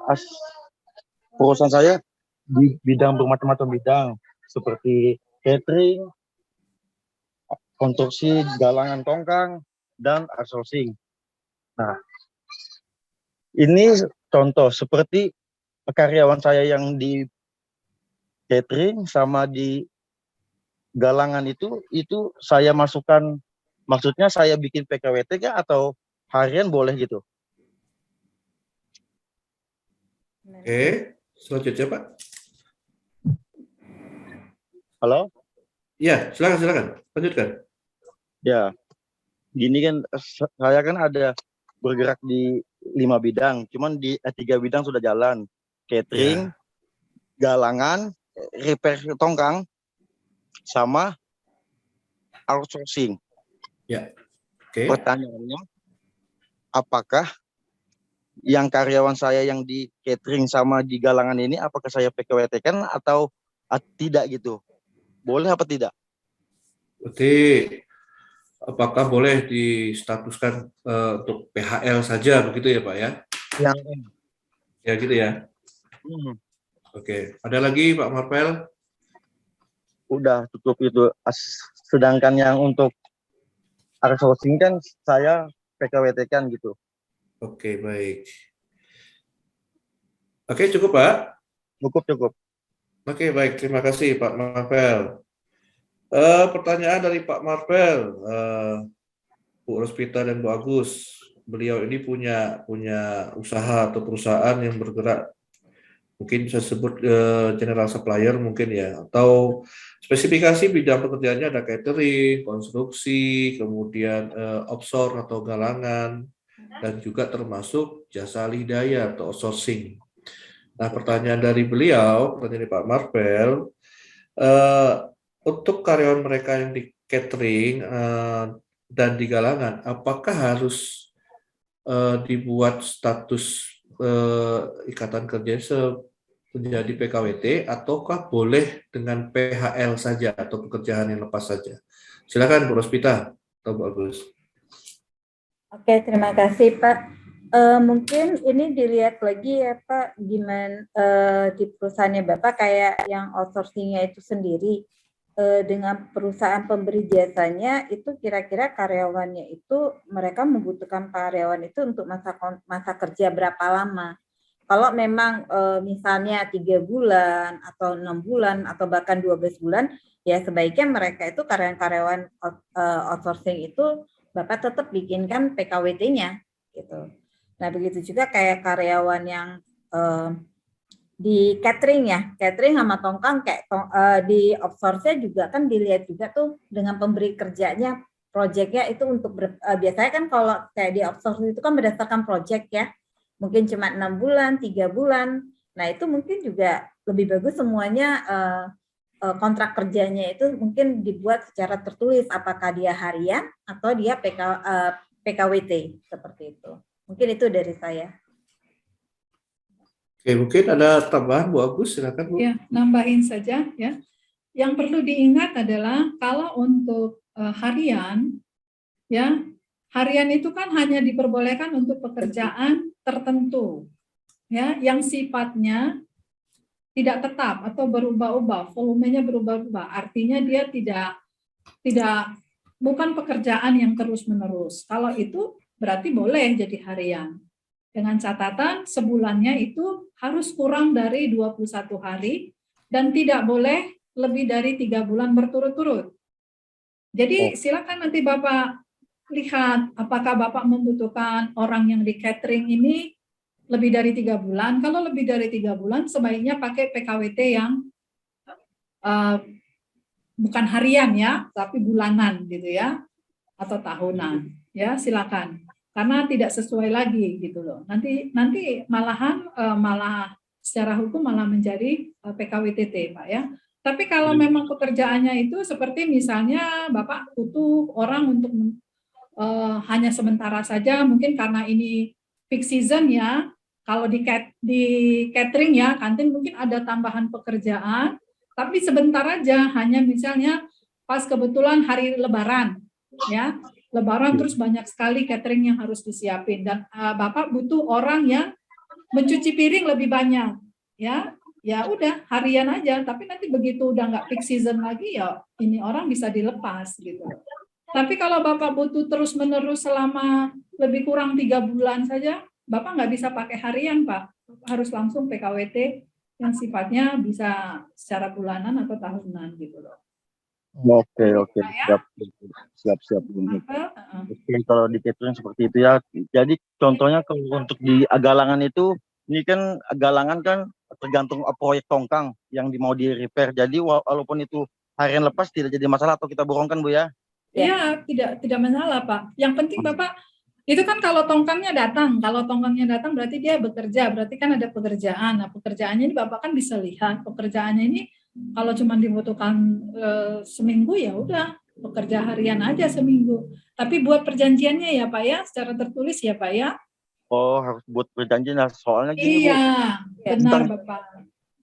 perusahaan saya di bidang bermacam-macam bidang seperti catering, konstruksi galangan tongkang, dan outsourcing. Nah, ini contoh seperti karyawan saya yang di catering sama di galangan itu saya masukkan, maksudnya saya bikin PKWT kah atau harian boleh gitu? Oke, selanjutnya Pak. Halo? Iya, silakan. Lanjutkan. Ya, gini kan saya kan ada bergerak di 5 bidang, cuman di 3 bidang sudah jalan. Catering, galangan, repair tongkang, sama outsourcing. Ya. Oke. Pertanyaannya, apakah yang karyawan saya yang di catering sama di galangan ini, apakah saya PKWT kan atau tidak gitu? Boleh apa tidak? Berarti apakah boleh distatuskan untuk PHL saja begitu ya Pak ya? Ya gitu ya. Oke, ada lagi Pak Marvel? Udah tutup itu. Sedangkan yang untuk outsourcing kan saya PKWT kan gitu. Oke, baik. Oke, cukup Pak? Cukup. Oke, baik. Terima kasih Pak Marvel. Pertanyaan dari Pak Marvel, Bu Rospita dan Bu Agus. Beliau ini punya usaha atau perusahaan yang bergerak, mungkin saya sebut general supplier mungkin ya, atau spesifikasi bidang pekerjaannya ada catering, konstruksi, kemudian offshore atau galangan, dan juga termasuk jasa lihdaya atau outsourcing. Nah, pertanyaan dari beliau, pertanyaan dari Pak Marvel, untuk karyawan mereka yang di catering dan di galangan, apakah harus dibuat status ikatan kerja menjadi PKWT ataukah boleh dengan PHL saja atau pekerjaan yang lepas saja? Silakan Bu Rospita atau Bu Agus. Oke, terima kasih Pak. Mungkin ini dilihat lagi ya Pak, gimana di perusahaannya Bapak kayak yang outsourcing-nya itu sendiri dengan perusahaan pemberi jasanya itu kira-kira karyawannya itu mereka membutuhkan karyawan itu untuk masa kerja berapa lama. Kalau memang misalnya 3 bulan atau 6 bulan atau bahkan 12 bulan, ya sebaiknya mereka itu karyawan-karyawan outsourcing itu Bapak tetap bikinkan PKWT-nya gitu. Nah, begitu juga kayak karyawan yang di catering ya, catering sama tongkang kayak di outsource-nya juga kan dilihat juga tuh dengan pemberi kerjanya, project-nya itu untuk biasanya kan kalau kayak di outsource itu kan berdasarkan project ya, mungkin cuma 6 bulan, 3 bulan. Nah, itu mungkin juga lebih bagus semuanya kontrak kerjanya itu mungkin dibuat secara tertulis apakah dia harian atau dia PKWT seperti itu. Mungkin itu dari saya. Oke, mungkin ada tambahan Bu Agus, silakan Bu. Ya, nambahin saja ya. Yang perlu diingat adalah kalau untuk harian, ya harian itu kan hanya diperbolehkan untuk pekerjaan tertentu, ya, yang sifatnya tidak tetap atau berubah-ubah, volumenya berubah-ubah. Artinya dia bukan pekerjaan yang terus-menerus. Kalau itu berarti boleh jadi harian. Dengan catatan sebulannya itu harus kurang dari 21 hari dan tidak boleh lebih dari 3 bulan berturut-turut. Jadi silakan nanti Bapak lihat apakah Bapak membutuhkan orang yang di catering ini lebih dari 3 bulan. Kalau lebih dari 3 bulan sebaiknya pakai PKWT yang bukan harian ya, tapi bulanan gitu ya, atau tahunan. Ya, silakan. Karena tidak sesuai lagi gitu loh. Nanti malahan malah secara hukum malah menjadi PKWTT Pak ya. Tapi kalau memang pekerjaannya itu seperti misalnya Bapak butuh orang untuk hanya sementara saja, mungkin karena ini peak season ya. Kalau di catering ya, kantin mungkin ada tambahan pekerjaan, tapi sebentar aja, hanya misalnya pas kebetulan hari Lebaran ya. Lebaran terus banyak sekali catering yang harus disiapin dan Bapak butuh orang yang mencuci piring lebih banyak ya udah harian aja, tapi nanti begitu udah nggak peak season lagi ya ini orang bisa dilepas gitu. Tapi kalau Bapak butuh terus menerus selama lebih kurang 3 bulan saja, Bapak nggak bisa pakai harian Pak, harus langsung PKWT yang sifatnya bisa secara bulanan atau tahunan gitu loh. Oke, siap. Oke, kalau di catering seperti itu ya. Jadi contohnya kalau untuk di Galangan itu, ini kan Galangan kan tergantung proyek tongkang yang mau di repair. Jadi walaupun itu harian lepas tidak jadi masalah atau kita borongkan Bu ya? Iya, tidak masalah Pak. Yang penting Bapak itu kan kalau tongkangnya datang berarti dia bekerja, berarti kan ada pekerjaan. Nah, pekerjaannya ini Bapak kan bisa lihat pekerjaannya ini kalau cuma dibutuhkan seminggu ya udah bekerja harian aja seminggu. Tapi buat perjanjiannya ya Pak ya, secara tertulis ya Pak ya. Oh, harus buat perjanjian soalnya gini Bu. Iya, benar Bapak.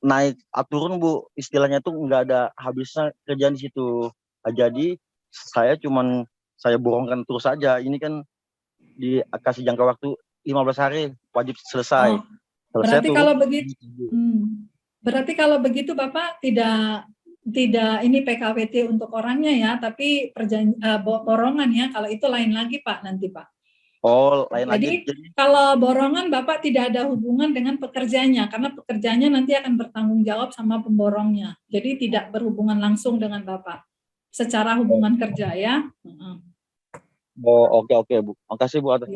Naik turun Bu, istilahnya tuh nggak ada habisnya kerjaan di situ. Jadi saya borongkan terus saja. Ini kan dikasih jangka waktu 15 hari wajib selesai. Berarti kalau begitu Bapak tidak ini PKWT untuk orangnya ya, tapi borongan ya. Kalau itu lain lagi Pak nanti Pak. Oh, lain lagi. Jadi kalau borongan Bapak tidak ada hubungan dengan pekerjanya, karena pekerjanya nanti akan bertanggung jawab sama pemborongnya. Jadi tidak berhubungan langsung dengan Bapak secara hubungan kerja ya. Oh, oke Bu. Makasih Bu atas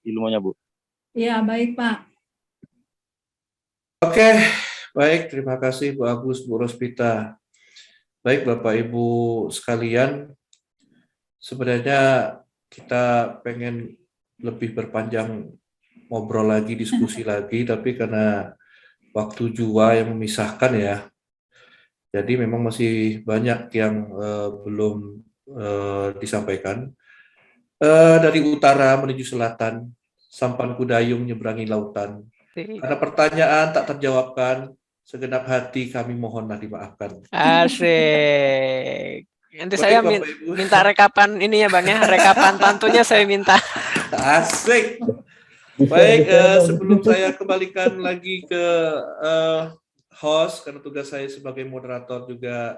ilmunya Bu. Iya, baik Pak. Oke, baik. Terima kasih Bu Agus, Bu Rospita. Baik Bapak Ibu sekalian, sebenarnya kita pengen lebih berpanjang ngobrol lagi, diskusi lagi, tapi karena waktu jua yang memisahkan ya, jadi memang masih banyak yang belum disampaikan. Dari utara menuju selatan, sampan kudayung nyeberangi lautan. Ada pertanyaan tak terjawabkan, segenap hati kami mohonlah dimaafkan. Asik. Nanti saya minta rekapan ini ya Bang ya, rekapan pantunya saya minta. Asik. Baik, sebelum saya kembalikan lagi ke host, karena tugas saya sebagai moderator juga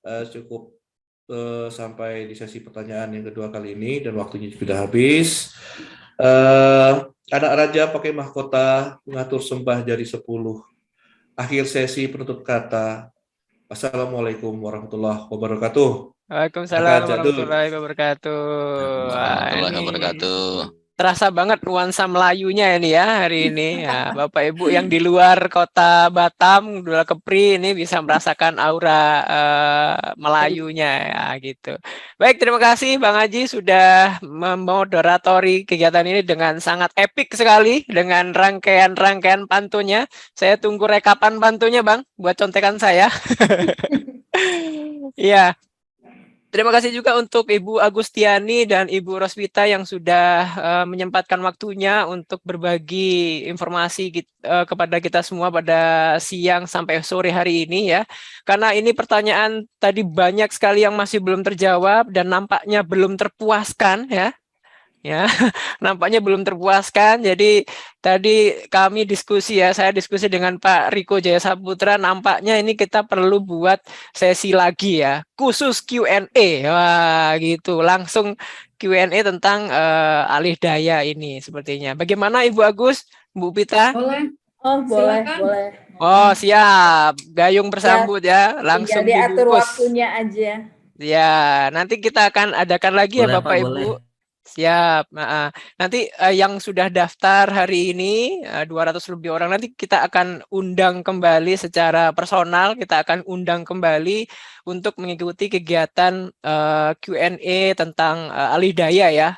cukup sampai di sesi pertanyaan yang kedua kali ini dan waktunya sudah habis. Anak raja pakai mahkota mengatur sembah jadi 10. Akhir sesi penutup kata. Assalamualaikum warahmatullahi wabarakatuh. Waalaikumsalam warahmatullahi wabarakatuh. Warahmatullahi wabarakatuh. Terasa banget nuansa Melayunya ini ya hari ini. Ya, Bapak Ibu yang di luar kota Batam, di luar Kepri ini bisa merasakan aura Melayunya ya gitu. Baik, terima kasih Bang Haji sudah memoderatori kegiatan ini dengan sangat epik sekali dengan rangkaian-rangkaian pantunnya. Saya tunggu rekapan pantunnya Bang buat contekan saya. Iya. Terima kasih juga untuk Ibu Agustiani dan Ibu Roswita yang sudah menyempatkan waktunya untuk berbagi informasi kepada kita semua pada siang sampai sore hari ini ya. Karena ini pertanyaan tadi banyak sekali yang masih belum terjawab dan nampaknya belum terpuaskan ya. Ya, nampaknya belum terpuaskan. Jadi tadi kami diskusi ya, saya diskusi dengan Pak Riko Jaya Saputra. Nampaknya ini kita perlu buat sesi lagi ya, khusus Q&A. Wah, gitu. Langsung Q&A tentang alih daya ini sepertinya. Bagaimana Ibu Agus, Bu Pita? Boleh. Oh, boleh, Silakan. boleh. Oh, siap. Gayung bersambut ya, langsung Tinggal diatur dibungkus. waktunya aja. Ya, nanti kita akan adakan lagi Boleh, ya Bapak Pak, Ibu. boleh. Siap. Nanti yang sudah daftar hari ini 200 lebih orang nanti kita akan undang kembali secara personal, kita akan undang kembali untuk mengikuti kegiatan Q&A tentang alih daya ya.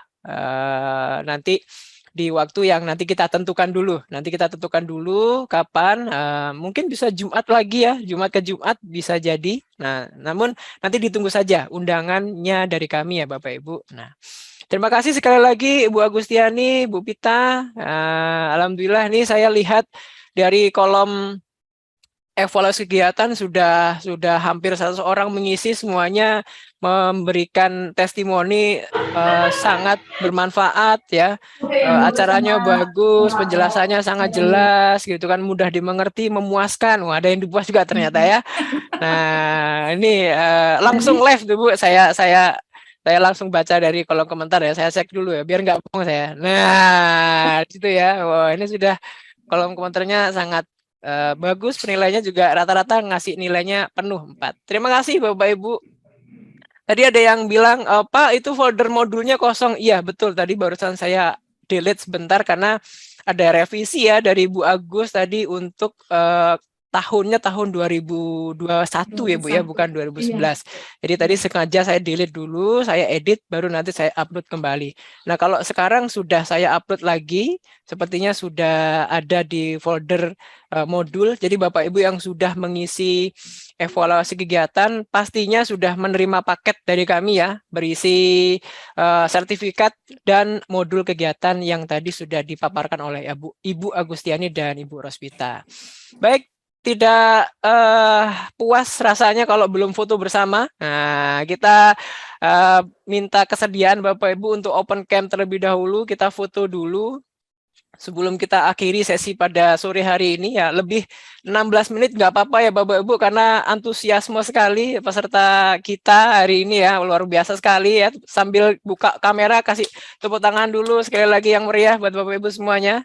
Nanti di waktu yang nanti kita tentukan dulu. Nanti kita tentukan dulu kapan, mungkin bisa Jumat lagi ya, Jumat ke Jumat bisa jadi. Nah, namun nanti ditunggu saja undangannya dari kami ya Bapak Ibu. Nah, terima kasih sekali lagi Ibu Agustiani, Bu Pita. Alhamdulillah ini saya lihat dari kolom evaluasi kegiatan sudah hampir 100 orang mengisi, semuanya memberikan testimoni sangat bermanfaat ya. Acaranya bagus, penjelasannya sangat jelas gitu kan, mudah dimengerti, memuaskan. Wah, ada yang dipuas juga ternyata ya. Nah, ini langsung live tuh Bu, saya langsung baca dari kolom komentar ya, saya cek dulu ya, biar nggak bohong saya. Nah, itu ya, wah ini sudah kolom komentarnya sangat bagus, penilainya juga rata-rata ngasih nilainya penuh 4. Terima kasih Bapak Ibu. Tadi ada yang bilang, Pak itu folder modulnya kosong. Iya betul, tadi barusan saya delete sebentar karena ada revisi ya dari Bu Agus tadi untuk tahunnya tahun 2021 ya Bu ya, bukan 2011. Iya. Jadi tadi sengaja saya delete dulu, saya edit, baru nanti saya upload kembali. Nah kalau sekarang sudah saya upload lagi, sepertinya sudah ada di folder modul. Jadi Bapak Ibu yang sudah mengisi evaluasi kegiatan pastinya sudah menerima paket dari kami ya, berisi sertifikat dan modul kegiatan yang tadi sudah dipaparkan oleh Ibu Agustiani dan Ibu Roswita. Baik, tidak puas rasanya kalau belum foto bersama. Nah, kita minta kesediaan Bapak Ibu untuk open cam terlebih dahulu, kita foto dulu sebelum kita akhiri sesi pada sore hari ini ya. Lebih 16 menit nggak apa-apa ya Bapak Ibu, karena antusiasme sekali peserta kita hari ini ya, luar biasa sekali ya. Sambil buka kamera kasih tepuk tangan dulu sekali lagi yang meriah buat Bapak Ibu semuanya.